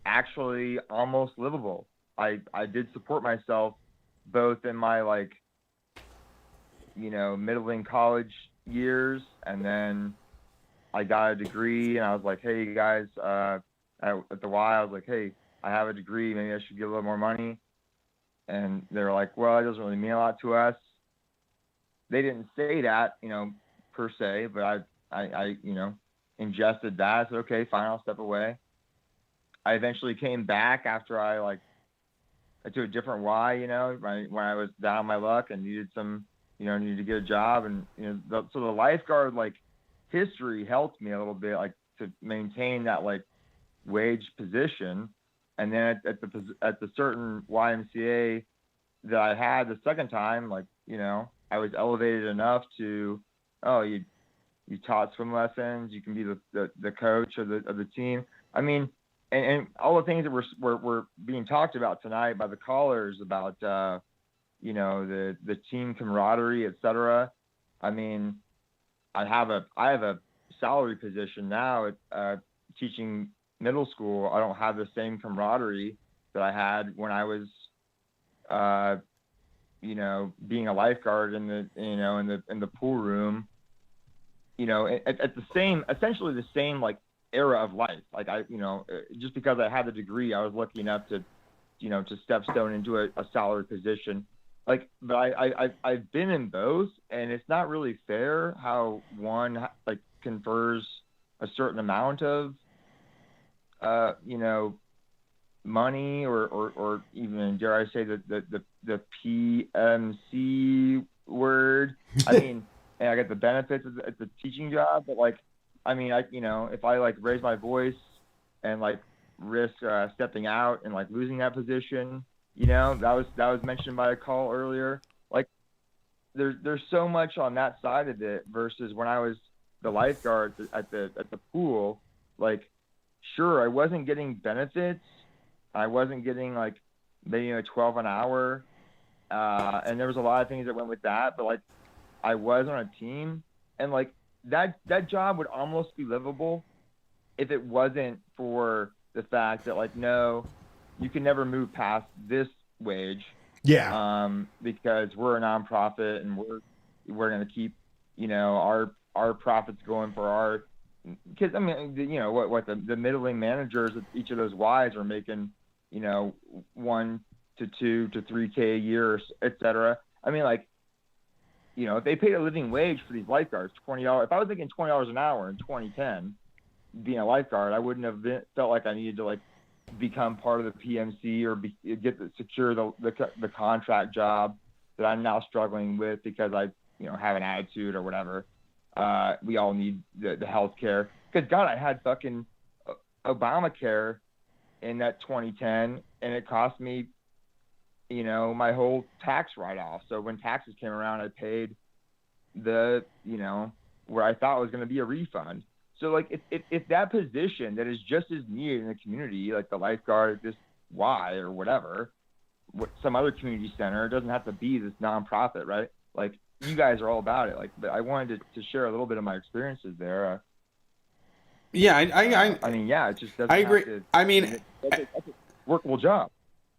actually almost livable. I did support myself both in my middling college years, and then I got a degree, and I was like, hey guys, at the Y, I was like, hey, I have a degree, maybe I should get a little more money. And they were like, well, it doesn't really mean a lot to us. They didn't say that, per se, but I ingested that. I said, okay, fine, I'll step away. I eventually came back after I to a different Y, when I was down on my luck and needed to get a job. And, so the lifeguard, history helped me a little bit, to maintain that, wage position. And then at the certain YMCA that I had the second time, I was elevated enough to, you taught swim lessons, you can be the coach of the team. I mean, and all the things that were being talked about tonight by the callers about, the team camaraderie, etc. I mean, I have a salary position now at teaching middle school. I don't have the same camaraderie that I had when I was, being a lifeguard in the pool room. At essentially the same era of life. Just because I had the degree, I was lucky enough to stepstone into a salary position. But I've been in both, and it's not really fair how one confers a certain amount of money or even, dare I say, the PMC word. I mean, and I get the benefits at the teaching job, but if I raise my voice and risk stepping out and losing that position, that was mentioned by a call earlier. There's so much on that side of it versus when I was the lifeguard at the pool. Sure, I wasn't getting benefits. I wasn't getting maybe $12 an hour, and there was a lot of things that went with that. But I was on a team, and that job would almost be livable if it wasn't for the fact that no, you can never move past this wage. Yeah. Because we're a nonprofit, and we're gonna keep our profits going for our. Because what the middling managers at each of those Ys are making, $1 to $2 to $3K a year, etc. I mean, if they paid a living wage for these lifeguards, $20. If I was making $20 an hour in 2010, being a lifeguard, I wouldn't have felt like I needed to become part of the PMC or secure the contract job that I'm now struggling with because I have an attitude or whatever. We all need the health care. Because, God, I had fucking Obamacare in that 2010, and it cost me, my whole tax write-off. So when taxes came around, I paid where I thought was going to be a refund. So like if that position that is just as needed in the community, like the lifeguard, this Y or whatever, some other community center, it doesn't have to be this nonprofit, right? Like you guys are all about it. Like, but I wanted to share a little bit of my experiences there. Yeah, I mean, yeah, it just doesn't. I agree. That's a workable job.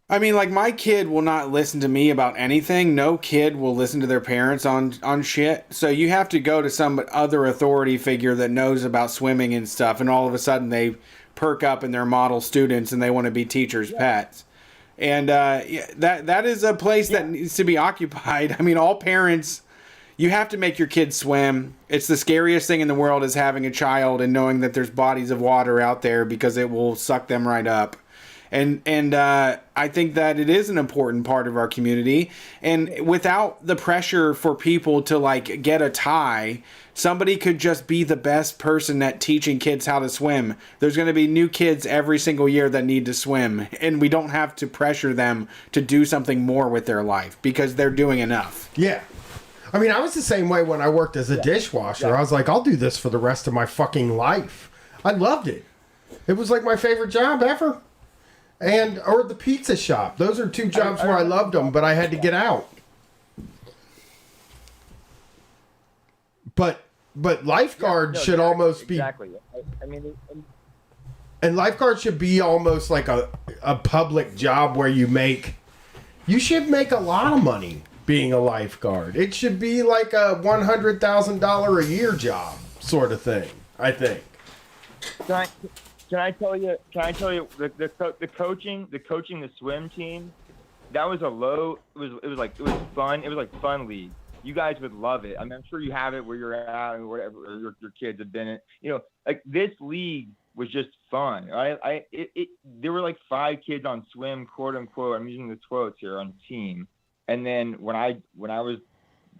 I mean, like my kid will not listen to me about anything. No kid will listen to their parents on shit. So you have to go to some other authority figure that knows about swimming and stuff, and all of a sudden they perk up and they're model students and they want to be teachers' pets. And that is a place that needs to be occupied. I mean, all parents, you have to make your kids swim. It's the scariest thing in the world is having a child and knowing that there's bodies of water out there because it will suck them right up. And I think that it is an important part of our community. And without the pressure for people to like get a tie, somebody could just be the best person at teaching kids how to swim. There's going to be new kids every single year that need to swim. And we don't have to pressure them to do something more with their life because they're doing enough. Yeah. I mean, I was the same way when I worked as a dishwasher. I was like, I'll do this for the rest of my fucking life. I loved it. It was like my favorite job ever. Or the pizza shop. Those are two jobs where I loved them, but I had to get out. But lifeguard should almost be exactly. I mean, and lifeguard should be almost like a public job where you should make a lot of money being a lifeguard. It should be like a $100,000 a year job sort of thing, I think. Can I tell you the coaching the swim team, that was it was fun. It was like fun league. You guys would love it. I mean, I'm sure you have it where you're at and whatever, or your kids have been in. Like this league was just fun. There were like 5 kids on swim, quote unquote. I'm using the quotes here, on team. And then when I was,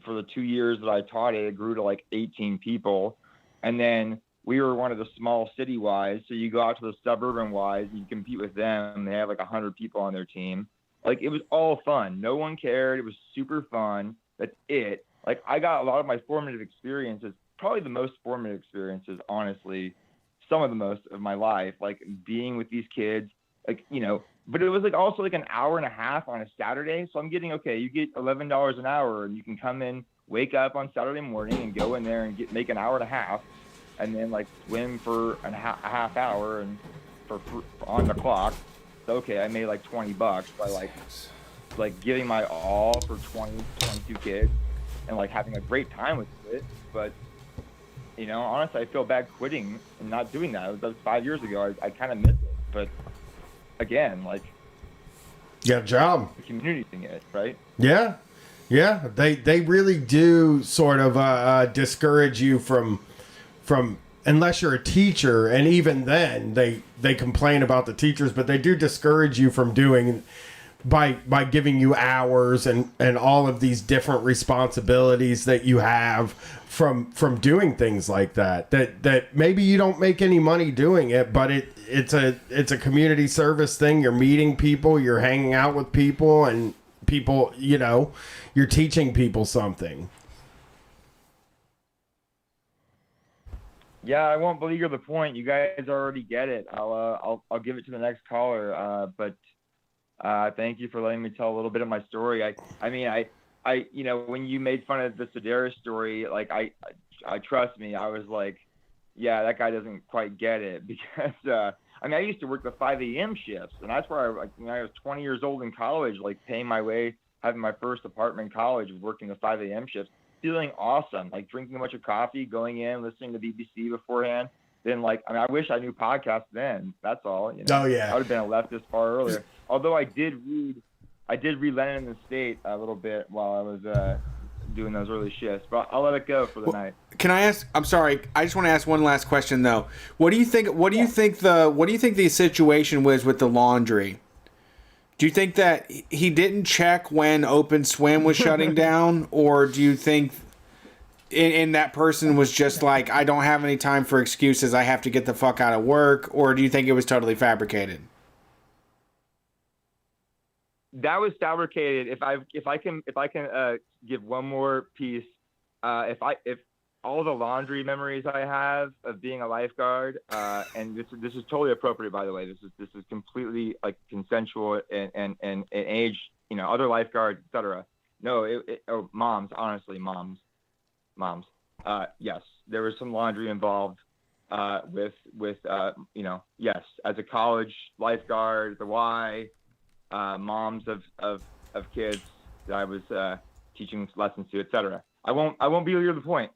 for the 2 years that I taught it grew to like 18 people. And then we were one of the small city Ys, so you go out to the suburban Ys and you compete with them. They have like 100 people on their team. Like it was all fun. No one cared. It was super fun. That's it. Like I got a lot of my formative experiences, probably the most formative experiences, honestly, some of the most of my life, like being with these kids, like, but it was like also like an hour and a half on a Saturday. So I'm getting, you get $11 an hour and you can come in, wake up on Saturday morning and go in there and make an hour and a half. And then like swim for a half hour and for on the clock. So, I made like $20 by like giving my all for 22 kids and like having a great time with it. But honestly, I feel bad quitting and not doing that. That was 5 years ago. I kind of miss it. But again, like, you got a job. The community thing is right. Yeah, they really do sort of discourage you from unless you're a teacher, and even then they complain about the teachers, but they do discourage you from doing by giving you hours and all of these different responsibilities that you have from doing things like that maybe you don't make any money doing it, but it's a community service thing. You're meeting people, you're hanging out with people, and people, you're teaching people something. Yeah, I won't belabor the point. You guys already get it. I'll give it to the next caller. But thank you for letting me tell a little bit of my story. I mean, when you made fun of the Sedaris story, like I trust me, I was like, yeah, that guy doesn't quite get it, because I used to work the 5 a.m. shifts, and that's where I was 20 years old in college, like paying my way, having my first apartment in college, working the 5 a.m. shifts. Feeling awesome, like drinking a bunch of coffee, going in, listening to BBC beforehand. Then, I wish I knew podcasts then. That's all. Oh yeah, I would have been a leftist far earlier. Although I did read Lenin in the State a little bit while I was doing those early shifts. But I'll let it go for the night. Can I ask? I'm sorry. I just want to ask one last question though. What do you think? What do you think the situation was with the laundry? Do you think that he didn't check when Open Swim was shutting down? Or do you think and that person was just like, I don't have any time for excuses, I have to get the fuck out of work? Or do you think it was totally fabricated? That was fabricated. If I can give one more piece, if all the laundry memories I have of being a lifeguard, and this is totally appropriate, by the way. This is completely like consensual and age, other lifeguards, etc. No, moms, honestly, moms. Yes, there was some laundry involved with yes, as a college lifeguard at the Y, moms of kids that I was teaching lessons to, etc. I won't belabor the point.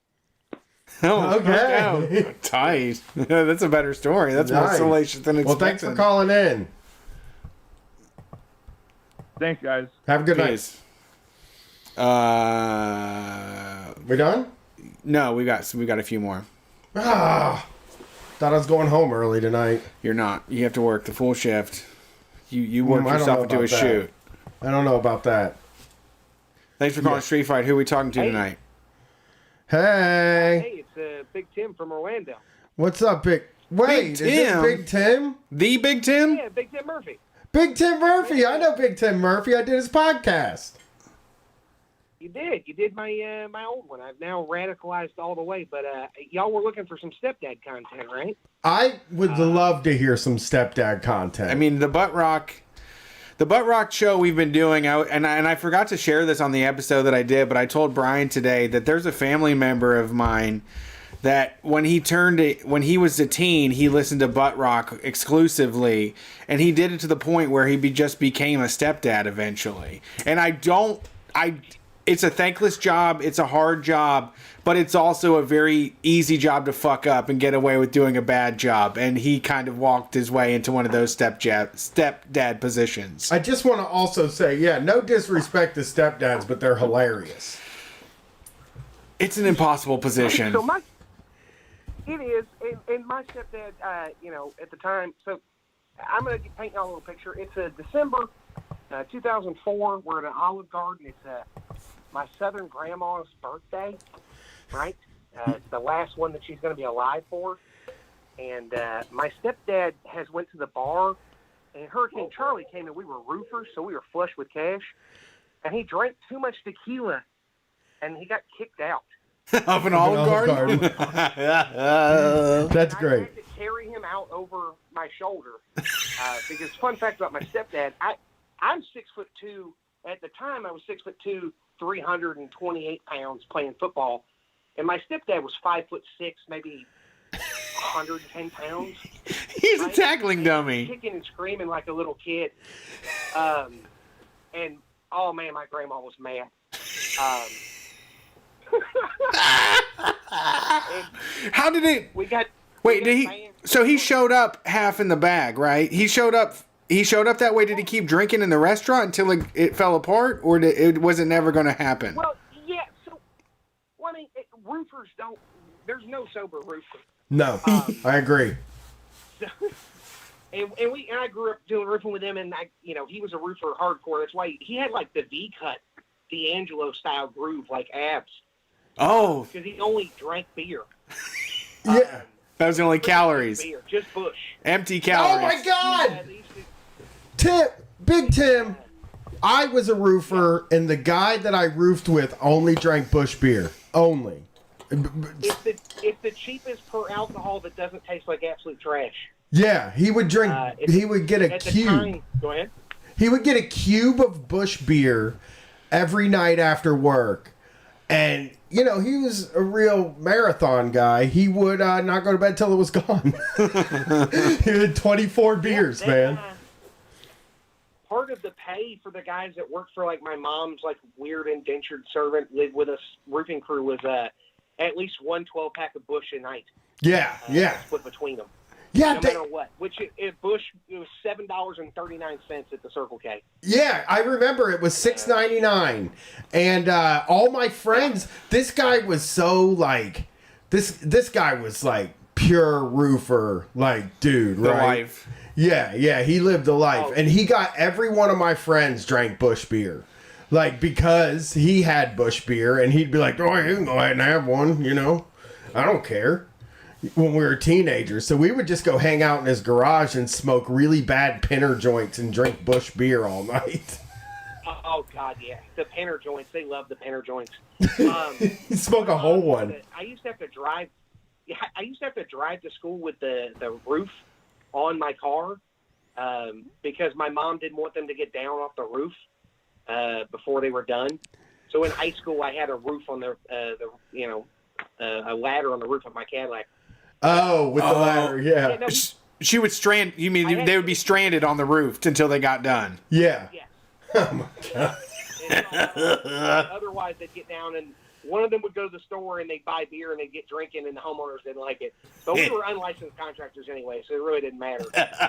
Oh, Okay. Tight. That's a better story. That's more Nice. salacious than Well, expected. thanks for calling in. Thanks, guys. Have a good Peace. We done? No, we got a few more. Ah, thought I was going home early tonight. You're not. You have to work the full shift. You work I don't yourself know into a about that. shoot. I don't know about that. Thanks for calling Street Fight. Who are we talking to tonight? Hey. Hey, it's Big Tim from Orlando. What's up, Big? Wait, is this Tim? Big Tim? The Big Tim? Yeah, Big Tim Murphy. Big Tim Murphy. I know Big Tim Murphy. I did his podcast. You did my my old one. I've now radicalized all the way, but y'all were looking for some stepdad content, right? I would love to hear some stepdad content. I mean, the Butt Rock show we've been doing, and I forgot to share this on the episode that I did, but I told Brian today that there's a family member of mine that when he was a teen, he listened to Butt Rock exclusively, and he did it to the point where he just became a stepdad eventually. And it's a thankless job, it's a hard job, but it's also a very easy job to fuck up and get away with doing a bad job. And he kind of walked his way into one of those stepdad positions. I just want to also say, no disrespect to stepdads, but they're hilarious. It's an impossible position. So it is, and my stepdad, at the time. So I'm gonna paint y'all a little picture. It's December 2004. We're at an Olive Garden. It's my Southern grandma's birthday, right? It's the last one that she's going to be alive for. And my stepdad has went to the bar, and Hurricane Charlie came, and we were roofers, so we were flush with cash. And he drank too much tequila, and he got kicked out. Of an Olive Garden? That's great. I had to carry him out over my shoulder. Because fun fact about my stepdad, I'm 6'2". At the time, I was 6'2", 328 pounds playing football, and my stepdad was 5'6", maybe 110 pounds. He's a tackling dummy. Kicking and screaming like a little kid. And oh man, my grandma was mad. How did it? So he showed up half in the bag, right? He showed up that way. Did he keep drinking in the restaurant until it fell apart, or was it never going to happen? Well, yeah. So, I mean, roofers don't. There's no sober roofer. No, I agree. And I grew up doing roofing with him, and he was a roofer hardcore. That's why he had like the V cut, D'Angelo style groove, like abs. Oh, because he only drank beer. Yeah, that was the only calories. Beer, just Bush. Empty calories. Oh my God! Big Tim, I was a roofer, and the guy that I roofed with only drank Bush beer. Only. It's the cheapest per alcohol that doesn't taste like absolute trash. Yeah, he would drink. He would get a at the cube. time- go ahead. He would get a cube of Bush beer every night after work. And, he was a real marathon guy. He would not go to bed till it was gone. He had 24 beers, man. Part of the pay for the guys that worked for, like, my mom's, like, weird indentured servant lived with us roofing crew was at least one 12-pack of Bush a night. Yeah, yeah. Split between them. Yeah, no matter what. Which at Bush, it was $7.39 at the Circle K. Yeah, I remember it was $6.99, and all my friends. This guy was so like, this guy was like pure roofer, like dude, The right? life. Yeah, he lived a life, and he got every one of my friends drank Bush beer, like because he had Bush beer, and he'd be like, "Oh, you can go ahead and have one," I don't care. When we were teenagers, so we would just go hang out in his garage and smoke really bad pinner joints and drink Bush beer all night. Oh God, yeah, the Penner joints. They love the Penner joints. You smoke a whole one. I used to have to drive. Yeah, I used to have to drive to school with the roof on my car because my mom didn't want them to get down off the roof before they were done. So in high school, I had a roof on a ladder on the roof of my Cadillac. Oh, with the ladder, yeah. no, She would strand. You mean they would be stranded on the roof until they got done? Yeah. Yes. Oh my God. Otherwise, they'd get down and one of them would go to the store and they'd buy beer and they'd get drinking and the homeowners didn't like it. But we were unlicensed contractors anyway, so it really didn't matter.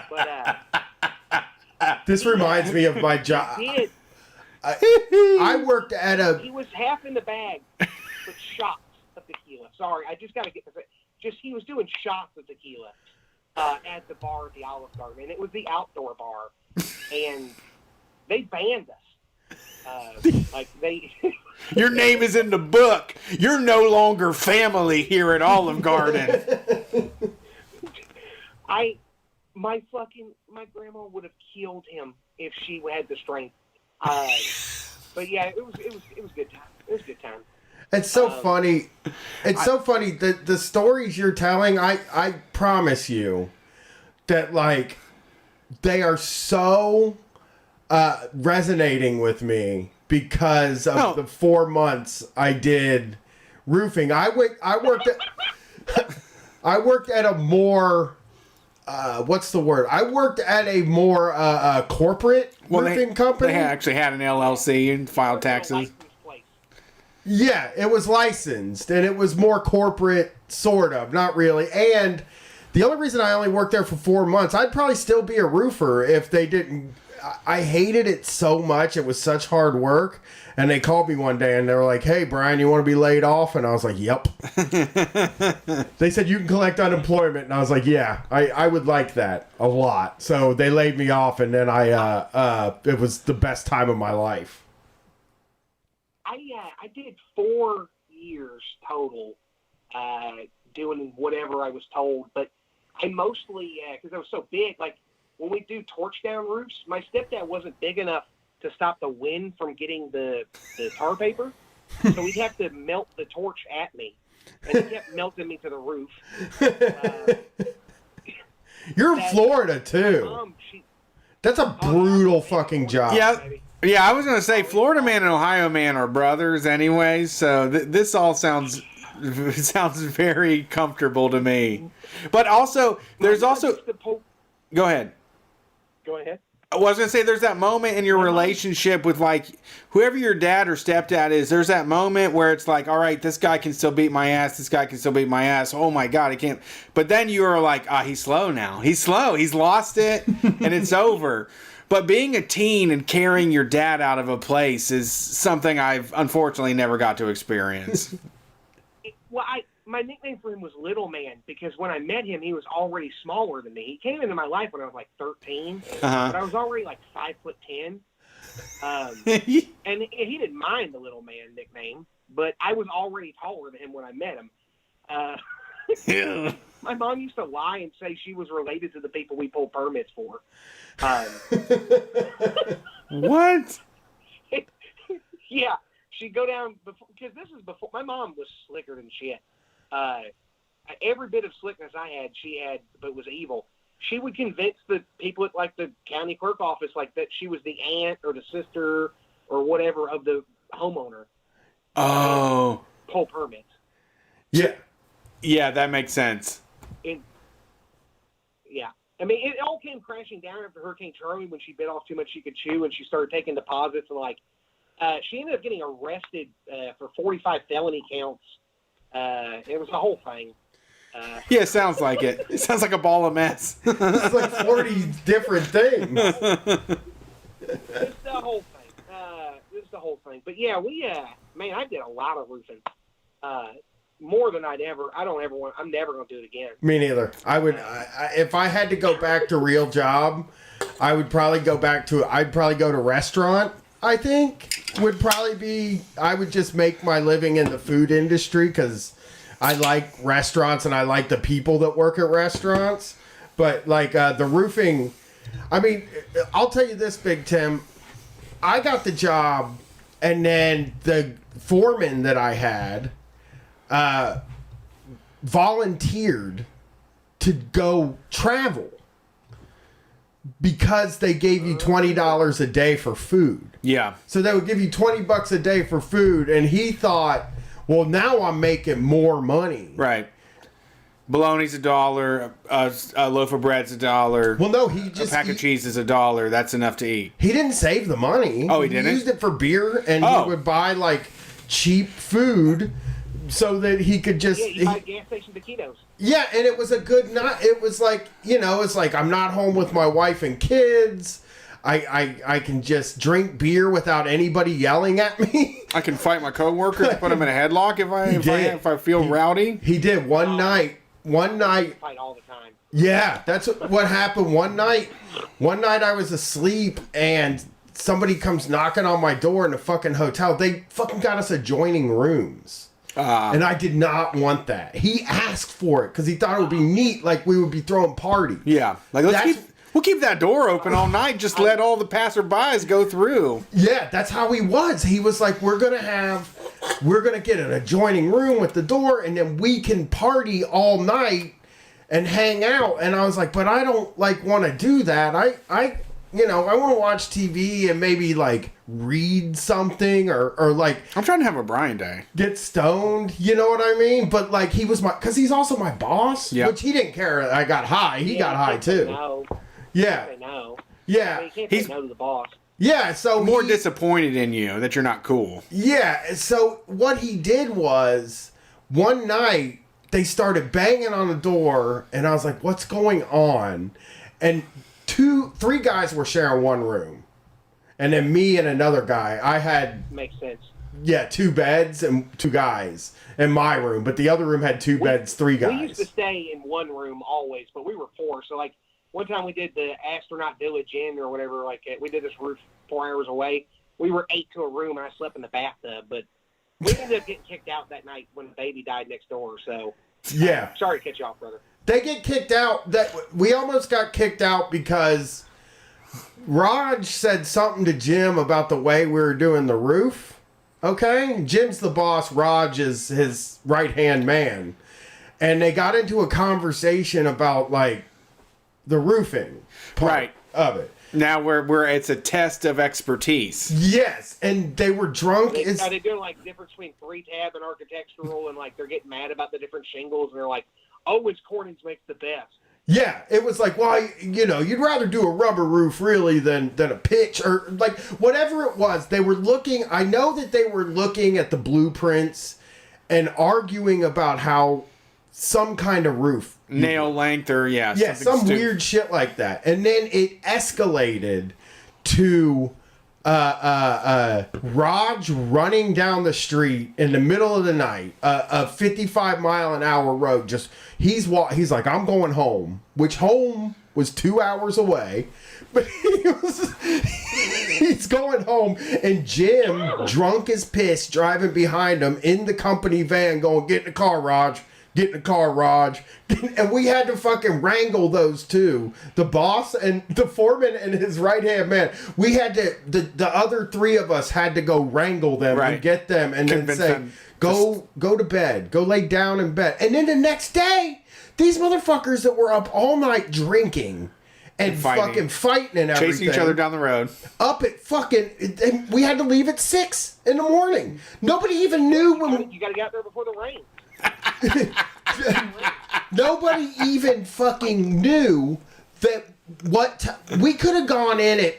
But This reminds me of my job. he did. I worked at a. He was half in the bag with shots of tequila. Sorry, I just got to get this. He was doing shots of tequila at the bar at the Olive Garden, and it was the outdoor bar, and they banned us. Your name is in the book. You're no longer family here at Olive Garden. My grandma would have killed him if she had the strength. But yeah, it was good time. It was a good time. It's so funny. It's so funny that the stories you're telling. I promise you that like they are so resonating with me because of the 4 months I did roofing. I worked at a more what's the word? I worked at a more corporate roofing company. They actually had an LLC and filed taxes. Yeah, it was licensed and it was more corporate, sort of, not really. And the only reason I only worked there for 4 months, I'd probably still be a roofer if they didn't. I hated it so much. It was such hard work. And they called me one day and they were like, "Hey, Brian, you want to be laid off?" And I was like, "Yep." They said, "You can collect unemployment." And I was like, "Yeah, I would like that a lot." So they laid me off and then it was the best time of my life. I did 4 years total doing whatever I was told, but I mostly, because I was so big, like when we do torch down roofs, my stepdad wasn't big enough to stop the wind from getting the tar paper, so he'd have to melt the torch at me, and he kept melting me to the roof. You're in Florida, too. That's a brutal fucking job. Yeah, I was going to say, Florida man and Ohio man are brothers anyway, so this all sounds very comfortable to me. But also, there's also... Go ahead. Go ahead. I was going to say, there's that moment in your relationship with, like, whoever your dad or stepdad is, there's that moment where it's like, all right, this guy can still beat my ass, this guy can still beat my ass, oh my God, I can't. But then you are like, he's slow now. He's slow. He's lost it, and it's over. But being a teen and carrying your dad out of a place is something I've unfortunately never got to experience. Well, my nickname for him was Little Man because when I met him, he was already smaller than me. He came into my life when I was like 13, but I was already like 5'10". And he didn't mind the Little Man nickname, but I was already taller than him when I met him. My mom used to lie and say she was related to the people we pulled permits for. What? Yeah, she'd go down before, because this is before my mom was slicker than shit. Every bit of slickness I had, she had, but was evil. She would convince the people at like the county clerk office like that she was the aunt or the sister or whatever of the homeowner. Oh. Pull permits. Yeah. Yeah, that makes sense. Yeah. I mean, it all came crashing down after Hurricane Charlie when she bit off too much she could chew and she started taking deposits and like, she ended up getting arrested for 45 felony counts. It was a whole thing. Yeah, sounds like it. It sounds like a ball of mess. It's like 40 different things. It's the whole thing. But yeah, man, I did a lot of roofing. More than I'm never going to do it again. Me neither. I would, if I had to go back to real job, I would probably go to restaurant, I think would probably be, I would just make my living in the food industry because I like restaurants and I like the people that work at restaurants. But like the roofing, I mean, I'll tell you this, Big Tim, I got the job, and then the foreman that I had volunteered to go travel because they gave you $20 a day for food. Yeah. So they would give you $20 a day for food, and he thought, well, now I'm making more money. Right. Bologna's $1. A loaf of bread's $1. Well, no, he just a pack of cheese is $1. That's enough to eat. He didn't save the money. Oh, he didn't? He used it for beer, and he would buy like cheap food so that he could just. Yeah, you buy gas station taquitos. Yeah, and it was a good night. It was like, it's like I'm not home with my wife and kids. I can just drink beer without anybody yelling at me. I can fight my coworkers, put them in a headlock if I feel rowdy. He did one night. Fight all the time. Yeah, that's what happened one night. One night I was asleep and somebody comes knocking on my door in the fucking hotel. They fucking got us adjoining rooms. And I did not want that. He asked for it because he thought it would be neat, like we would be throwing parties. Yeah, like we'll keep that door open all night. Just let all the passerbys go through. Yeah, that's how he was. He was like, we're gonna get an adjoining room with the door, and then we can party all night and hang out. And I was like, but I don't want to do that. I want to watch TV and maybe like read something or like I'm trying to have a Brian day. Get stoned, you know what I mean? But like because he's also my boss, which he didn't care. I got high. He got high too. No. Yeah. No. Yeah. I mean, you can't say no to the boss. Yeah, so more disappointed in you that you're not cool. Yeah, so what he did was one night they started banging on the door, and I was like, "What's going on?" And 3 guys were sharing one room, and then me and another guy. I had makes sense. Yeah, 2 beds and 2 guys in my room, but the other room had 2 beds, 3 guys. We used to stay in one room always, but we were 4, so like. One time we did the Astronaut Village Inn or whatever, like we did this roof 4 hours away. We were 8 to a room, and I slept in the bathtub. But we ended up getting kicked out that night when the baby died next door. So yeah, sorry to cut you off, brother. They get kicked out. That we almost got kicked out because Raj said something to Jim about the way we were doing the roof. Okay, Jim's the boss. Raj is his right-hand man, and they got into a conversation about like. The roofing part of it. Now where it's a test of expertise. Yes, and they were drunk. They're doing like difference between 3-tab and architectural, and like they're getting mad about the different shingles, and they're like, "Owens Corning's makes the best." Yeah, it was like, well, you'd rather do a rubber roof really than a pitch or like whatever it was. They were looking. I know that they were looking at the blueprints and arguing about how some kind of roof. Nail length or some weird shit like that, and then it escalated to Raj running down the street in the middle of the night, a 55-mile-an-hour road. He's like, I'm going home, which home was 2 hours away, but he's going home, and Jim, drunk as piss, driving behind him in the company van, going, "Get in the car, Raj. Get in the car, Raj." And we had to fucking wrangle those two. The boss and the foreman and his right-hand man. We had to, the other 3 of us had to go wrangle them and get them and Convince then say, them. go to bed. Go lay down in bed. And then the next day, these motherfuckers that were up all night drinking and fucking fighting and everything. Chasing each other down the road. Up at fucking, and we had to leave at 6 in the morning. Nobody even knew when. You got to get out there before the rain. Nobody even fucking knew that we could have gone in at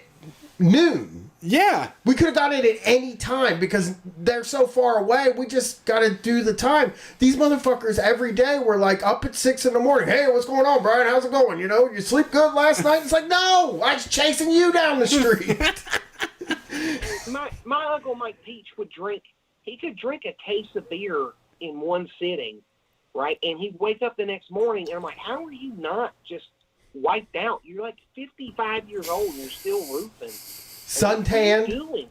noon. Yeah. We could have gone in at any time because they're so far away. We just got to do the time. These motherfuckers every day were like up at 6 in the morning. "Hey, what's going on, Brian? How's it going? You sleep good last night?" It's like, no, I was chasing you down the street. my Uncle Mike Peach would drink. He could drink a case of beer in one sitting, right? And he'd wake up the next morning, and I'm like, how are you not just wiped out? You're like 55 years old, and you're still roofing. Suntan. What are you doing?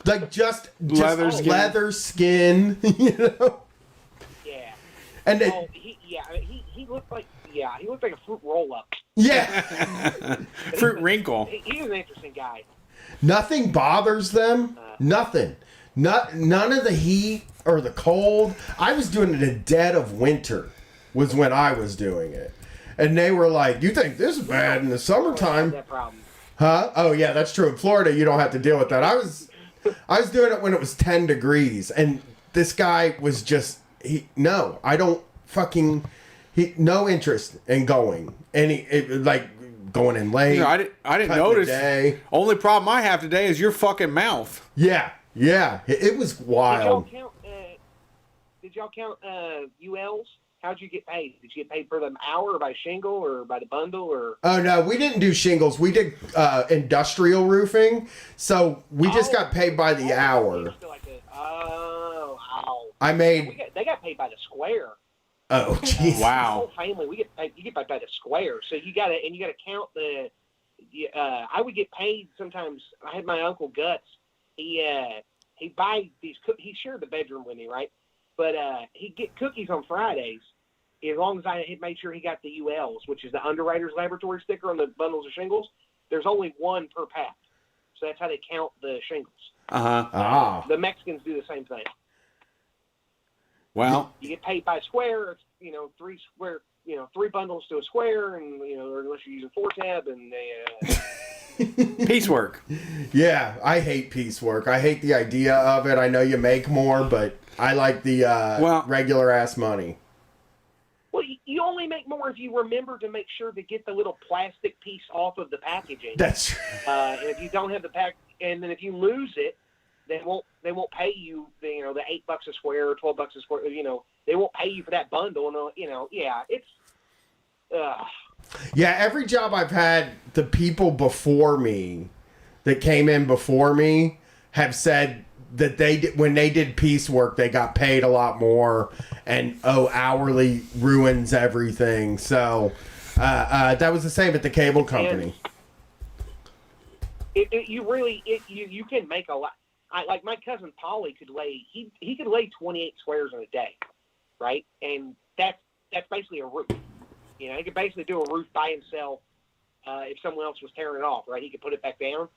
Like just leather skin. Leather skin, Yeah. And then, he looked like a fruit roll-up. Yeah. Fruit wrinkle. He was an interesting guy. Nothing bothers them. Nothing. None of the heat or the cold. I was doing it in the dead of winter was when I was doing it. And they were like, you think this is bad in the summertime? That problem. Huh? Oh, yeah, that's true. In Florida, you don't have to deal with that. I was doing it when it was 10 degrees. And this guy was just, no interest in going. Going in late. I didn't notice. Only problem I have today is your fucking mouth. Yeah. It was wild. Did y'all count ULs? How'd you get paid? Did you get paid for the hour or by shingle or by the bundle or? Oh no, we didn't do shingles. We did industrial roofing. So we just got paid by the hour. I made. They got paid by the square. Oh jeez. Wow. The whole family, you get paid by the square. So you gotta count the. I would get paid sometimes. I had my Uncle Guts. He buy these cookies. He shared the bedroom with me, right? But he'd get cookies on Fridays, as long as I had made sure he got the ULs, which is the Underwriters Laboratory sticker on the bundles of shingles. There's only one per pack, so that's how they count the shingles. The Mexicans do the same thing. Well, you get paid by square. It's 3 square. 3 bundles to a square, and or unless you're using 4-tab and piecework. Yeah, I hate piecework. I hate the idea of it. I know you make more, but I like the regular ass money. Well, you only make more if you remember to make sure to get the little plastic piece off of the packaging. That's and if you don't have the pack, and then if you lose it, they won't pay you the $8 a square or $12 a square. They won't pay you for that bundle. And it's. Yeah, every job I've had, the people before me that came in before me have said that when they did piecework, they got paid a lot more, and hourly ruins everything. So that was the same at the cable company. You can make a lot. Like my cousin Paulie could lay. He could lay 28 squares in a day, right? And that's basically a roof. He could basically do a roof by himself. If someone else was tearing it off, right? He could put it back down,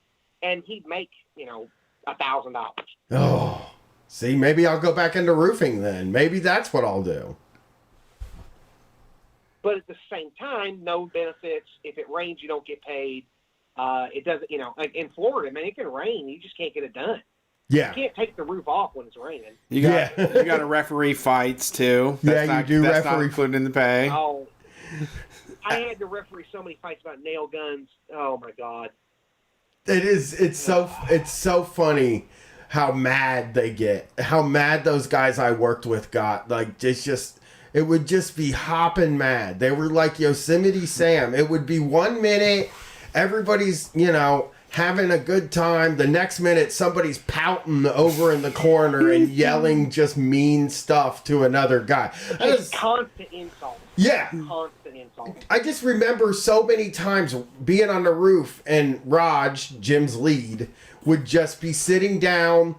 and he'd make $1,000. Oh, see, maybe I'll go back into roofing then. Maybe that's what I'll do. But at the same time, no benefits. If it rains, you don't get paid. It doesn't, like in Florida, man, it can rain. You just can't get it done. Yeah. You can't take the roof off when it's raining. You got to referee fights too. You do that's referee. Not included in the pay. Oh, I had to referee so many fights about nail guns. Oh my God. It's so funny how mad they get. How mad those guys I worked with got. Like it would just be hopping mad. They were like Yosemite Sam. It would be 1 minute everybody's, having a good time. The next minute, somebody's pouting over in the corner and yelling just mean stuff to another guy. It's constant insult. Yeah. Constant insult. I just remember so many times being on the roof and Raj, Jim's lead, would just be sitting down,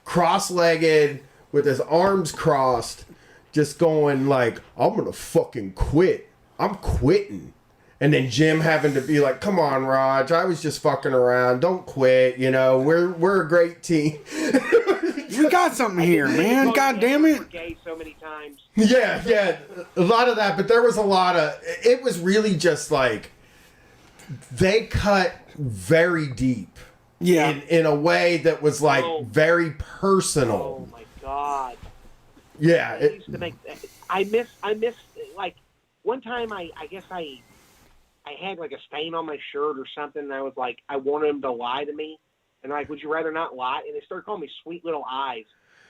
cross-legged, with his arms crossed, just going like, I'm going to fucking quit. I'm quitting. And then Jim having to be like, come on, Raj, I was just fucking around. Don't quit. We're a great team. You got something here, man. God damn it. Gay so many times. Yeah. A lot of that, but there was a lot of, it was really just like, they cut very deep. Yeah. In a way that was like very personal. Oh my God. Yeah. I used to make, I miss, like, one time I guess I had like a stain on my shirt or something, and I was like, I wanted them to lie to me, and like, would you rather not lie? And they started calling me Sweet Little Eyes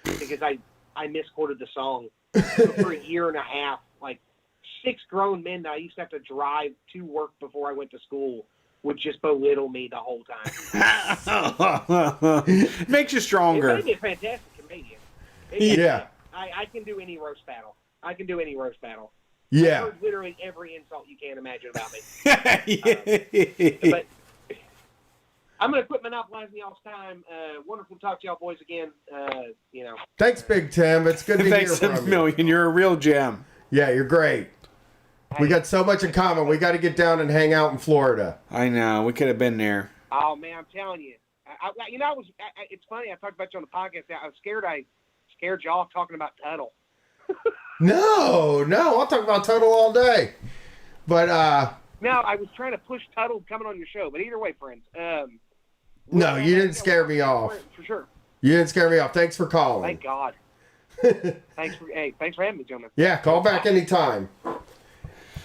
because I misquoted the song. So for a year and a half, like 6 grown men that I used to have to drive to work before I went to school would just belittle me the whole time. Makes you stronger. It made me a fantastic comedian. I can do any roast battle. Yeah. I've heard literally every insult you can imagine about me. But I'm going to quit monopolizing y'all's time. Wonderful to talk to y'all boys again. Thanks, Big Tim. It's good to hear Thanks from a you. million. You're a real gem. Yeah, you're great. We got so much in common. We got to get down and hang out in Florida. I know. We could have been there. Oh man, I'm telling you. It's funny. I talked about you on the podcast. I was scared. I scared y'all talking about Tuttle. No, I'll talk about Tuttle all day. But no, I was trying to push Tuttle coming on your show. But either way, friends. No, you didn't scare me off. For sure. You didn't scare me off. Thanks for calling. Thank God. Thanks for having me, gentlemen. Yeah, call back anytime.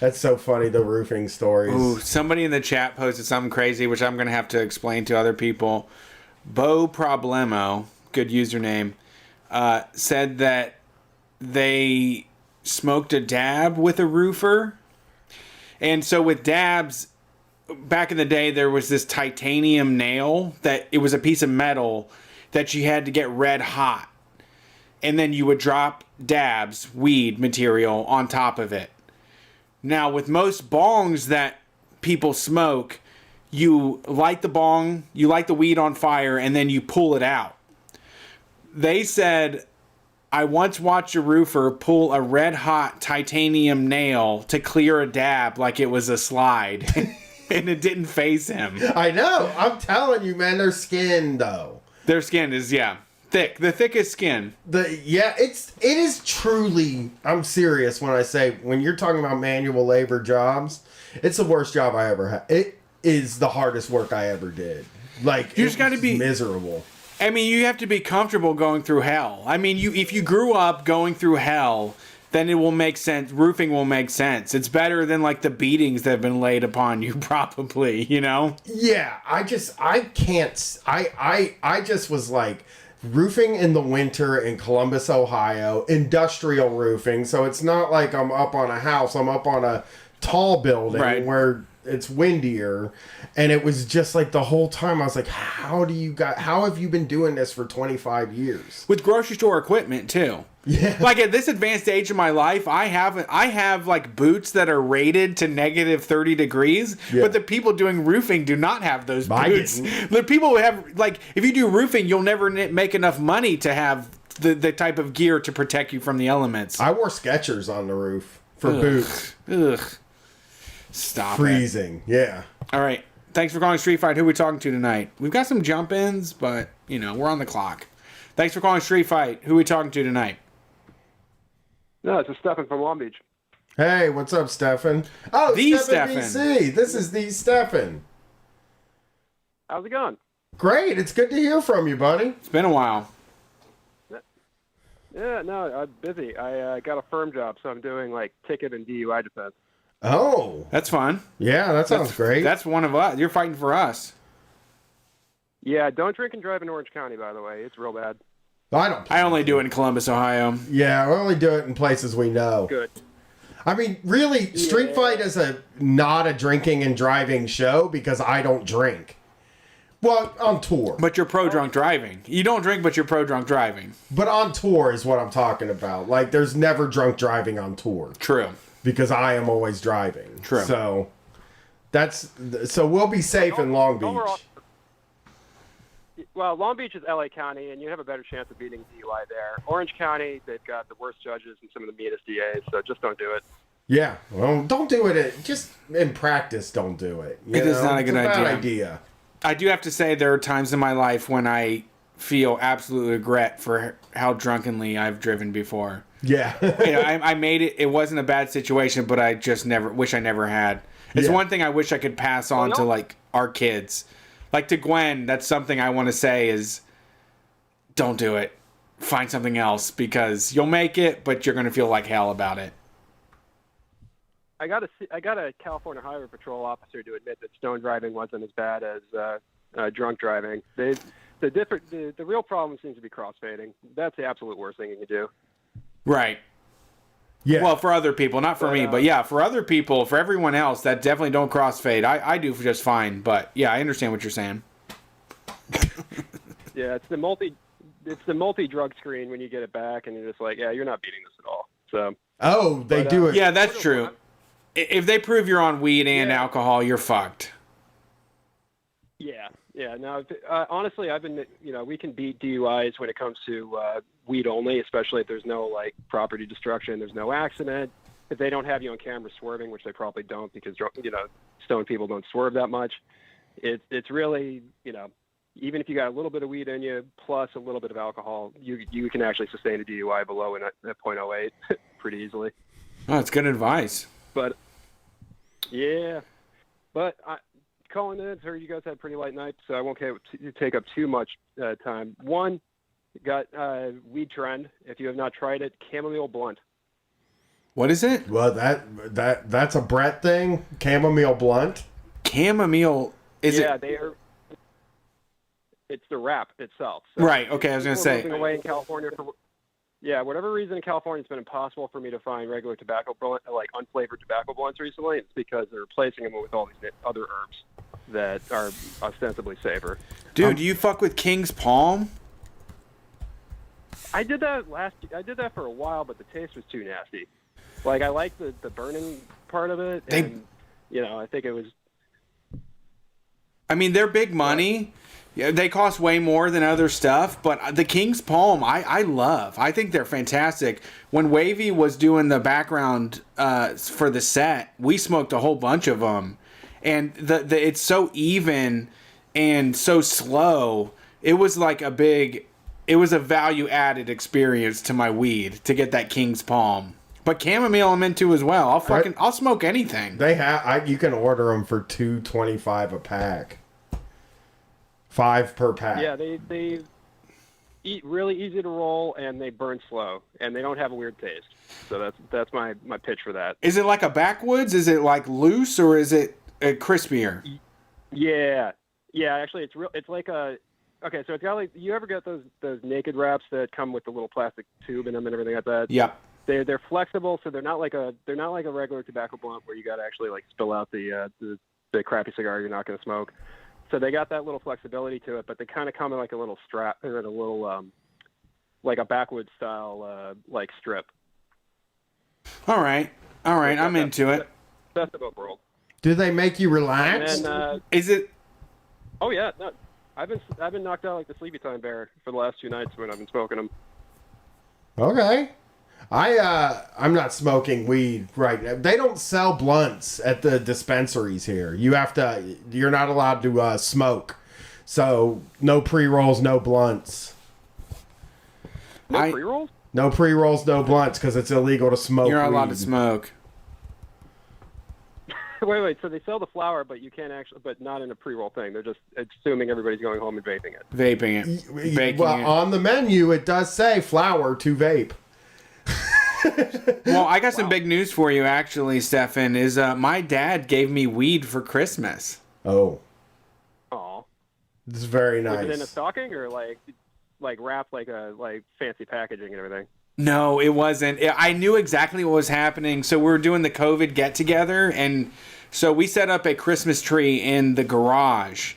That's so funny, the roofing stories. Ooh, somebody in the chat posted something crazy, which I'm going to have to explain to other people. Bo Problemo, good username, said that they smoked a dab with a roofer. And so with dabs, back in the day, there was this titanium nail that it was a piece of metal that you had to get red hot. And then you would drop dabs, weed material, on top of it. Now, with most bongs that people smoke, you light the bong, you light the weed on fire, and then you pull it out. They said, I once watched a roofer pull a red-hot titanium nail to clear a dab like it was a slide, and it didn't faze him. I know. I'm telling you, man, their skin, though. Their skin is, thick. The thickest skin. It is truly, I'm serious when I say, when you're talking about manual labor jobs, it's the worst job I ever had. It is the hardest work I ever did. Like, you just got to be miserable. I mean, you have to be comfortable going through hell. I mean, if you grew up going through hell, then it will make sense. Roofing will make sense. It's better than like the beatings that have been laid upon you, probably, you know? Yeah, I just was like, roofing in the winter in Columbus, Ohio, industrial roofing. So it's not like I'm up on a house. I'm up on a tall building where it's windier. And it was just like the whole time I was like, how have you been doing this for 25 years? With grocery store equipment too. Yeah. Like at this advanced age of my life, I have like boots that are rated to negative 30 degrees, but the people doing roofing do not have those boots. The people who have, like, if you do roofing, you'll never make enough money to have the type of gear to protect you from the elements. I wore Skechers on the roof for boots. Ugh. Stop Freezing. Yeah. All right. Thanks for calling Street Fight. Who are we talking to tonight? We've got some jump-ins, but, we're on the clock. Thanks for calling Street Fight. Who are we talking to tonight? No, it's Stefan from Long Beach. Hey, what's up, Stefan? Oh, the Stefan BC. This is the Stefan. How's it going? Great. It's good to hear from you, buddy. It's been a while. Yeah, no, I'm busy. I got a firm job, so I'm doing like ticket and DUI defense. Oh, that's fun. Yeah, that sounds great. That's one of us. You're fighting for us. Yeah, don't drink and drive in Orange County, by the way. It's real bad. I only do it in Columbus, Ohio. Yeah, we only do it in places we know. Good. I mean, really, Street Fight is not a drinking and driving show because I don't drink. Well, on tour. But you're pro-drunk driving. You don't drink, but you're pro-drunk driving. But on tour is what I'm talking about. Like, there's never drunk driving on tour. True. Because I am always driving. True. So, so we'll be safe in Long Beach. Well, Long Beach is LA County, and you have a better chance of beating DUI there. Orange County, they've got the worst judges and some of the meanest DAs, so just don't do it. Yeah, well, don't do it. Just in practice, don't do it. It is not a good bad idea. idea. I do have to say there are times in my life when I feel absolute regret for how drunkenly I've driven before. Yeah. I made it. It wasn't a bad situation, but I just wish I never had. It's one thing I wish I could pass on to like our kids. Like to Gwen, that's something I want to say is don't do it. Find something else because you'll make it, but you're going to feel like hell about it. I got a California Highway Patrol officer to admit that stone driving wasn't as bad as drunk driving. The real problem seems to be crossfading. That's the absolute worst thing you can do. Right. Yeah. Well, for other people, not for me, but yeah, for other people, for everyone else, that definitely don't crossfade. I do just fine, but yeah, I understand what you're saying. Yeah, it's the multi-drug screen when you get it back, and you're just like, yeah, you're not beating this at all. So. Oh, they do it. Yeah, that's true. If they prove you're on weed and alcohol, you're fucked. Yeah. No, honestly, I've been, we can beat DUIs when it comes to weed only, especially if there's no like property destruction, there's no accident. If they don't have you on camera swerving, which they probably don't because, stoned people don't swerve that much. it's really, even if you got a little bit of weed in you plus a little bit of alcohol, you can actually sustain a DUI below a 0.08 pretty easily. Oh, that's good advice. But yeah, but calling in, heard you guys had a pretty light night, so I won't take up too much time. One, got Weed Trend. If you have not tried it, chamomile blunt. What is it? Well, that's a Brett thing. Chamomile blunt. Chamomile is it? Yeah, it's the wrap itself. So right. Okay, I was gonna people are say. moving away in California for whatever reason in California, it's been impossible for me to find regular tobacco blunt, like unflavored tobacco blunts recently. It's because they're replacing them with all these other herbs that are ostensibly safer. Dude, do you fuck with King's Palm? I did that for a while, but the taste was too nasty. Like, I like the burning part of it, and I think it was. I mean, they're big money. Yeah, they cost way more than other stuff, but the King's Palm, I love. I think they're fantastic. When Wavy was doing the background for the set, we smoked a whole bunch of them, and it's so even and so slow. It was like it was a value added experience to my weed to get that King's Palm. But chamomile I'm into as well. I'll smoke anything. They have you can order them for $2.25 a pack. 5 per pack. Yeah, they eat really easy to roll, and they burn slow, and they don't have a weird taste. So that's my pitch for that. Is it like a backwoods? Is it like loose, or is it crispier? Yeah. Actually, it's like a. Okay, so it's got like, you ever get those naked wraps that come with the little plastic tube in them and everything like that? Yep. They're flexible, so they're not like a regular tobacco blunt where you got to actually like spill out the crappy cigar you're not going to smoke. So they got that little flexibility to it, but they kind of come in like a little strap or a little like a backwoods style like strip. All right, I'm into it. Best of both worlds. Do they make you relax? And then, is it? Oh yeah, no, I've been knocked out like the Sleepy Time Bear for the last 2 nights when I've been smoking them. Okay. I'm not smoking weed right now. They don't sell blunts at the dispensaries here. You're not allowed to smoke. So no pre-rolls, no blunts. No pre-rolls? No pre-rolls, no blunts, because it's illegal to smoke. You're not allowed weed. to smoke. Wait. So they sell the flower, but you can't but not in a pre-roll thing. They're just assuming everybody's going home and vaping it. Baking well, it. on the menu, it does say flower to vape. Well, I got some big news for you, actually, Stefan. Is my dad gave me weed for Christmas. Oh. Aw. This is very nice. Was it in a stocking or like wrapped like fancy packaging and everything? No, it wasn't. I knew exactly what was happening. So we were doing the COVID get together, and so we set up a Christmas tree in the garage.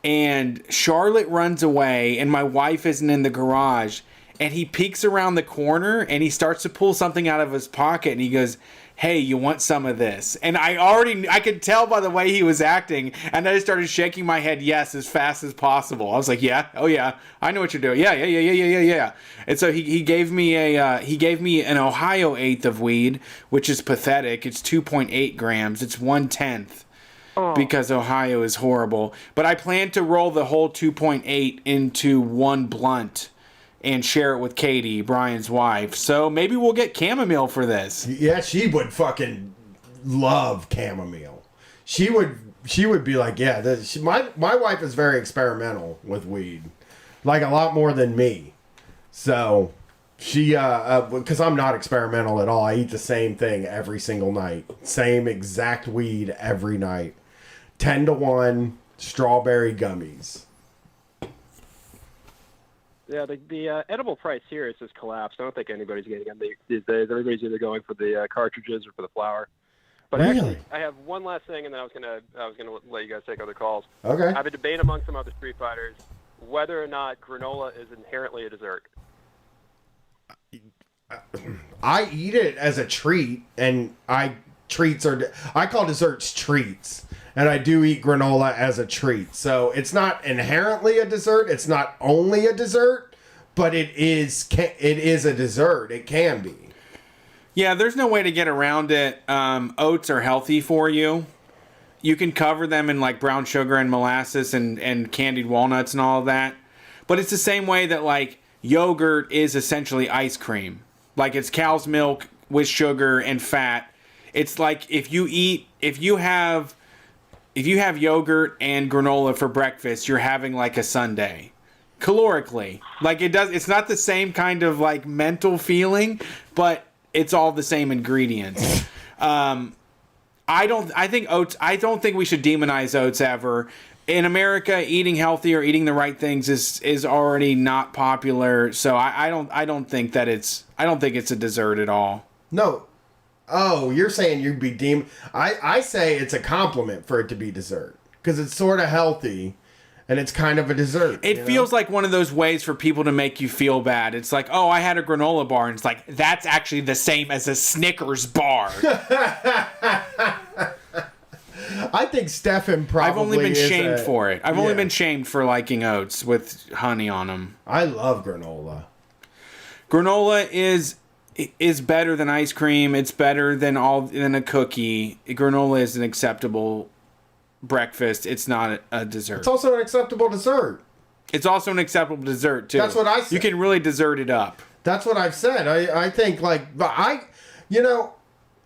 And Charlotte runs away, and my wife isn't in the garage. And he peeks around the corner, and he starts to pull something out of his pocket, and he goes, "Hey, you want some of this?" And I could tell by the way he was acting, and I just started shaking my head yes as fast as possible. I was like, "Yeah, oh yeah, I know what you're doing. Yeah." And so he gave me an Ohio eighth of weed, which is pathetic. It's 2.8 grams. It's 1/10. Because Ohio is horrible. But I plan to roll the whole 2.8 into one blunt and share it with Katie, Brian's wife. So maybe we'll get chamomile for this. Yeah, she would fucking love chamomile. She would be like, yeah, my wife is very experimental with weed. Like a lot more than me. So she, because I'm not experimental at all. I eat the same thing every single night. Same exact weed every night. 10-1 strawberry gummies. Yeah, the edible price here has just collapsed. I don't think anybody's getting them these days. Everybody's either going for the cartridges or for the flower. But really? Actually, I have one last thing, and then I was gonna let you guys take other calls. Okay. I have a debate among some other street fighters whether or not granola is inherently a dessert. I eat it as a treat, and I call desserts treats. And I do eat granola as a treat. So it's not inherently a dessert. It's not only a dessert, but it is a dessert. It can be. Yeah, there's no way to get around it. Oats are healthy for you. You can cover them in like brown sugar and molasses and candied walnuts and all of that. But it's the same way that like yogurt is essentially ice cream. Like it's cow's milk with sugar and fat. It's like if you have yogurt and granola for breakfast, you're having like a sundae. Calorically. Like it's not the same kind of like mental feeling, but it's all the same ingredients. I don't think we should demonize oats ever. In America, eating healthy or eating the right things is already not popular. So I don't think it's a dessert at all. No. Oh, you're saying you'd be I say it's a compliment for it to be dessert because it's sort of healthy and it's kind of a dessert. It feels like one of those ways for people to make you feel bad. It's like, oh, I had a granola bar, and it's like, that's actually the same as a Snickers bar. I think Stefan probably I've only been shamed for it. I've only been shamed for liking oats with honey on them. I love granola. Granola is better than ice cream. It's better than a cookie. Granola is an acceptable breakfast. It's not a dessert. It's also an acceptable dessert. It's also an acceptable dessert too. That's what I said. You can really dessert it up. That's what I've said. I think like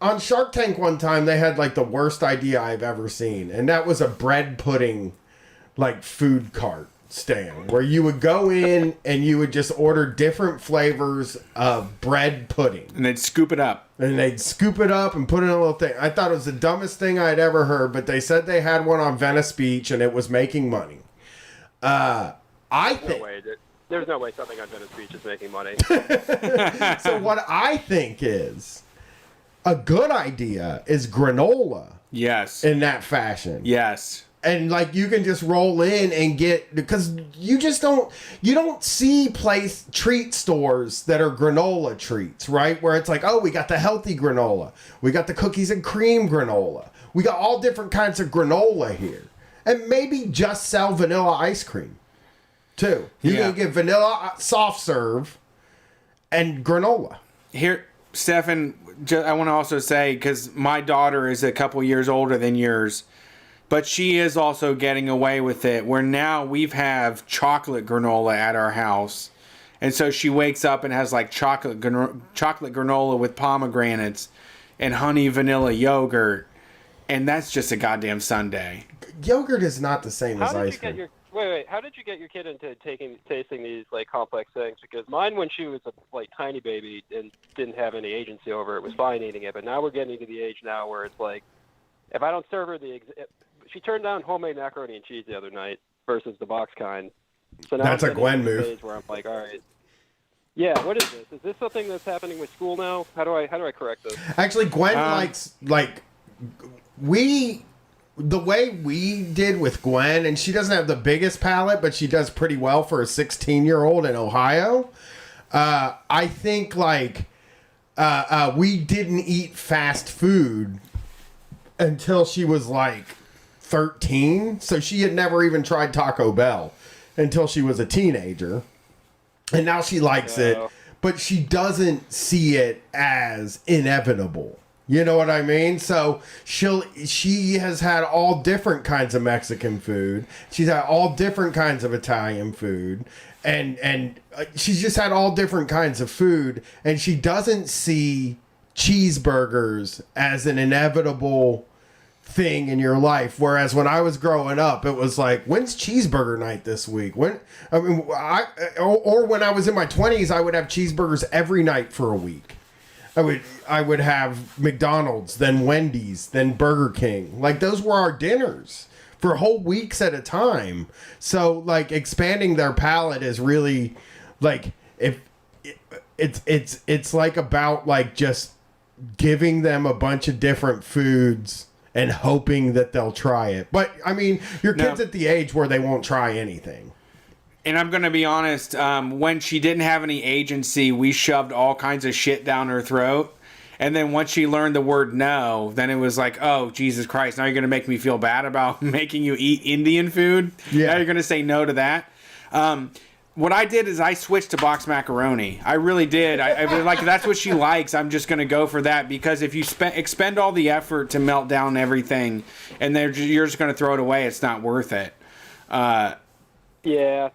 on Shark Tank one time they had like the worst idea I've ever seen, and that was a bread pudding like food cart stand where you would go in and you would just order different flavors of bread pudding. And they'd scoop it up. And they'd scoop it up and put it in a little thing. I thought it was the dumbest thing I'd ever heard, but they said they had one on Venice Beach and it was making money. I think... There's no way something on Venice Beach is making money. So what I think is a good idea is granola. Yes. In that fashion. Yes. And like you can just roll in and get, because you don't see treat stores that are granola treats, right? Where it's like, oh, we got the healthy granola. We got the cookies and cream granola. We got all different kinds of granola here. And maybe just sell vanilla ice cream too. You can get vanilla soft serve and granola. Here, Stefan, I want to also say, because my daughter is a couple years older than yours, but she is also getting away with it, where now we have chocolate granola at our house. And so she wakes up and has like chocolate granola with pomegranates and honey vanilla yogurt. And that's just a goddamn sundae. Yogurt is not the same as ice cream. Wait. How did you get your kid into tasting these like complex things? Because mine, when she was a like tiny baby and didn't have any agency over it, was fine eating it. But now we're getting to the age now where it's like, if I don't serve her she turned down homemade macaroni and cheese the other night versus the box kind. So now that's a Gwen move. Where I'm like, all right, yeah, what is this? Is this something that's happening with school now? How do I correct this? Actually, Gwen likes the way we did with Gwen, and she doesn't have the biggest palate, but she does pretty well for a 16-year-old in Ohio. I think we didn't eat fast food until she was like 13, so she had never even tried Taco Bell until she was a teenager, and now she likes it, but she doesn't see it as inevitable. You know what I mean? So she has had all different kinds of Mexican food. She's had all different kinds of Italian food, and she's just had all different kinds of food, and she doesn't see cheeseburgers as an inevitable thing in your life. Whereas when I was growing up, it was like, when's cheeseburger night this week? Or when I was in my 20s, I would have cheeseburgers every night for a week. I would have McDonald's, then Wendy's, then Burger King. Like those were our dinners for whole weeks at a time. So like expanding their palate is really like it's like about like just giving them a bunch of different foods and hoping that they'll try it. But I mean, your kid's at the age where they won't try anything. And I'm going to be honest, when she didn't have any agency, we shoved all kinds of shit down her throat. And then once she learned the word no, then it was like, oh, Jesus Christ, now you're going to make me feel bad about making you eat Indian food? Yeah. Now you're going to say no to that? what I did is I switched to box macaroni. I really did. I was like, that's what she likes. I'm just going to go for that, because if you expend all the effort to melt down everything and you're just going to throw it away, it's not worth it. Yeah,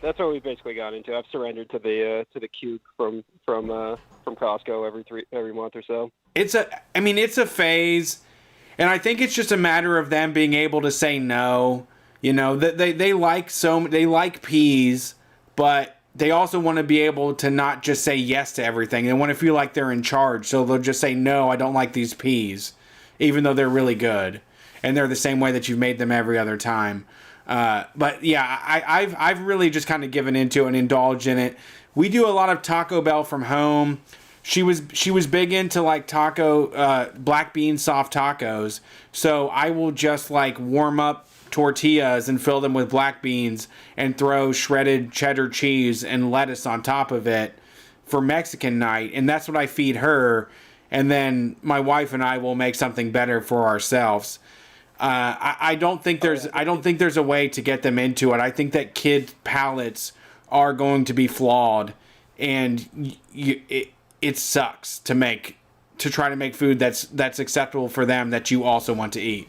that's what we basically got into. I've surrendered to the cube from Costco every month or so. It's a phase, and I think it's just a matter of them being able to say no. You know, they like peas, but they also want to be able to not just say yes to everything. They want to feel like they're in charge, so they'll just say, no, I don't like these peas, even though they're really good. And they're the same way that you've made them every other time. But yeah, I've really just kind of given into it and indulged in it. We do a lot of Taco Bell from home. She was big into like black bean soft tacos. So I will just like warm up tortillas and fill them with black beans and throw shredded cheddar cheese and lettuce on top of it for Mexican night. And that's what I feed her. And then my wife and I will make something better for ourselves. I don't think there's a way to get them into it. I think that kid palates are going to be flawed, and it sucks to try to make food that's acceptable for them that you also want to eat.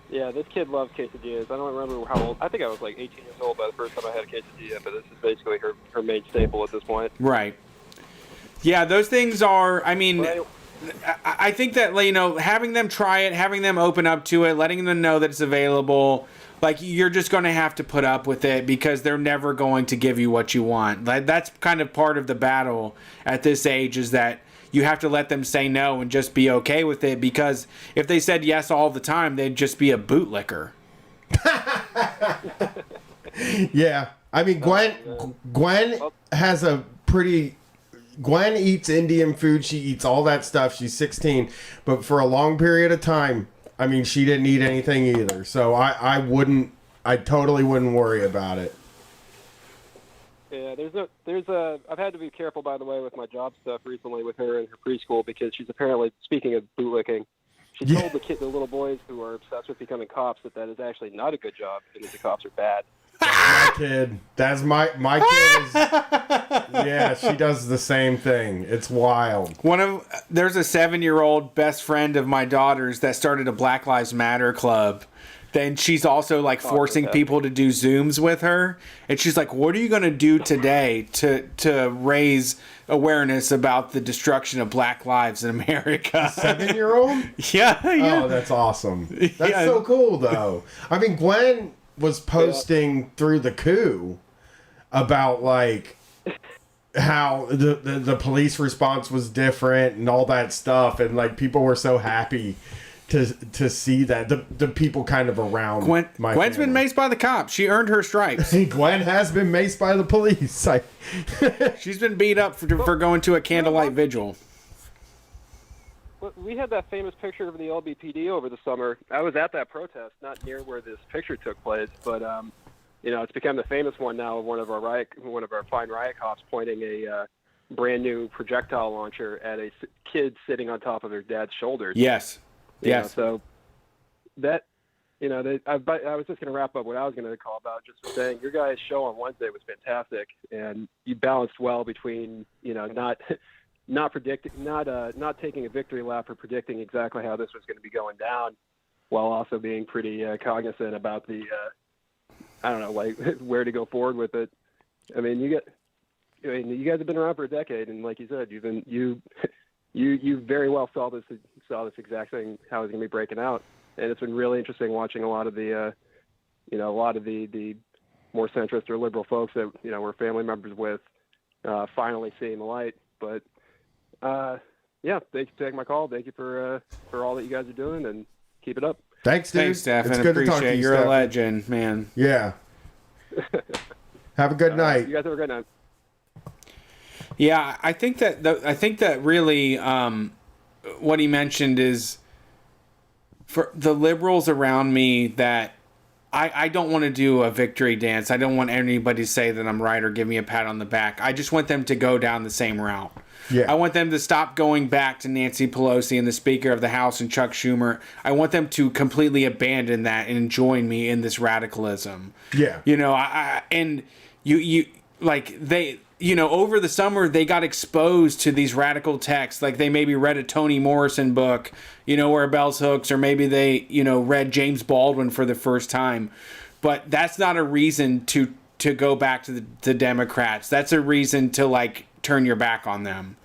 Yeah, this kid loves quesadillas. I don't remember how old. I think I was like 18 years old by the first time I had a quesadilla, but this is basically her main staple at this point. Right. Yeah, those things are. I mean, I think that, you know, having them try it, having them open up to it, letting them know that it's available, like, you're just going to have to put up with it because they're never going to give you what you want. That's kind of part of the battle at this age, is that you have to let them say no and just be okay with it, because if they said yes all the time, they'd just be a bootlicker. Yeah. I mean, Gwen has a pretty... Gwen eats Indian food. She eats all that stuff. She's 16. But for a long period of time, I mean, she didn't eat anything either. So I totally wouldn't worry about it. Yeah, I've had to be careful, by the way, with my job stuff recently with her in her preschool, because she's apparently, speaking of bootlicking, she told the little boys who are obsessed with becoming cops that is actually not a good job, and that the cops are bad. My kid. That's my kid is. Yeah, she does the same thing. It's wild. There's a 7-year-old best friend of my daughter's that started a Black Lives Matter club. Then she's also like forcing people to do Zooms with her, and she's like, "What are you going to do today to raise awareness about the destruction of Black lives in America?" 7-year-old? Yeah. Oh, that's awesome. That's so cool, though. I mean, Gwen was posting through the coup about like how the police response was different and all that stuff, and like people were so happy to see that the people kind of around Gwen's been maced by the cops. She earned her stripes. Gwen has been maced by the police. She's been beat up for going to a candlelight vigil. We had that famous picture of the LBPD over the summer. I was at that protest, not near where this picture took place, but it's become the famous one now of one of our fine riot cops pointing a brand new projectile launcher at a kid sitting on top of their dad's shoulders. Yes. Yes. So that, I was just going to wrap up what I was going to call about, just saying your guys' show on Wednesday was fantastic, and you balanced well between, not taking a victory lap or predicting exactly how this was going to be going down, while also being pretty cognizant about the, where to go forward with it. I mean, you guys have been around for a decade, and like you said, you very well saw this exact thing, how it's going to be breaking out, and it's been really interesting watching a lot of the more centrist or liberal folks that we're family members with finally seeing the light. But thank you for taking my call. Thank you for all that you guys are doing, and keep it up. Thanks, dude. Thanks, Stephen. It's good to talk to Appreciate you. You're Stephen. a legend, man. Yeah. Have a good night. You guys have a good night. Yeah, I think that really what he mentioned is, for the liberals around me that I don't want to do a victory dance. I don't want anybody to say that I'm right or give me a pat on the back. I just want them to go down the same route. Yeah. I want them to stop going back to Nancy Pelosi and the Speaker of the House and Chuck Schumer. I want them to completely abandon that and join me in this radicalism. Yeah. You know, over the summer they got exposed to these radical texts. Like they maybe read a Toni Morrison book, where bells hooks, or maybe they, read James Baldwin for the first time. But that's not a reason to go back to the Democrats. That's a reason to turn your back on them.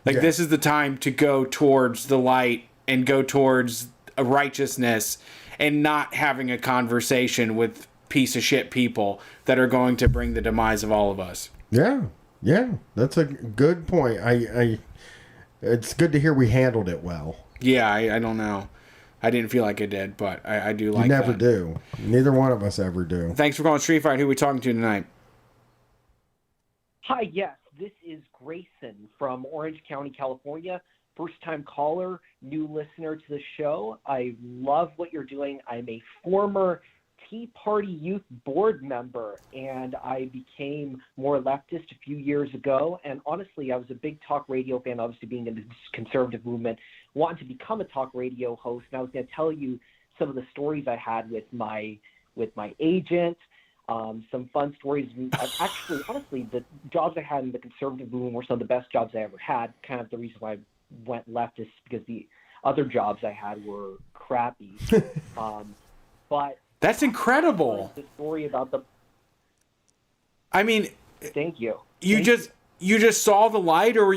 This is the time to go towards the light and go towards a righteousness and not having a conversation with piece of shit people that are going to bring the demise of all of us. Yeah. Yeah. That's a good point. It's good to hear we handled it well. Yeah. I don't know. I didn't feel like I did, but I do like that. You never do. Neither one of us ever do. Thanks for calling Street Fight. Who are we talking to tonight? Hi, yes, this is Grayson from Orange County, California. First-time caller, new listener to the show. I love what you're doing. I'm a former Tea Party youth board member, and I became more leftist a few years ago. And honestly, I was a big talk radio fan, obviously being in the conservative movement, wanting to become a talk radio host. And I was going to tell you some of the stories I had with my agent. Some fun stories. Actually, honestly, the jobs I had in the conservative movement were some of the best jobs I ever had. Kind of the reason why I went leftist, because the other jobs I had were crappy. But that's incredible. The story about the. I mean, thank you. You just saw the light, or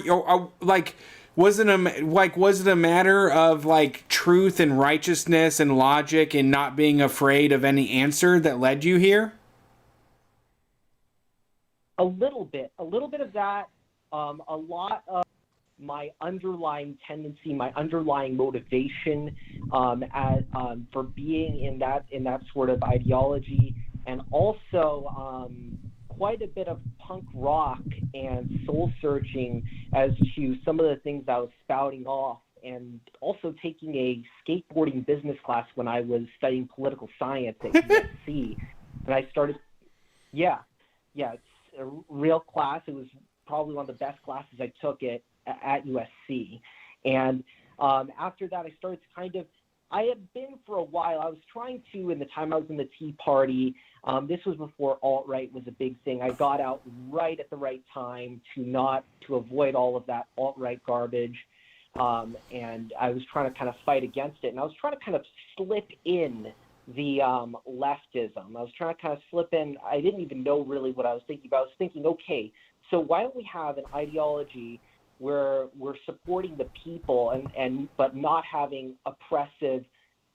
was it a matter of truth and righteousness and logic and not being afraid of any answer that led you here? A little bit of that. A lot of my underlying tendency, my underlying motivation, for being in that sort of ideology, and also quite a bit of punk rock and soul searching as to some of the things I was spouting off, and also taking a skateboarding business class when I was studying political science at USC. And I started, it's a real class. It was probably one of the best classes I took at USC. And after that, I started to I had been for a while. I was trying to, in the time I was in the Tea Party, this was before alt-right was a big thing. I got out right at the right time to avoid all of that alt-right garbage. And I was trying to kind of fight against it. And I was trying to kind of slip in the leftism. I was trying to kind of slip in. I didn't even know really what I was thinking about. I was thinking, okay, so why don't we have an ideology where we're supporting the people but not having oppressive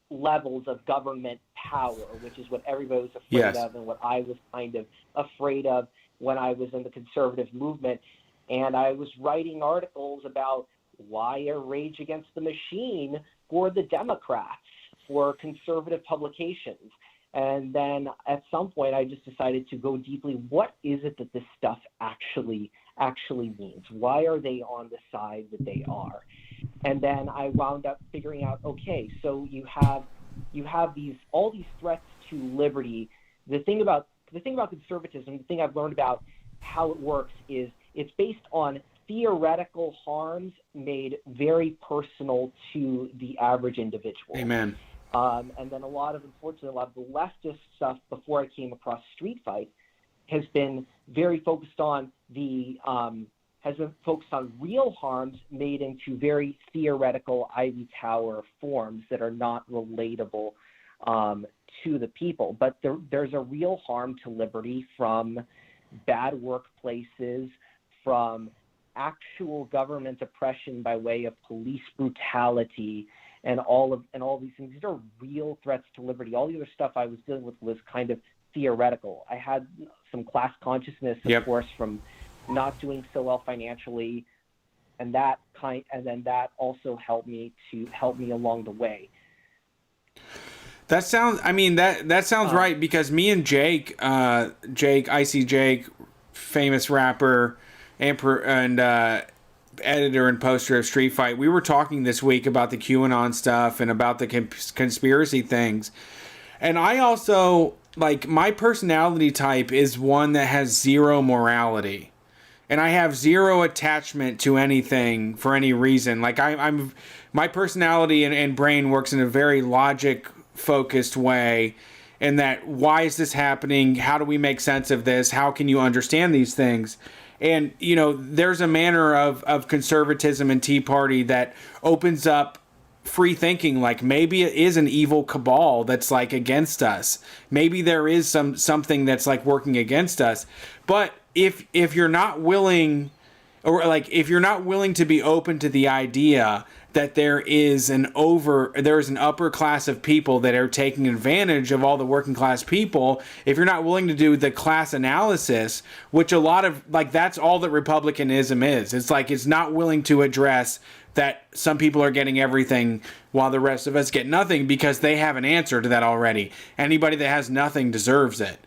levels of government power, which is what everybody was afraid of, and what I was kind of afraid of when I was in the conservative movement. And I was writing articles about why a Rage Against the Machine for the Democrats, for conservative publications. And then at some point, I just decided to go deeply. What is it that this stuff actually means? Why are they on the side that they are? And then I wound up figuring out, okay, so you have all these threats to liberty. The thing about conservatism, the thing I've learned about how it works is it's based on theoretical harms made very personal to the average individual. Amen. And then unfortunately, a lot of the leftist stuff before I came across Street Fight has been very focused on real harms made into very theoretical Ivy Tower forms that are not relatable to the people. But there's a real harm to liberty from bad workplaces, from actual government oppression by way of police brutality, and all these things. These are real threats to liberty. All the other stuff I was dealing with was kind of theoretical. I had some class consciousness, of course, from not doing so well financially, and then that also helped me along the way. That sounds right, because me and Jake, Icy Jake, famous rapper and editor and poster of Street Fight, we were talking this week about the QAnon stuff and about the conspiracy things. And I also, like my personality type is one that has zero morality. And I have zero attachment to anything for any reason. Like I'm my personality and brain works in a very logic focused way, and that why is this happening? How do we make sense of this? How can you understand these things? And, you know, there's a manner of conservatism and Tea Party that opens up free thinking. Like maybe it is an evil cabal that's like against us. Maybe there is something that's like working against us. But if you're not willing, or like if you're not willing to be open to the idea that there is an upper class of people that are taking advantage of all the working class people, if you're not willing to do the class analysis, which a lot of, like, that's all that republicanism is. It's like it's not willing to address that some people are getting everything while the rest of us get nothing, because they have an answer to that already. Anybody that has nothing deserves it.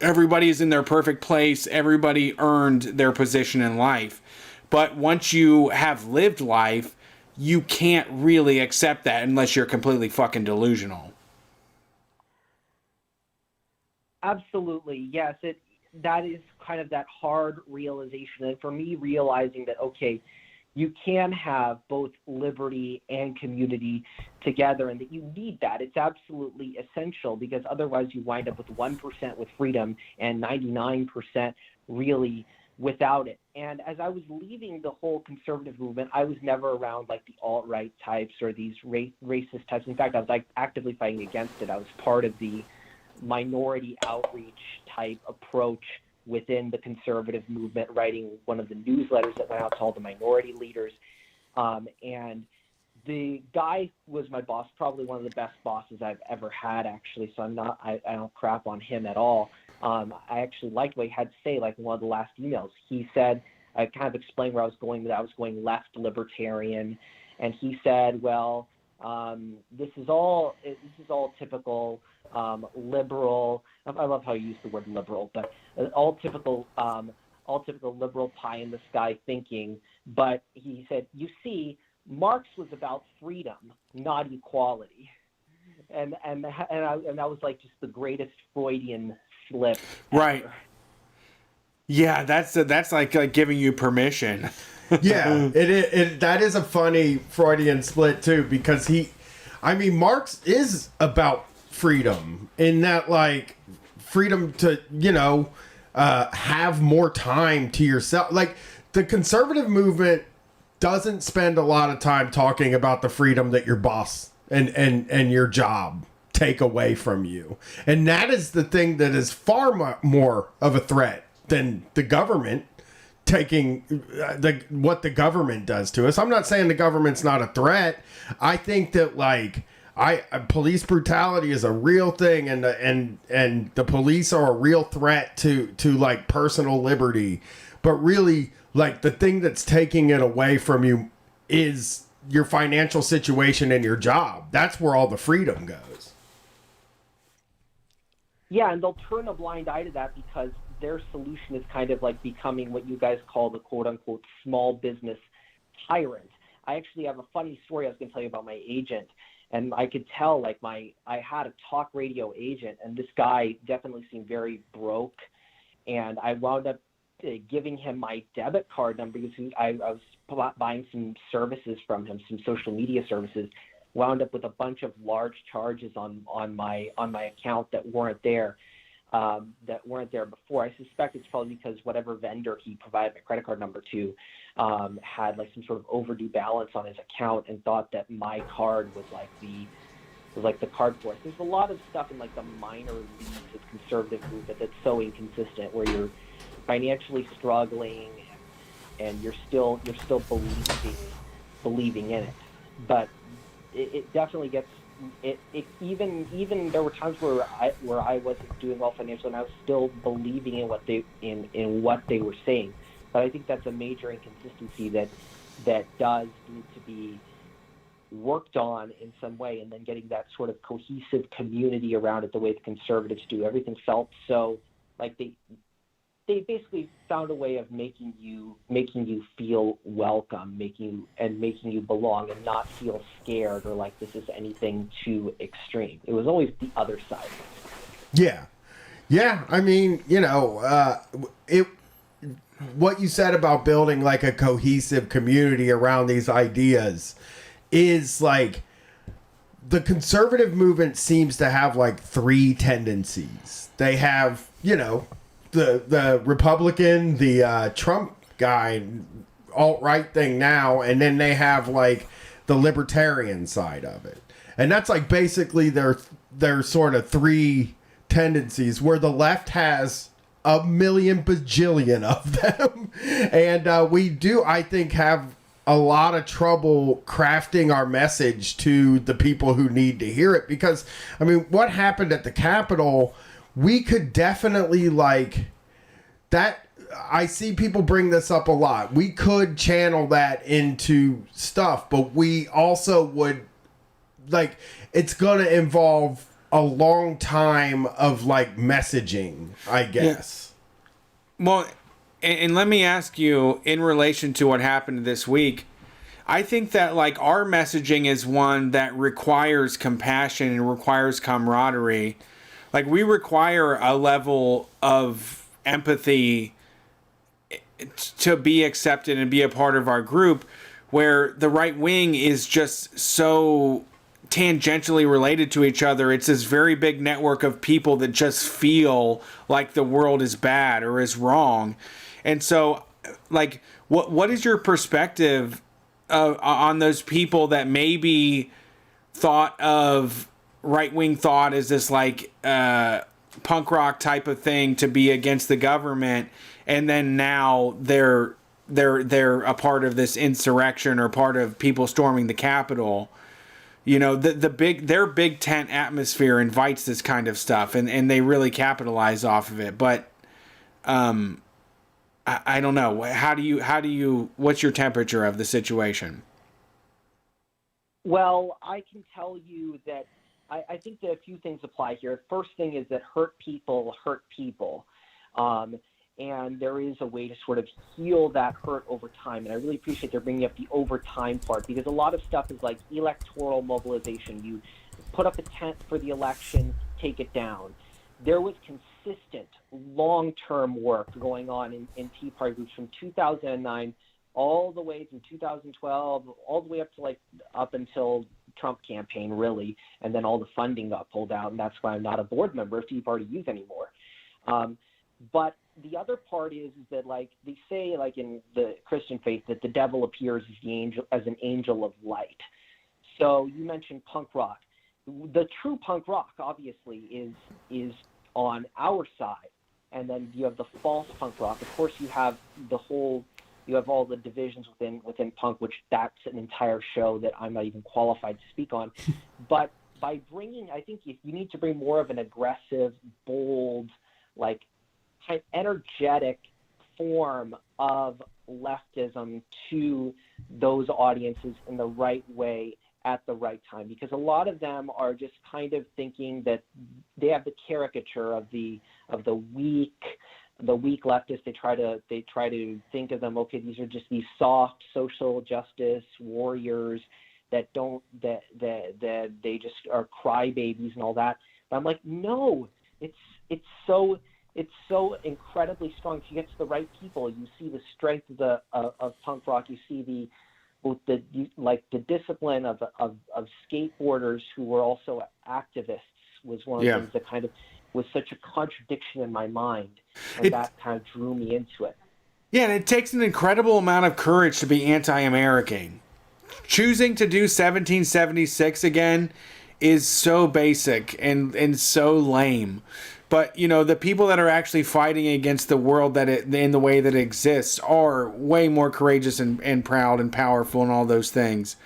Everybody is in their perfect place. Everybody earned their position in life. But once you have lived life, you can't really accept that unless you're completely fucking delusional. Absolutely, yes. That is kind of that hard realization. And for me, realizing that, okay, you can have both liberty and community together, and that you need that. It's absolutely essential, because otherwise you wind up with 1% with freedom and 99% really without it. And as I was leaving the whole conservative movement, I was never around like the alt-right types or these racist types. In fact, I was like actively fighting against it. I was part of the minority outreach type approach within the conservative movement, writing one of the newsletters that went out to all the minority leaders. And the guy was my boss, probably one of the best bosses I've ever had, actually. So I don't crap on him at all. I actually liked what he had to say, like in one of the last emails. He said, I kind of explained where I was going, that I was going left libertarian. And he said, well, this is all typical liberal. I love how you use the word liberal, but all typical liberal pie in the sky thinking. But he said, you see, Marx was about freedom, not equality. And that was like just the greatest Freudian slip ever. Right. Yeah, that's like giving you permission. Yeah, that is a funny Freudian split too, because Marx is about freedom, in that, like, freedom to, have more time to yourself. Like, the conservative movement doesn't spend a lot of time talking about the freedom that your boss and your job take away from you. And that is the thing that is far more of a threat than the government taking what the government does to us. I'm not saying the government's not a threat. I think that, like, police brutality is a real thing, and the police are a real threat to like personal liberty. But really, like, the thing that's taking it away from you is your financial situation and your job. That's where all the freedom goes. Yeah, and they'll turn a blind eye to that, because their solution is kind of like becoming what you guys call the quote-unquote small business tyrant. I actually have a funny story I was going to tell you about my agent. And I could tell, like, I had a talk radio agent, and this guy definitely seemed very broke. And I wound up giving him my debit card number, because I was buying some services from him, some social media services. Wound up with a bunch of large charges on my account that weren't there before. I suspect it's probably because whatever vendor he provided my credit card number to had like some sort of overdue balance on his account, and thought that my card was like the card for it. There's a lot of stuff in like the minor leagues of conservative movement that's so inconsistent, where you're financially struggling and you're still believing in it. But it definitely gets it even there were times where I wasn't doing well financially, and I was still believing in what they were saying. But I think that's a major inconsistency that does need to be worked on in some way, and then getting that sort of cohesive community around it the way the conservatives do. Everything felt so like they basically found a way of making you feel welcome, making you belong, and not feel scared or like this is anything too extreme. It was always the other side. Yeah. Yeah. I mean, you know, what you said about building like a cohesive community around these ideas is like the conservative movement seems to have like three tendencies. They have, you know, the Republican, the Trump guy, alt-right thing now, and then they have like the libertarian side of it. And that's like basically their sort of three tendencies, where the left has a million bajillion of them. And we do, I think, have a lot of trouble crafting our message to the people who need to hear it. Because, I mean, what happened at the Capitol, we could definitely like that. I see people bring this up a lot. We could channel that into stuff, but we also would like, it's going to involve a long time of like messaging, I guess. Yeah. Well, and let me ask you, in relation to what happened this week, I think that like our messaging is one that requires compassion and requires camaraderie. Like, we require a level of empathy to be accepted and be a part of our group, where the right wing is just so tangentially related to each other. It's this very big network of people that just feel like the world is bad or is wrong. And so, like, what is your perspective on those people that maybe thought of right-wing thought as this, like, punk rock type of thing to be against the government, and then now they're a part of this insurrection or part of people storming the Capitol? You know, their big tent atmosphere invites this kind of stuff, and they really capitalize off of it. But I don't know. How do you what's your temperature of the situation? Well, I can tell you that I think that a few things apply here. First thing is that hurt people. And there is a way to sort of heal that hurt over time. And I really appreciate they're bringing up the over time part, because a lot of stuff is like electoral mobilization. You put up a tent for the election, take it down. There was consistent long-term work going on in Tea Party groups from 2009 all the way through 2012, all the way up until Trump campaign, really, and then all the funding got pulled out, and that's why I'm not a board member of Tea Party Youth anymore. But the other part is that, like, they say, like, in the Christian faith, that the devil appears as an angel of light. So you mentioned punk rock. The true punk rock, obviously, is on our side, and then you have the false punk rock. Of course, you have all the divisions within punk, which that's an entire show that I'm not even qualified to speak on. But by bringing, I think you need to bring more of an aggressive, bold, like, energetic form of leftism to those audiences in the right way at the right time, because a lot of them are just kind of thinking that they have the caricature of the weak leftists. They try to think of them, okay, these are just these soft social justice warriors that they just are crybabies and all that. But I'm like, no, it's so incredibly strong. If you get to the right people, you see the strength of punk rock. You see the discipline of skateboarders who were also activists was one of the things that kind of was such a contradiction in my mind, and that kind of drew me into it. Yeah, and it takes an incredible amount of courage to be anti-American. Choosing to do 1776 again is so basic and so lame. But, you know, the people that are actually fighting against the world in the way that it exists are way more courageous and proud and powerful and all those things.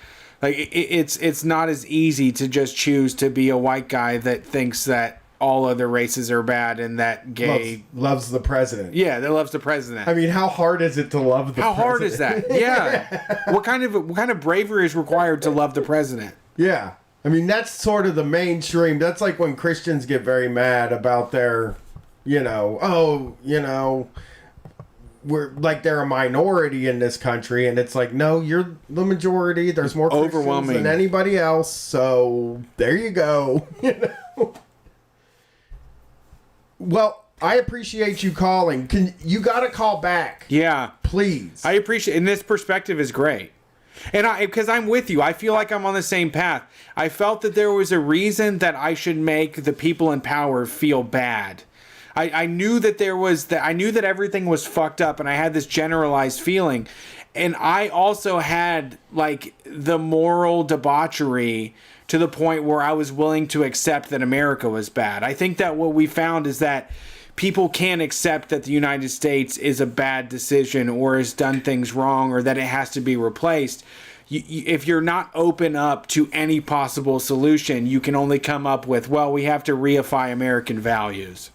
Like, it's not as easy to just choose to be a white guy that thinks that all other races are bad and that gay loves the president. Yeah, that loves the president. I mean, how hard is it to love the president? How hard is that? Yeah. What kind of bravery is required to love the president? Yeah. I mean, that's sort of the mainstream. That's like when Christians get very mad about their, we're like they're a minority in this country, and it's like, no, you're the majority. There's more Christians than anybody else, so there you go. Well, I appreciate you calling. You got to call back. Yeah. Please. I appreciate, and this perspective is great. And because I'm with you, I feel like I'm on the same path. I felt that there was a reason that I should make the people in power feel bad. I knew that I knew that everything was fucked up, and I had this generalized feeling. And I also had like the moral debauchery to the point where I was willing to accept that America was bad. I think that what we found is that people can't accept that the United States is a bad decision or has done things wrong or that it has to be replaced. If you're not open up to any possible solution, you can only come up with, well, we have to reify American values.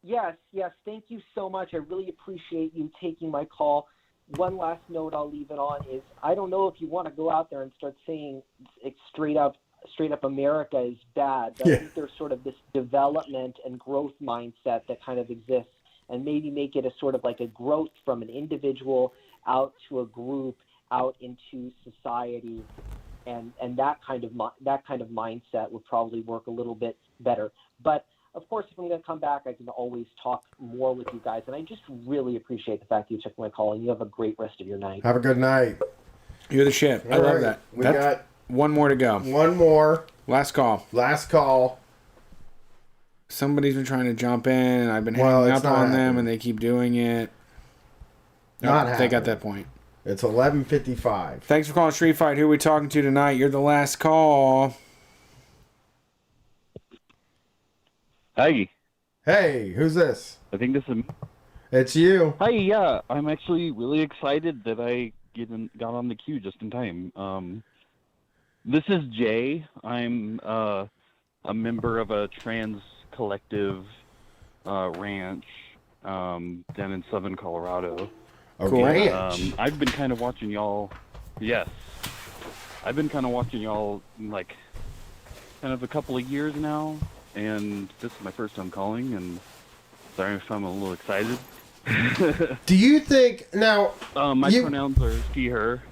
Yes. Thank you so much. I really appreciate you taking my call. One last note I'll leave it on is I don't know if you want to go out there and start saying straight up America is bad. But I think there's sort of this development and growth mindset that kind of exists, and maybe make it a sort of like a growth from an individual out to a group, out into society, and that kind of mindset would probably work a little bit better. But of course, if I'm going to come back, I can always talk more with you guys. And I just really appreciate the fact that you took my call, and you have a great rest of your night. Have a good night. You're the shit. I love that. We got one more to go. One more. Last call. Somebody's been trying to jump in, and I've been hanging up on them, and they keep doing it. They got that point. It's 11:55. Thanks for calling Street Fight. Who are we talking to tonight? You're the last call. Hi. Hey, who's this? I think this is... It's you. Hi, yeah. I'm actually really excited that I got on the queue just in time. This is Jay. I'm a member of a trans collective ranch down in southern Colorado. A ranch? I've been kind of watching y'all... Yes. I've been kind of watching y'all, like, kind of a couple of years now. And this is my first time calling, and sorry if I'm a little excited. Do you think now? My pronouns are she, her.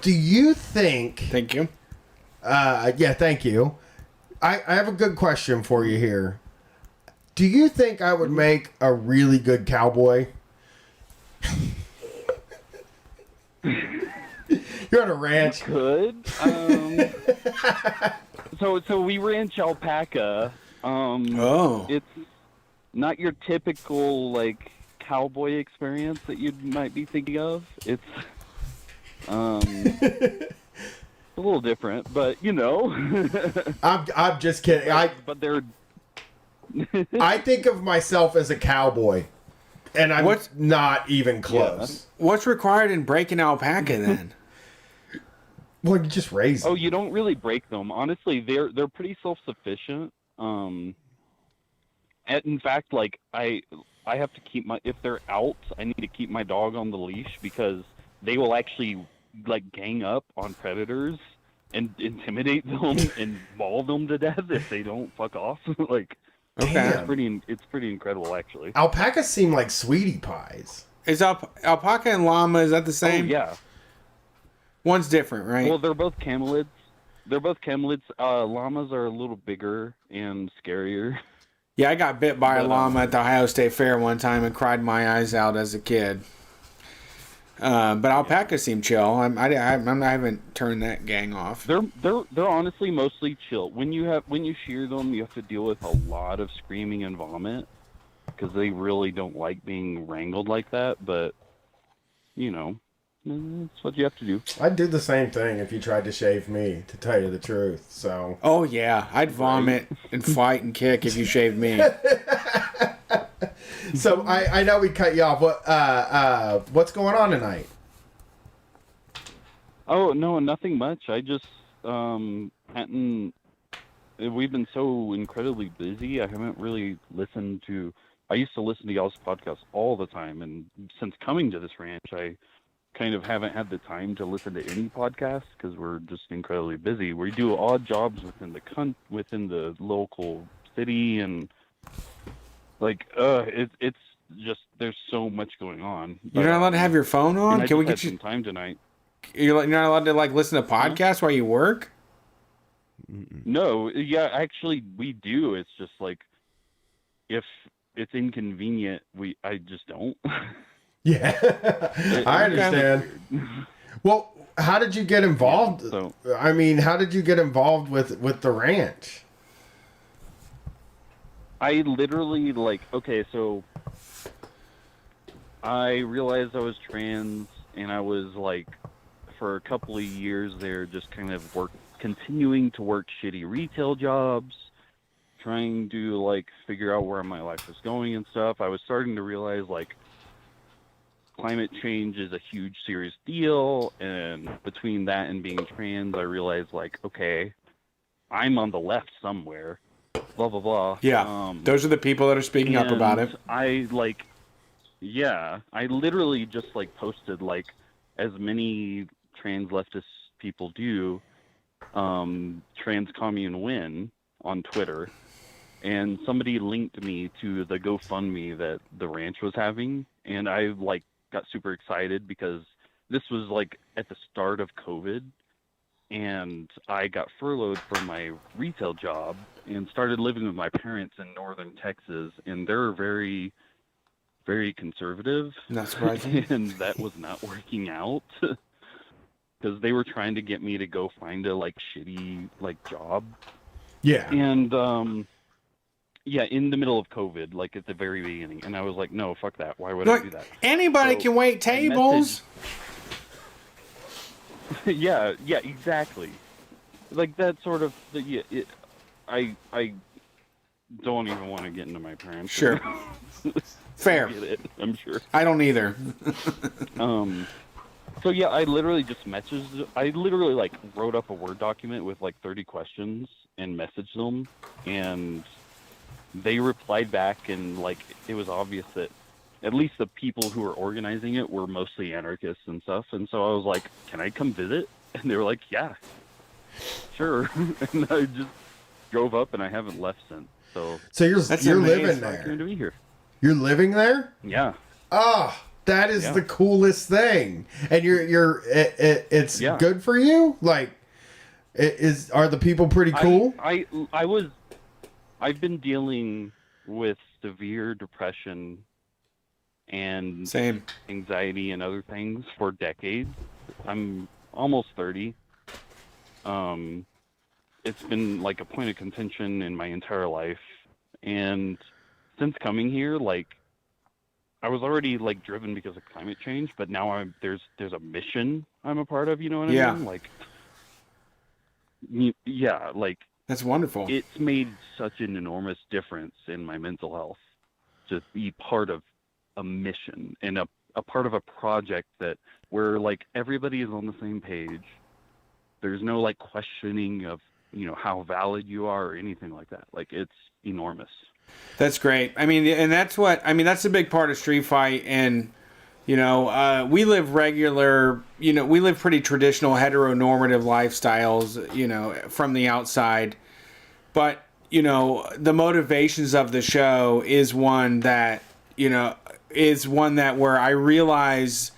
Do you think? Thank you. Yeah, thank you. I have a good question for you here. Do you think I would make a really good cowboy? You're on a ranch. Could. So we ranch alpaca. It's not your typical like cowboy experience that you might be thinking of. It's a little different, but you know. I'm just kidding. But they're. I think of myself as a cowboy, and I'm not even close. What's required in breaking alpaca then? Well, you just raise them. Oh, you don't really break them. Honestly, they're pretty self-sufficient. And in fact, like I have to keep if they're out, I need to keep my dog on the leash because they will actually like gang up on predators and intimidate them and maul them to death if they don't fuck off. Like, it's pretty incredible actually. Alpacas seem like sweetie pies. Is alpaca and llama, is that the same? Oh, yeah. One's different, right? Well, they're both camelids. Llamas are a little bigger and scarier. Yeah, I got bit by a llama at the Ohio State Fair one time and cried my eyes out as a kid. But alpacas seem chill. I haven't turned that gang off. They're honestly mostly chill. When you shear them, you have to deal with a lot of screaming and vomit because they really don't like being wrangled like that. But you know. That's what you have to do. I'd do the same thing if you tried to shave me, to tell you the truth. So. Oh yeah, I'd vomit and fight and kick if you shaved me. So I know we cut you off. What's going on tonight? Oh no, nothing much. I just hadn't. We've been so incredibly busy. I haven't really listened to. I used to listen to y'all's podcast all the time, and since coming to this ranch, I kind of haven't had the time to listen to any podcasts because we're just incredibly busy. We do odd jobs within the local city, and like it's just there's so much going on. You're not allowed to have your phone on? Can we get you some time tonight? You're not allowed to like listen to podcasts while you work? No, yeah, actually we do. It's just like if it's inconvenient, I just don't. Yeah, I understand. Well, how did you get involved? Yeah, I mean, how did you get involved with the ranch? I literally so I realized I was trans, and I was like, for a couple of years there, just kind of continuing to work shitty retail jobs, trying to like figure out where my life was going and stuff. I was starting to realize like climate change is a huge serious deal, and between that and being trans, I realized like, okay, I'm on the left somewhere, blah blah blah. Yeah, those are the people that are speaking up about it. I literally just like posted like as many trans leftist people do, trans commune win on Twitter, and somebody linked me to the GoFundMe that the ranch was having, and I like got super excited because this was like at the start of COVID, and I got furloughed from my retail job and started living with my parents in northern Texas, and they're very, very conservative. Not surprising. And that was not working out because they were trying to get me to go find a like shitty like job. Yeah. And yeah, in the middle of COVID, like at the very beginning, and I was like, no, fuck that. Why would I do that? Anybody can wait tables. Yeah, exactly. Like that sort of. I don't even want to get into my parents. Sure. Fair. Get it, I'm sure. I don't either. So yeah, I literally just I literally like wrote up a Word document with like 30 questions and messaged them, and they replied back, and like it was obvious that at least the people who were organizing it were mostly anarchists and stuff. And so I was like, can I come visit? And they were like, yeah, sure. And I just drove up, and I haven't left since. So you're living there. To be here. You're living there? Yeah. Oh, that is the coolest thing. And it's good for you? Like, are the people pretty cool? I've been dealing with severe depression and anxiety and other things for decades. I'm almost 30. It's been like a point of contention in my entire life. And since coming here, like, I was already like driven because of climate change, but now there's a mission I'm a part of, you know what I mean? Like, yeah, like, that's wonderful. It's made such an enormous difference in my mental health to be part of a mission and a part of a project where like everybody is on the same page. There's no like questioning of, how valid you are or anything like that. Like, it's enormous. That's great. I mean, and that's a big part of Street Fight. And, we live we live pretty traditional heteronormative lifestyles, from the outside. But, the motivations of the show is one that where I realize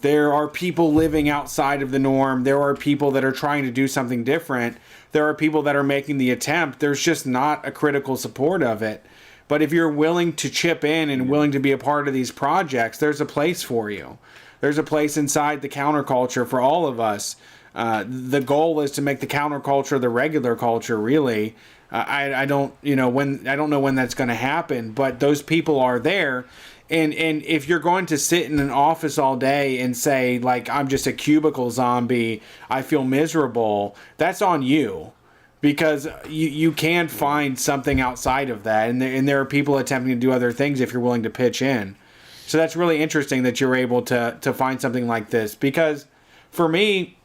there are people living outside of the norm. There are people that are trying to do something different. There are people that are making the attempt. There's just not a critical support of it. But if you're willing to chip in and willing to be a part of these projects, there's a place for you. There's a place inside the counterculture for all of us. The goal is to make the counterculture the regular culture, really. I don't know when that's going to happen, but those people are there. And if you're going to sit in an office all day and say, like, I'm just a cubicle zombie, I feel miserable, that's on you. Because you can find something outside of that. And there are people attempting to do other things if you're willing to pitch in. So that's really interesting that you're able to find something like this. Because for me,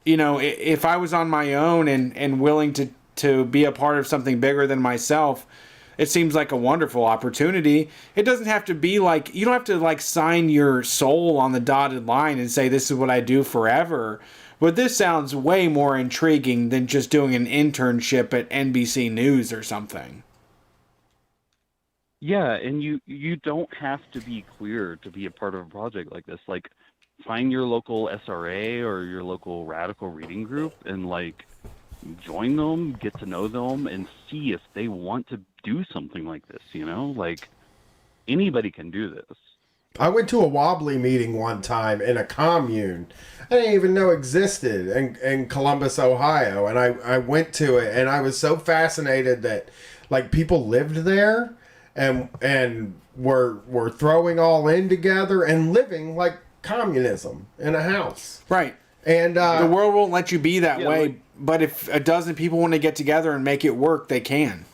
if I was on my own and willing to be a part of something bigger than myself, it seems like a wonderful opportunity. It doesn't have to be like, you don't have to like sign your soul on the dotted line and say, this is what I do forever. But this sounds way more intriguing than just doing an internship at NBC News or something. Yeah, and you don't have to be queer to be a part of a project like this. Like, find your local SRA or your local radical reading group and like join them, get to know them, and see if they want to do something like this, you know? Like, anybody can do this. I went to a Wobbly meeting one time in a commune I didn't even know existed in Columbus, Ohio. And I went to it, and I was so fascinated that, like, people lived there and were throwing all in together and living like communism in a house. Right. And the world won't let you be that Yeah, way, like- but if a dozen people want to get together and make it work, they can.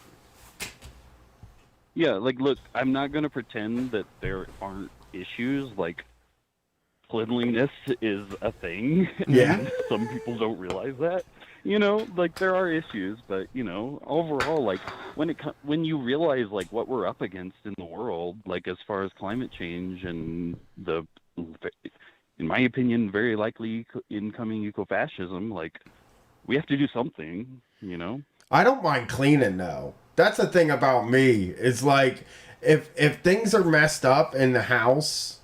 Yeah, like, look, I'm not going to pretend that there aren't issues. Like, cleanliness is a thing. Yeah. And some people don't realize that. You know, like, there are issues, but, you know, overall, like, when you realize, like, what we're up against in the world, like, as far as climate change and the, in my opinion, very likely incoming eco-fascism, like, we have to do something, you know? I don't mind cleaning though. That's the thing about me. Is like if things are messed up in the house,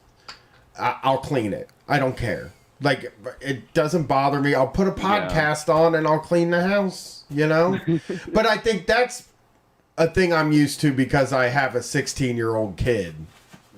I'll clean it. I don't care. Like, it doesn't bother me. I'll put a podcast on and I'll clean the house, you know? But I think that's a thing I'm used to because I have a 16-year-old kid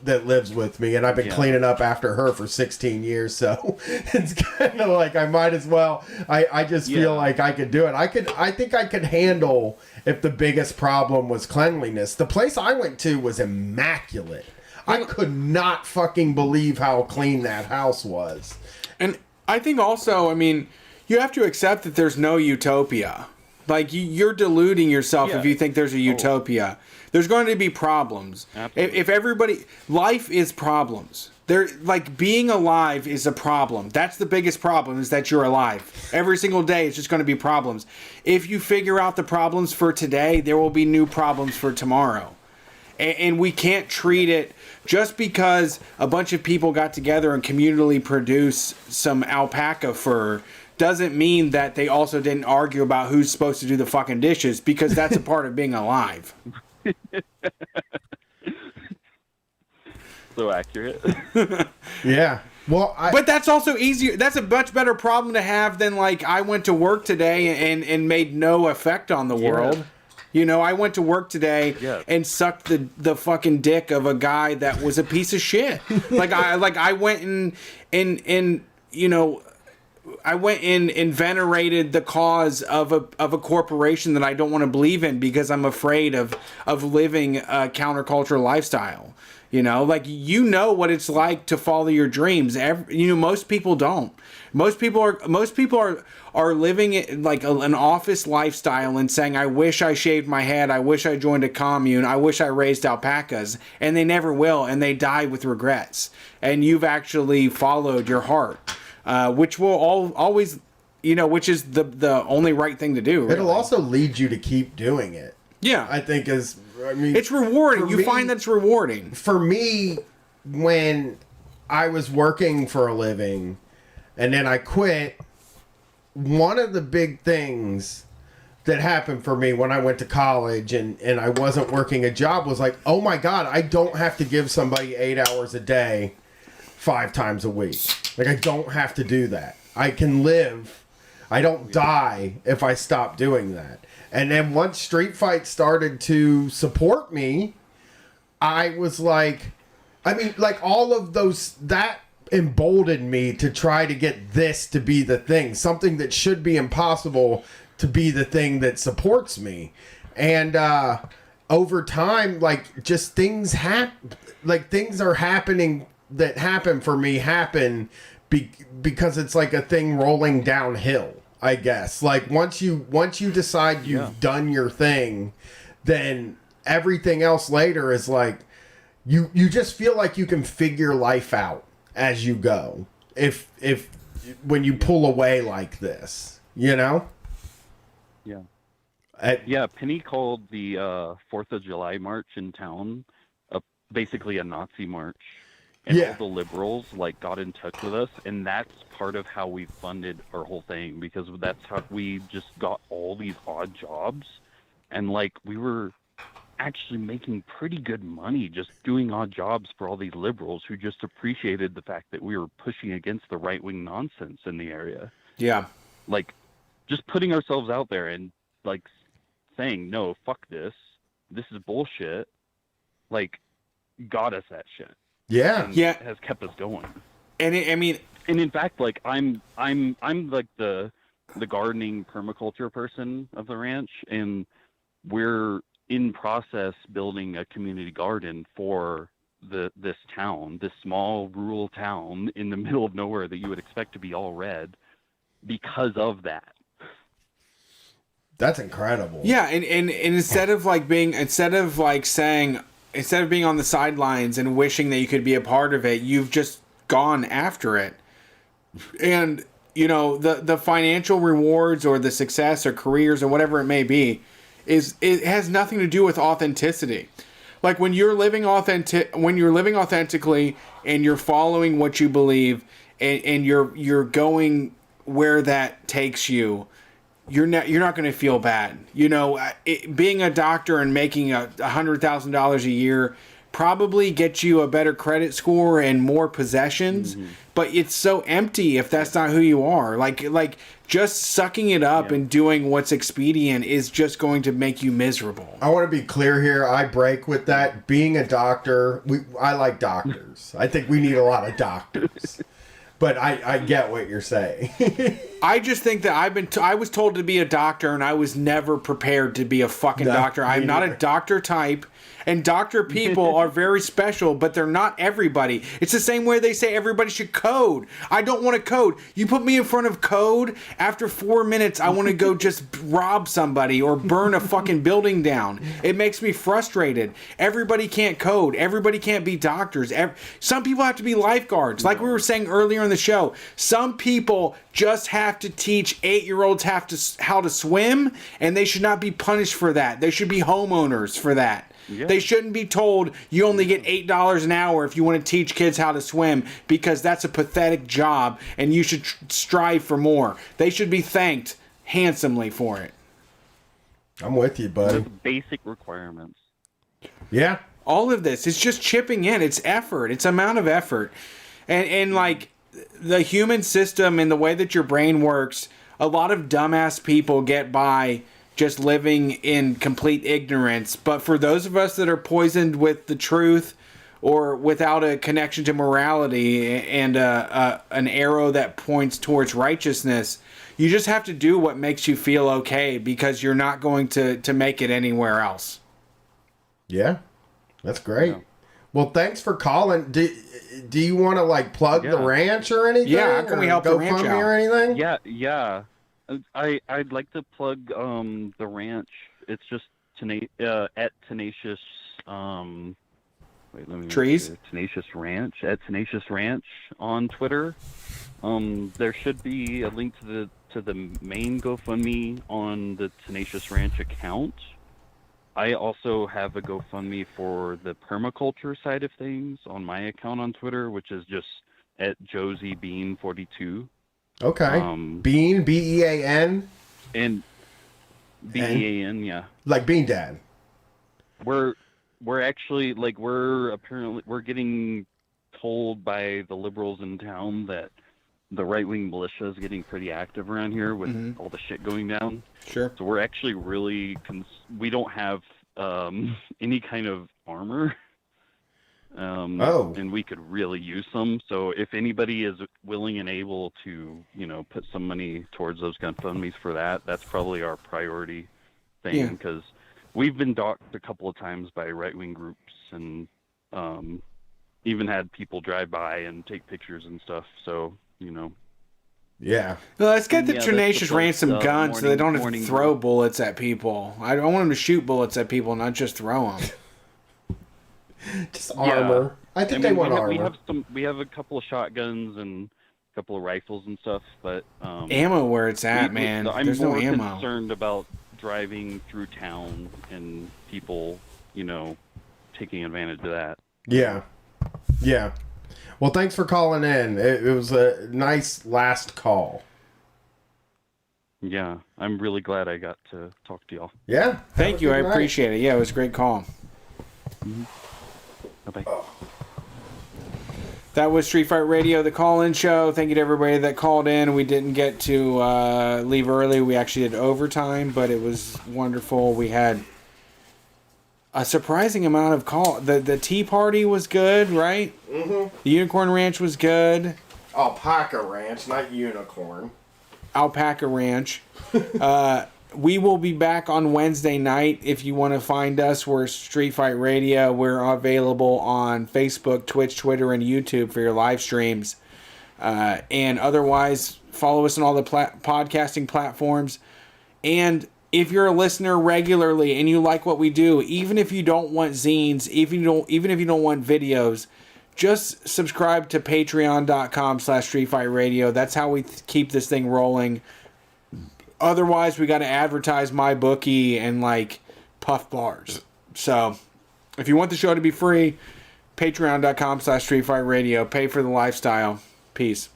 that lives with me, and I've been cleaning up after her for 16 years, so it's kind of like I might as well. I just feel like I could do it. I think I could handle if the biggest problem was cleanliness. The place I went to was immaculate. I could not fucking believe how clean that house was. And I think also, I mean, you have to accept that there's no utopia. Like, you're deluding yourself if you think there's a utopia. There's going to be problems. If everybody, life is problems. Like, being alive is a problem. That's the biggest problem, is that you're alive. Every single day, it's just going to be problems. If you figure out the problems for today, there will be new problems for tomorrow. And we can't treat it just because a bunch of people got together and communally produced some alpaca fur doesn't mean that they also didn't argue about who's supposed to do the fucking dishes, because that's a part of being alive. So accurate. Yeah. Well, but that's also easier. That's a much better problem to have than, like, I went to work today and made no effect on the world. You know, I went to work today and sucked the fucking dick of a guy that was a piece of shit. I went and you know, I went in and venerated the cause of a corporation that I don't want to believe in because I'm afraid of living a counterculture lifestyle. You know, like, you know what it's like to follow your dreams. Most people don't. Most people are living it like an office lifestyle and saying, I wish I shaved my head, I wish I joined a commune, I wish I raised alpacas, and they never will, and they die with regrets. And you've actually followed your heart, which will always, you know, which is the only right thing to do. Really. It'll also lead you to keep doing it. Yeah, I think I mean, it's rewarding. You find that it's rewarding. For me, when I was working for a living and then I quit, one of the big things that happened for me when I went to college and I wasn't working a job was like, oh my God, I don't have to give somebody 8 hours a day 5 times a week. Like, I don't have to do that. I can live. I don't die if I stop doing that. And then once Street Fight started to support me, I was like, I mean, like, all of those, that emboldened me to try to get this to be the thing. Something that should be impossible to be the thing that supports me. And over time, like, just things things are happening that happen for me because it's like a thing rolling downhill. I guess, like, once you decide you've done your thing, then everything else later is like you just feel like you can figure life out as you go. If when you pull away like this, you know. Yeah. Penny called the 4th of July march in town basically a Nazi march. And all the liberals, like, got in touch with us, and that's part of how we funded our whole thing, because that's how we just got all these odd jobs, and, like, we were actually making pretty good money just doing odd jobs for all these liberals who just appreciated the fact that we were pushing against the right-wing nonsense in the area. Yeah. Like, just putting ourselves out there and like saying, no, fuck this. This is bullshit. Like, got us that shit. Yeah. And Yeah. has kept us going. And and in fact, like I'm like the gardening permaculture person of the ranch, and we're in process building a community garden for this town, this small rural town in the middle of nowhere that you would expect to be all red, because of that. That's incredible. Yeah, and instead of being on the sidelines and wishing that you could be a part of it, you've just gone after it. And the financial rewards or the success or careers or whatever it may be, it has nothing to do with authenticity. Like when you're living authentically and you're following what you believe and you're going where that takes you, you're not going to feel bad. Being a doctor and making $100,000 a year probably gets you a better credit score and more possessions, but it's so empty if that's not who you are. Like just sucking it up and doing what's expedient is just going to make you miserable. I want to be clear here. I break with that. Being a doctor, I like doctors. I think we need a lot of doctors. But I get what you're saying. I just think that I was told to be a doctor, and I was never prepared to be a fucking doctor. I'm not a doctor type, and doctor people are very special, but they're not everybody. It's the same way they say everybody should code. I don't want to code. You put me in front of code, after 4 minutes, I want to go just rob somebody or burn a fucking building down. It makes me frustrated. Everybody can't code. Everybody can't be doctors. Some people have to be lifeguards. Like we were saying earlier in the show, some people just have to teach 8-year-olds how to swim, and they should not be punished for that. They should be homeowners for that. Yeah. They shouldn't be told you only get $8 an hour if you want to teach kids how to swim, because that's a pathetic job and you should strive for more. They should be thanked handsomely for it. I'm with you, buddy. Basic requirements. Yeah. All of this, it's just chipping in. It's effort. It's amount of effort. And like the human system and the way that your brain works, a lot of dumbass people get by just living in complete ignorance. But for those of us that are poisoned with the truth or without a connection to morality and an arrow that points towards righteousness, you just have to do what makes you feel okay, because you're not going to make it anywhere else. Yeah, that's great. Yeah. Well, thanks for calling. Do you want to plug the ranch or anything? Yeah, how can we help the ranch out? Or anything? Yeah. I'd like to plug the ranch. It's just at Tenacious Trees? Tenacious Ranch, at Tenacious Ranch on Twitter. There should be a link to the main GoFundMe on the Tenacious Ranch account. I also have a GoFundMe for the permaculture side of things on my account on Twitter, which is just at JosieBean42. Okay. Bean, B-E-A-N? And B-E-A-N, yeah. Like Bean Dad. We're actually, we're getting told by the liberals in town that the right-wing militia is getting pretty active around here with all the shit going down. Sure. So we're actually really, we don't have any kind of armor. And we could really use some. So if anybody is willing and able to, put some money towards those GoFundMes for that, that's probably our priority thing, because we've been doxxed a couple of times by right-wing groups and even had people drive by and take pictures and stuff. So, Yeah. Well, let's get the Tenacious Ranch some guns so they don't have to throw bullets at people. I want them to shoot bullets at people, not just throw them. Just armor. I think they want armor. We have a couple of shotguns and a couple of rifles and stuff, but ammo where it's at, man. There's no ammo. I'm more concerned about driving through town and people, taking advantage of that. Yeah. Yeah. Well, thanks for calling in. It was a nice last call. Yeah, I'm really glad I got to talk to y'all. Yeah. Thank you. I appreciate it. Yeah, it was a great call. Mm-hmm. Bye-bye. That was Street Fight Radio, the call-in show. Thank you to everybody that called in. We didn't get to leave early. We actually did overtime, but it was wonderful. We had a surprising amount of call. The Tea Party was good, right? Mm-hmm. The Unicorn Ranch was good. Alpaca Ranch, not Unicorn. Alpaca Ranch. We will be back on Wednesday night. If you want to find us, we're Street Fight Radio. We're available on Facebook, Twitch, Twitter, and YouTube for your live streams. And otherwise, follow us on all the podcasting platforms. And if you're a listener regularly and you like what we do, even if you don't want zines, even if you don't want videos, just subscribe to patreon.com/StreetFightRadio. That's how we keep this thing rolling. Otherwise, we got to advertise MyBookie and like Puff Bars. So, if you want the show to be free, patreon.com/StreetFightRadio. Pay for the lifestyle. Peace.